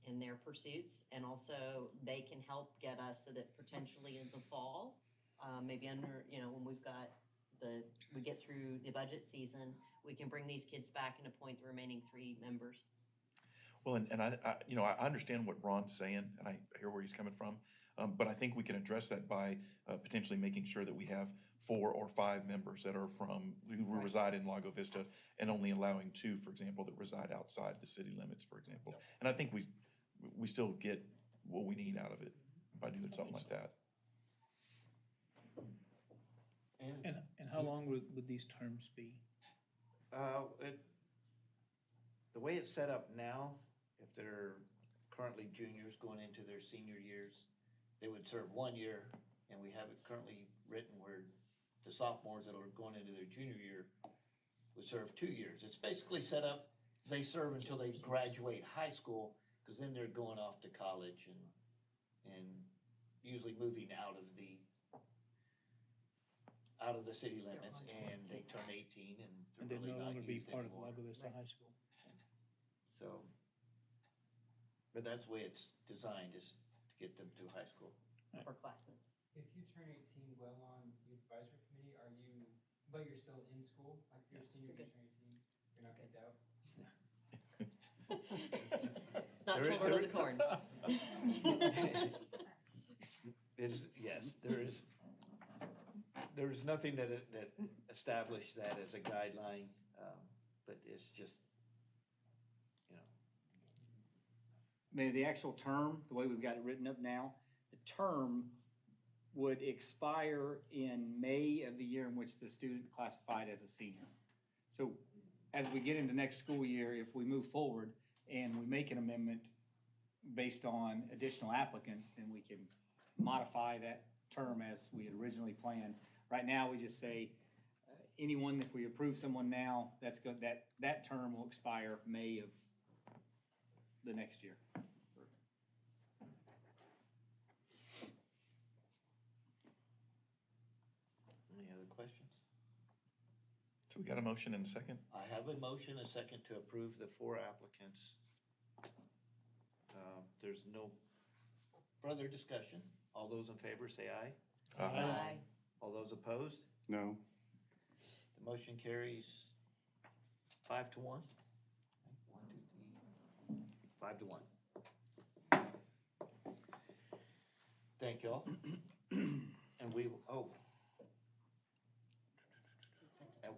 in their pursuits. And also they can help get us so that potentially in the fall, maybe under, you know, when we get through the budget season, we can bring these kids back and appoint the remaining 3 members. Well, and I you know, I understand what Ron's saying, and I hear where he's coming from. But I think we can address that by potentially making sure that we have 4 or 5 members that are who reside in Lago Vista, and only allowing 2, for example, that reside outside the city limits, for example. And I think we still get what we need out of it by doing something like that. And how long would these terms be? the way it's set up now, if they're currently juniors going into their senior years, they would serve 1 year, and we have it currently written where the sophomores that are going into their junior year would serve 2 years. It's basically set up, they serve until they graduate high school, because then they're going off to college and usually moving out of the city limits, and they turn 18 and And they're they'd really no not longer be youth part of anymore. Lago Vista High School. So, but that's the way it's designed, is to get them to high school. Upperclassmen. If you turn 18 while on youth advisory committee, but you're still in school, like if you're a senior, you turn 18, you're not kicked out? It's not children of the corn. Yes, there is nothing that established that as a guideline, but it's just, you know. The actual term, the way we've got it written up now, the term would expire in May of the year in which the student classified as a senior. So as we get into next school year, if we move forward and we make an amendment based on additional applicants, then we can modify that term as we had originally planned. Right now, we just say anyone, if we approve someone now, that's good, that term will expire May of the next year. Any other questions? So we got a motion and a second? I have a motion, a second, to approve the 4 applicants. There's no further discussion. All those in favor say aye. Aye. All those opposed? No. The motion carries 5-1. 1, 2, 3, 5-1. Thank y'all. And we, at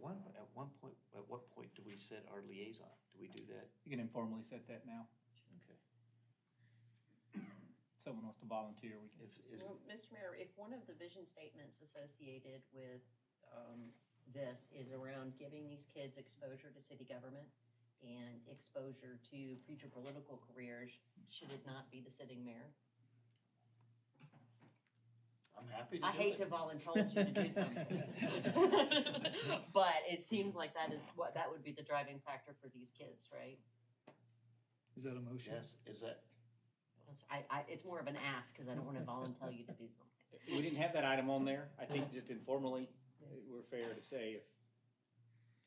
what point do we set our liaison? Do we do that? You can informally set that now. Okay. someone wants to volunteer, we can. Well, Mr. Mayor, if one of the vision statements associated with this is around giving these kids exposure to city government and exposure to future political careers, should it not be the sitting mayor? I'm happy to I do hate it. to volunteer you to do something. But it seems like that would be the driving factor for these kids, right? Is that a motion? Yes, is that, It's more of an ask, because I don't want to volunteer you to do something. We didn't have that item on there. I think just informally, we're fair to say if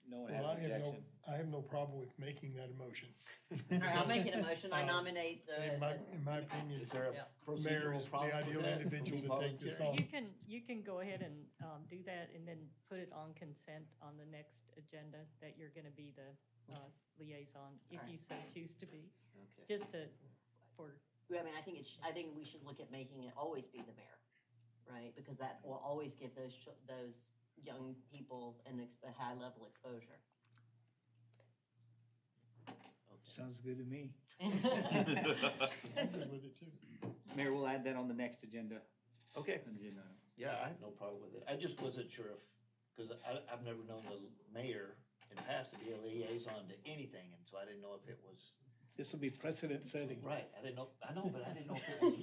no one has Well, an objection. I have no problem with making that a motion. All right, I'll make it a motion. I nominate the. In my opinion, is there Yeah. a Mayor procedural is the problem ideal with that? individual to take this on. You can go ahead and do that and then put it on consent on the next agenda, that you're gonna be the liaison, if you so choose to be. Okay. Just for, I mean, I think we should look at making it always be the mayor, right? Because that will always give those young people a high level exposure. Sounds good to me. I'm good with it too. Mayor, we'll add that on the next agenda. Okay, Agenda. yeah, I have no problem with it. I just wasn't sure if, because I've never known the mayor in the past to be a liaison to anything, and so I didn't know if it was. This will be precedent setting. Right, I didn't know, but I didn't know if it was.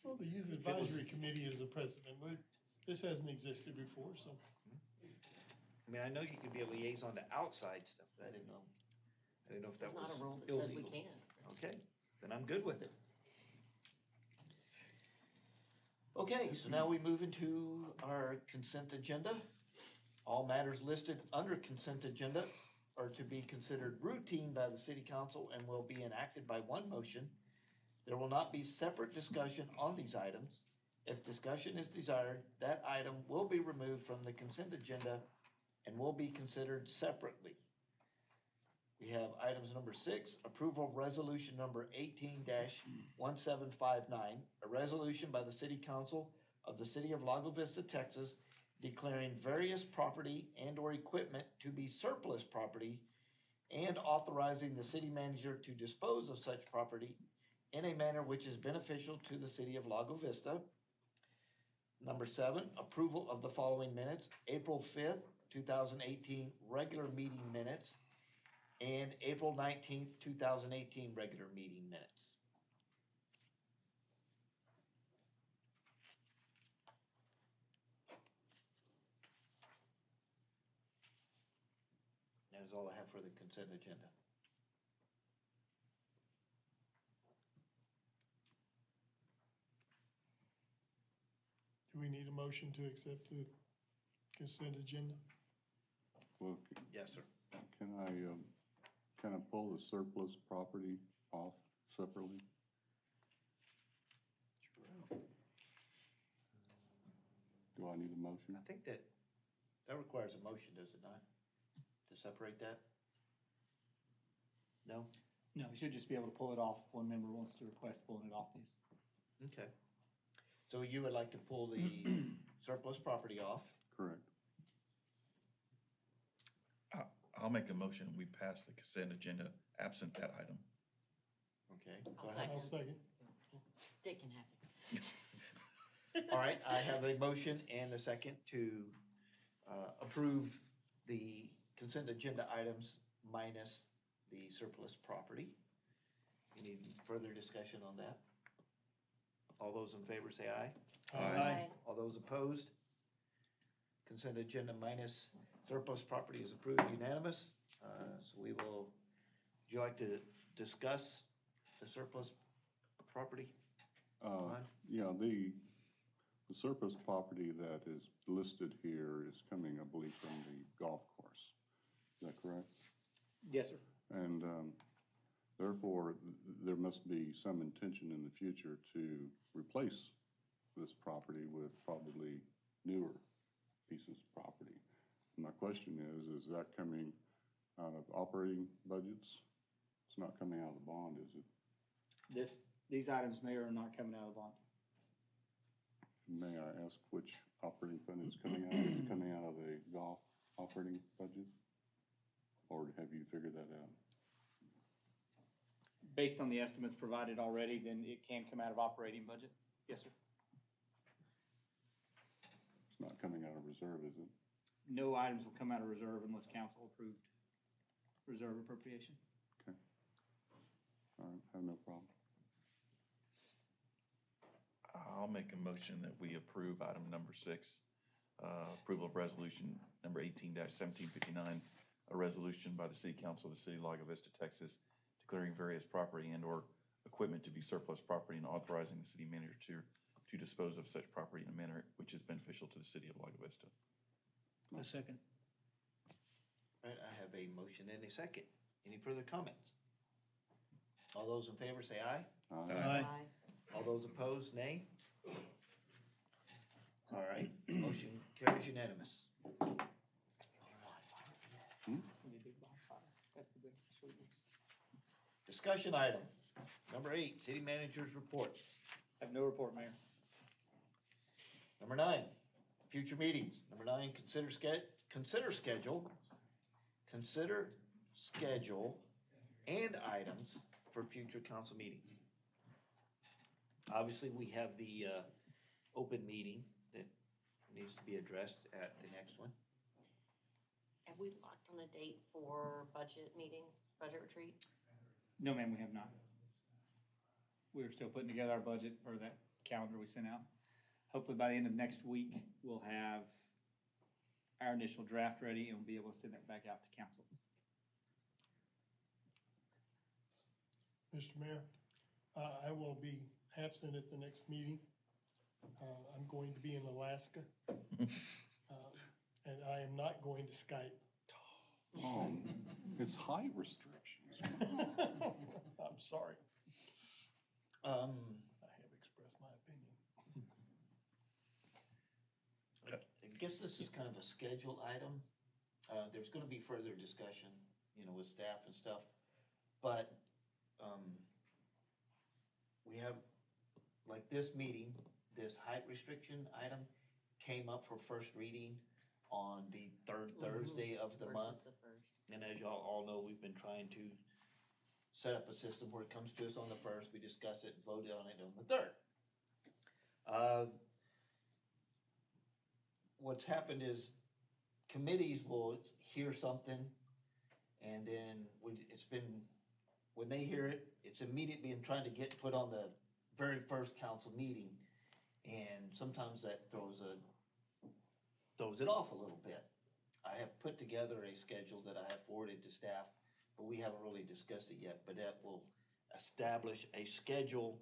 Well, the Youth If it was- Advisory Committee is a precedent. This hasn't existed before, so. I mean, I know you could be a liaison to outside stuff, but I didn't know if that There's was not a rule that says we illegal. can. Okay, then I'm good with it. Okay, so now we move into our consent agenda. All matters listed under consent agenda are to be considered routine by the city council and will be enacted by one motion. There will not be separate discussion on these items. If discussion is desired, that item will be removed from the consent agenda and will be considered separately. We have items number 6, approval of resolution number 18-1759, a resolution by the city council of the city of Lago Vista, Texas, declaring various property and/or equipment to be surplus property and authorizing the city manager to dispose of such property in a manner which is beneficial to the city of Lago Vista. Number 7, approval of the following minutes: April 5th, 2018 regular meeting minutes and April 19th, 2018 regular meeting minutes. That is all I have for the consent agenda. Do we need a motion to accept the consent agenda? Well, Yes, sir. can I, kind of pull the surplus property off separately? Do I need a motion? I think that requires a motion, does it not? To separate that? No? No, you should just be able to pull it off if one member wants to request pulling it off these. Okay. So you would like to pull the surplus property off? Correct. I'll make a motion, we pass the consent agenda absent that item. Okay. I'll second. Dick can have it. All right, I have a motion and a second to approve the consent agenda items minus the surplus property. Any further discussion on that? All those in favor say aye. Aye. All those opposed? Consent agenda minus surplus property is approved unanimous. So we will, would you like to discuss the surplus property? Ron? Yeah, the surplus property that is listed here is coming, I believe, from the golf course. Is that correct? Yes, sir. And therefore, there must be some intention in the future to replace this property with probably newer pieces of property. And my question is that coming out of operating budgets? It's not coming out of the bond, is it? These items, Mayor, are not coming out of the bond. May I ask which operating fund it's coming out of? Is it coming out of the golf operating budget? Or have you figured that out? based on the estimates provided already, then it can come out of operating budget. Yes, sir. It's not coming out of reserve, is it? No items will come out of reserve unless council approved reserve appropriation. Okay. All right, have no problem. I'll make a motion that we approve item number 6, approval of resolution number 18-1759, a resolution by the City Council of the City of Lago Vista, Texas, declaring various property and/or equipment to be surplus property and authorizing the city manager to dispose of such property in a manner which is beneficial to the City of Lago Vista. A second. All right, I have a motion and a second. Any further comments? All those in favor say aye. Aye. All those opposed, nay. All right, motion carries unanimous. It's gonna be a big bonfire. That's the big sweetness. Discussion item number 8, city manager's report. I have no report, Mayor. Number 9, future meetings. Number 9, consider schedule and items for future council meetings. Obviously, we have the open meeting that needs to be addressed at the next one. Have we locked on a date for budget meetings, budget retreat? No, ma'am, we have not. We're still putting together our budget for that calendar we sent out. Hopefully by the end of next week, we'll have our initial draft ready and we'll be able to send that back out to council. Mr. Mayor, I will be absent at the next meeting. I'm going to be in Alaska. And I am not going to Skype. Oh, it's height restrictions. I'm sorry. I have expressed my opinion. I guess this is kind of a schedule item. There's gonna be further discussion, with staff and stuff. But, we have, like this meeting, this height restriction item came up for first reading on the third Thursday of the month. Versus the first. And as y'all all know, we've been trying to set up a system where it comes to us on the first, we discuss it, vote on it on the third. What's happened is committees will hear something and then when they hear it, it's immediately been trying to get put on the very first council meeting. And sometimes that throws it off a little bit. I have put together a schedule that I have forwarded to staff, but we haven't really discussed it yet. But that will establish a schedule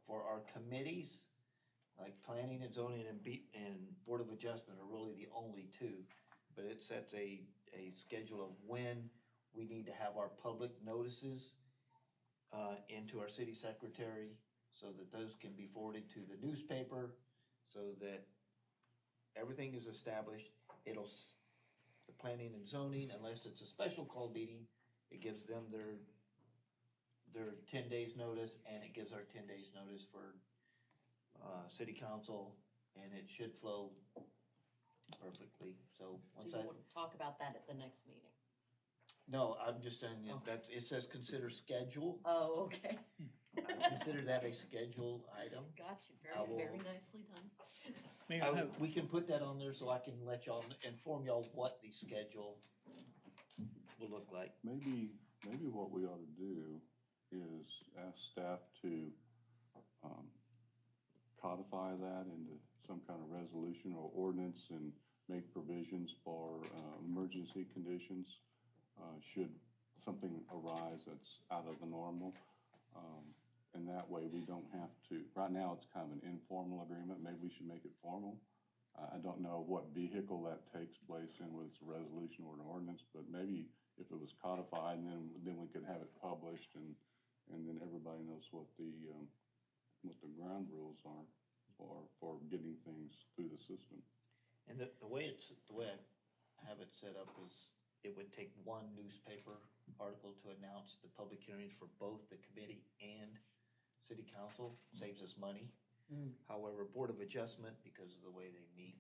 for our committees, like planning and zoning and Board of Adjustment are really the only two. But it sets a schedule of when we need to have our public notices into our city secretary so that those can be forwarded to the newspaper so that everything is established. The planning and zoning, unless it's a special call meeting, it gives them their 10 days notice and it gives our 10 days notice for city council, and it should flow perfectly. So So you want to talk about that at the next meeting? No, I'm just saying that it says consider schedule. Oh, okay. Consider that a schedule item. Got you, I will- very nicely done. We can put that on there so I can let y'all, inform y'all what the schedule will look like. Maybe what we ought to do is ask staff to codify that into some kind of resolution or ordinance and make provisions for emergency conditions should something arise that's out of the normal. And that way we don't have to, right now it's kind of an informal agreement, maybe we should make it formal. I don't know what vehicle that takes place in, whether it's a resolution or an ordinance, but maybe if it was codified and then we could have it published and then everybody knows what the ground rules are for getting things through the system. And the way I have it set up is it would take one newspaper article to announce the public hearings for both the committee and city council, saves us money. However, Board of Adjustment, because of the way they meet,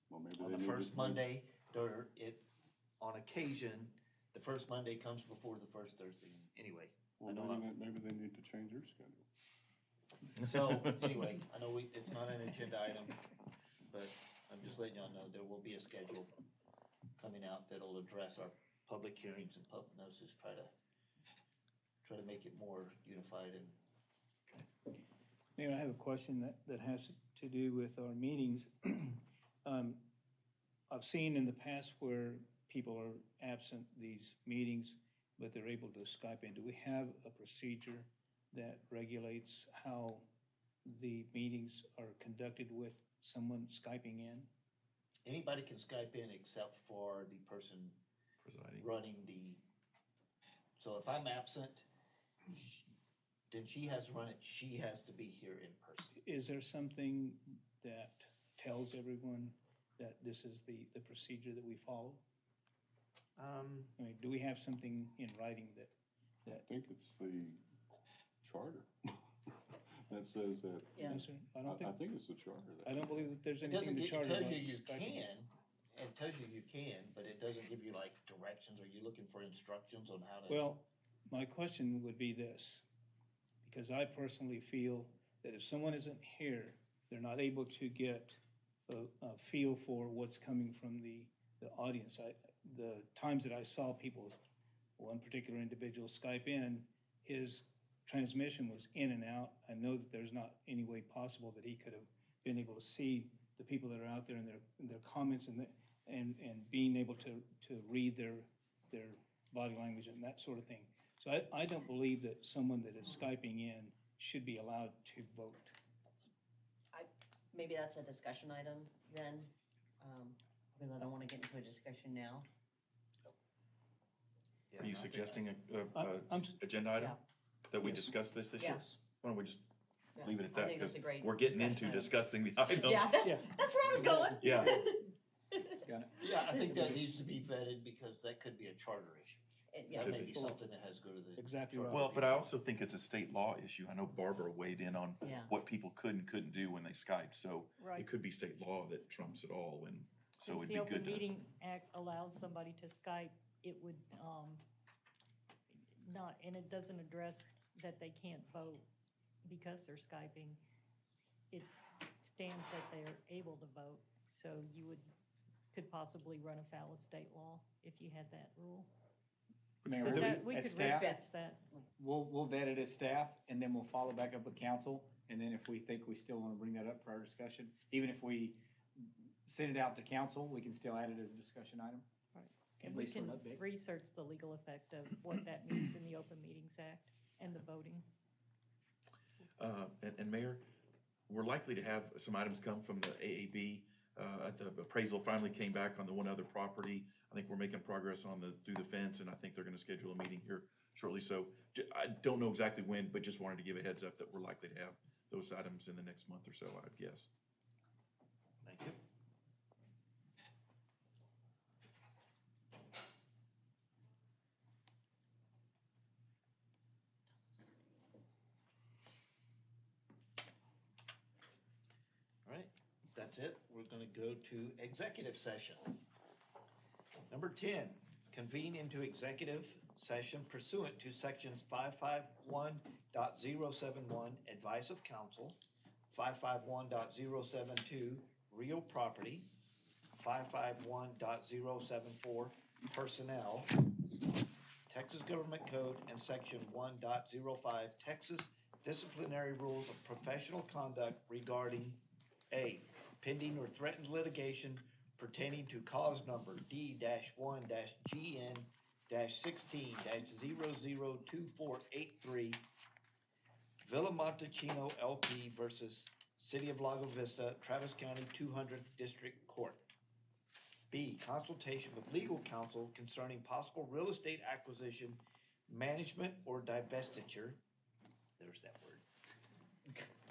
well, maybe on the first Monday, on occasion, the first Monday comes before the first Thursday. Anyway, Well, maybe they need to change their schedule. So, anyway, I know it's not an agenda item, but I'm just letting y'all know there will be a schedule coming out that'll address our public hearings and public notices, try to make it more unified and. Mayor, I have a question that has to do with our meetings. I've seen in the past where people are absent these meetings, but they're able to Skype in. Do we have a procedure that regulates how the meetings are conducted with someone Skyping in? Anybody can Skype in except for the person Presiding. running so if I'm absent, then she has to run it, she has to be here in person. Is there something that tells everyone that this is the procedure that we follow? I mean, do we have something in writing that? I think it's the charter that says that. Yeah. No, sir, I think it's the charter. I don't believe that there's It anything in the charter tells about you you Skyping. can, it tells you can, but it doesn't give you like directions. Are you looking for instructions on how to? Well, my question would be this, because I personally feel that if someone isn't here, they're not able to get a feel for what's coming from the audience. The times that I saw people, one particular individual Skype in, his transmission was in and out. I know that there's not any way possible that he could have been able to see the people that are out there and their comments and being able to read their body language and that sort of thing. So I don't believe that someone that is Skyping in should be allowed to vote. Maybe that's a discussion item then, because I don't want to get into a discussion now. Are you suggesting I'm agenda item? Yeah. That we Yes. discuss this issue? Yes. Why don't we just Yeah. leave it at I that? think that's Because a great we're getting discussion into item. discussing the item. Yeah, that's where I was going. Yeah. Yeah, I think that needs to be vetted because that could be a charter issue. Yeah. That may be something that has to go to the. Exactly charter right. Well, but I review. also think it's a state law issue. I know Barbara weighed in on Yeah. what people could and couldn't do when they Skyped, so Right. it could be state law that trumps it all, and so Since it'd the be Open good to. Meeting Act allows somebody to Skype, it would, not, and it doesn't address that they can't vote because they're Skyping. It stands that they're able to vote, so you could possibly run afoul of state law if you had that rule. Mayor, But that, we as could staff, research that. we'll vet it as staff, and then we'll follow back up with council, and then if we think we still want to bring that up for our discussion, even if we send it out to council, we can still add it as a discussion item. Right. At And we least for can an update. research the legal effect of what that means in the Open Meetings Act and the voting. And Mayor, we're likely to have some items come from the AAB. The appraisal finally came back on the one other property. I think we're making progress through the fence, and I think they're gonna schedule a meeting here shortly. So I don't know exactly when, but just wanted to give a heads up that we're likely to have those items in the next month or so, I'd guess. Thank you. All right, that's it. We're gonna go to executive session. Number 10, convene into executive session pursuant to sections 551.071, advice of counsel, 551.072, real property, 551.074, personnel, Texas Government Code, and section 1.05, Texas disciplinary rules of professional conduct regarding A, pending or threatened litigation pertaining to cause number D-1-GN-16-002483, Villa Montechino LP versus City of Lago Vista, Travis County 200th District Court. B, consultation with legal counsel concerning possible real estate acquisition, management, or divestiture. There's that word.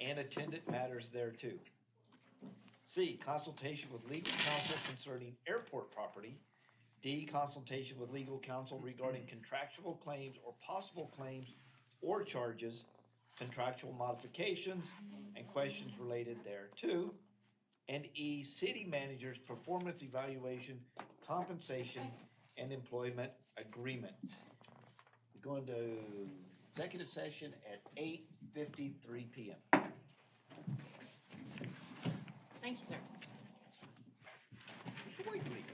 And attendant matters thereto. C, consultation with legal counsel concerning airport property. D, consultation with legal counsel regarding contractual claims or possible claims or charges, contractual modifications, and questions related thereto. And E, city manager's performance evaluation, compensation, and employment agreement. We're going to executive session at 8:53 PM. Thank you, sir. Wait, please.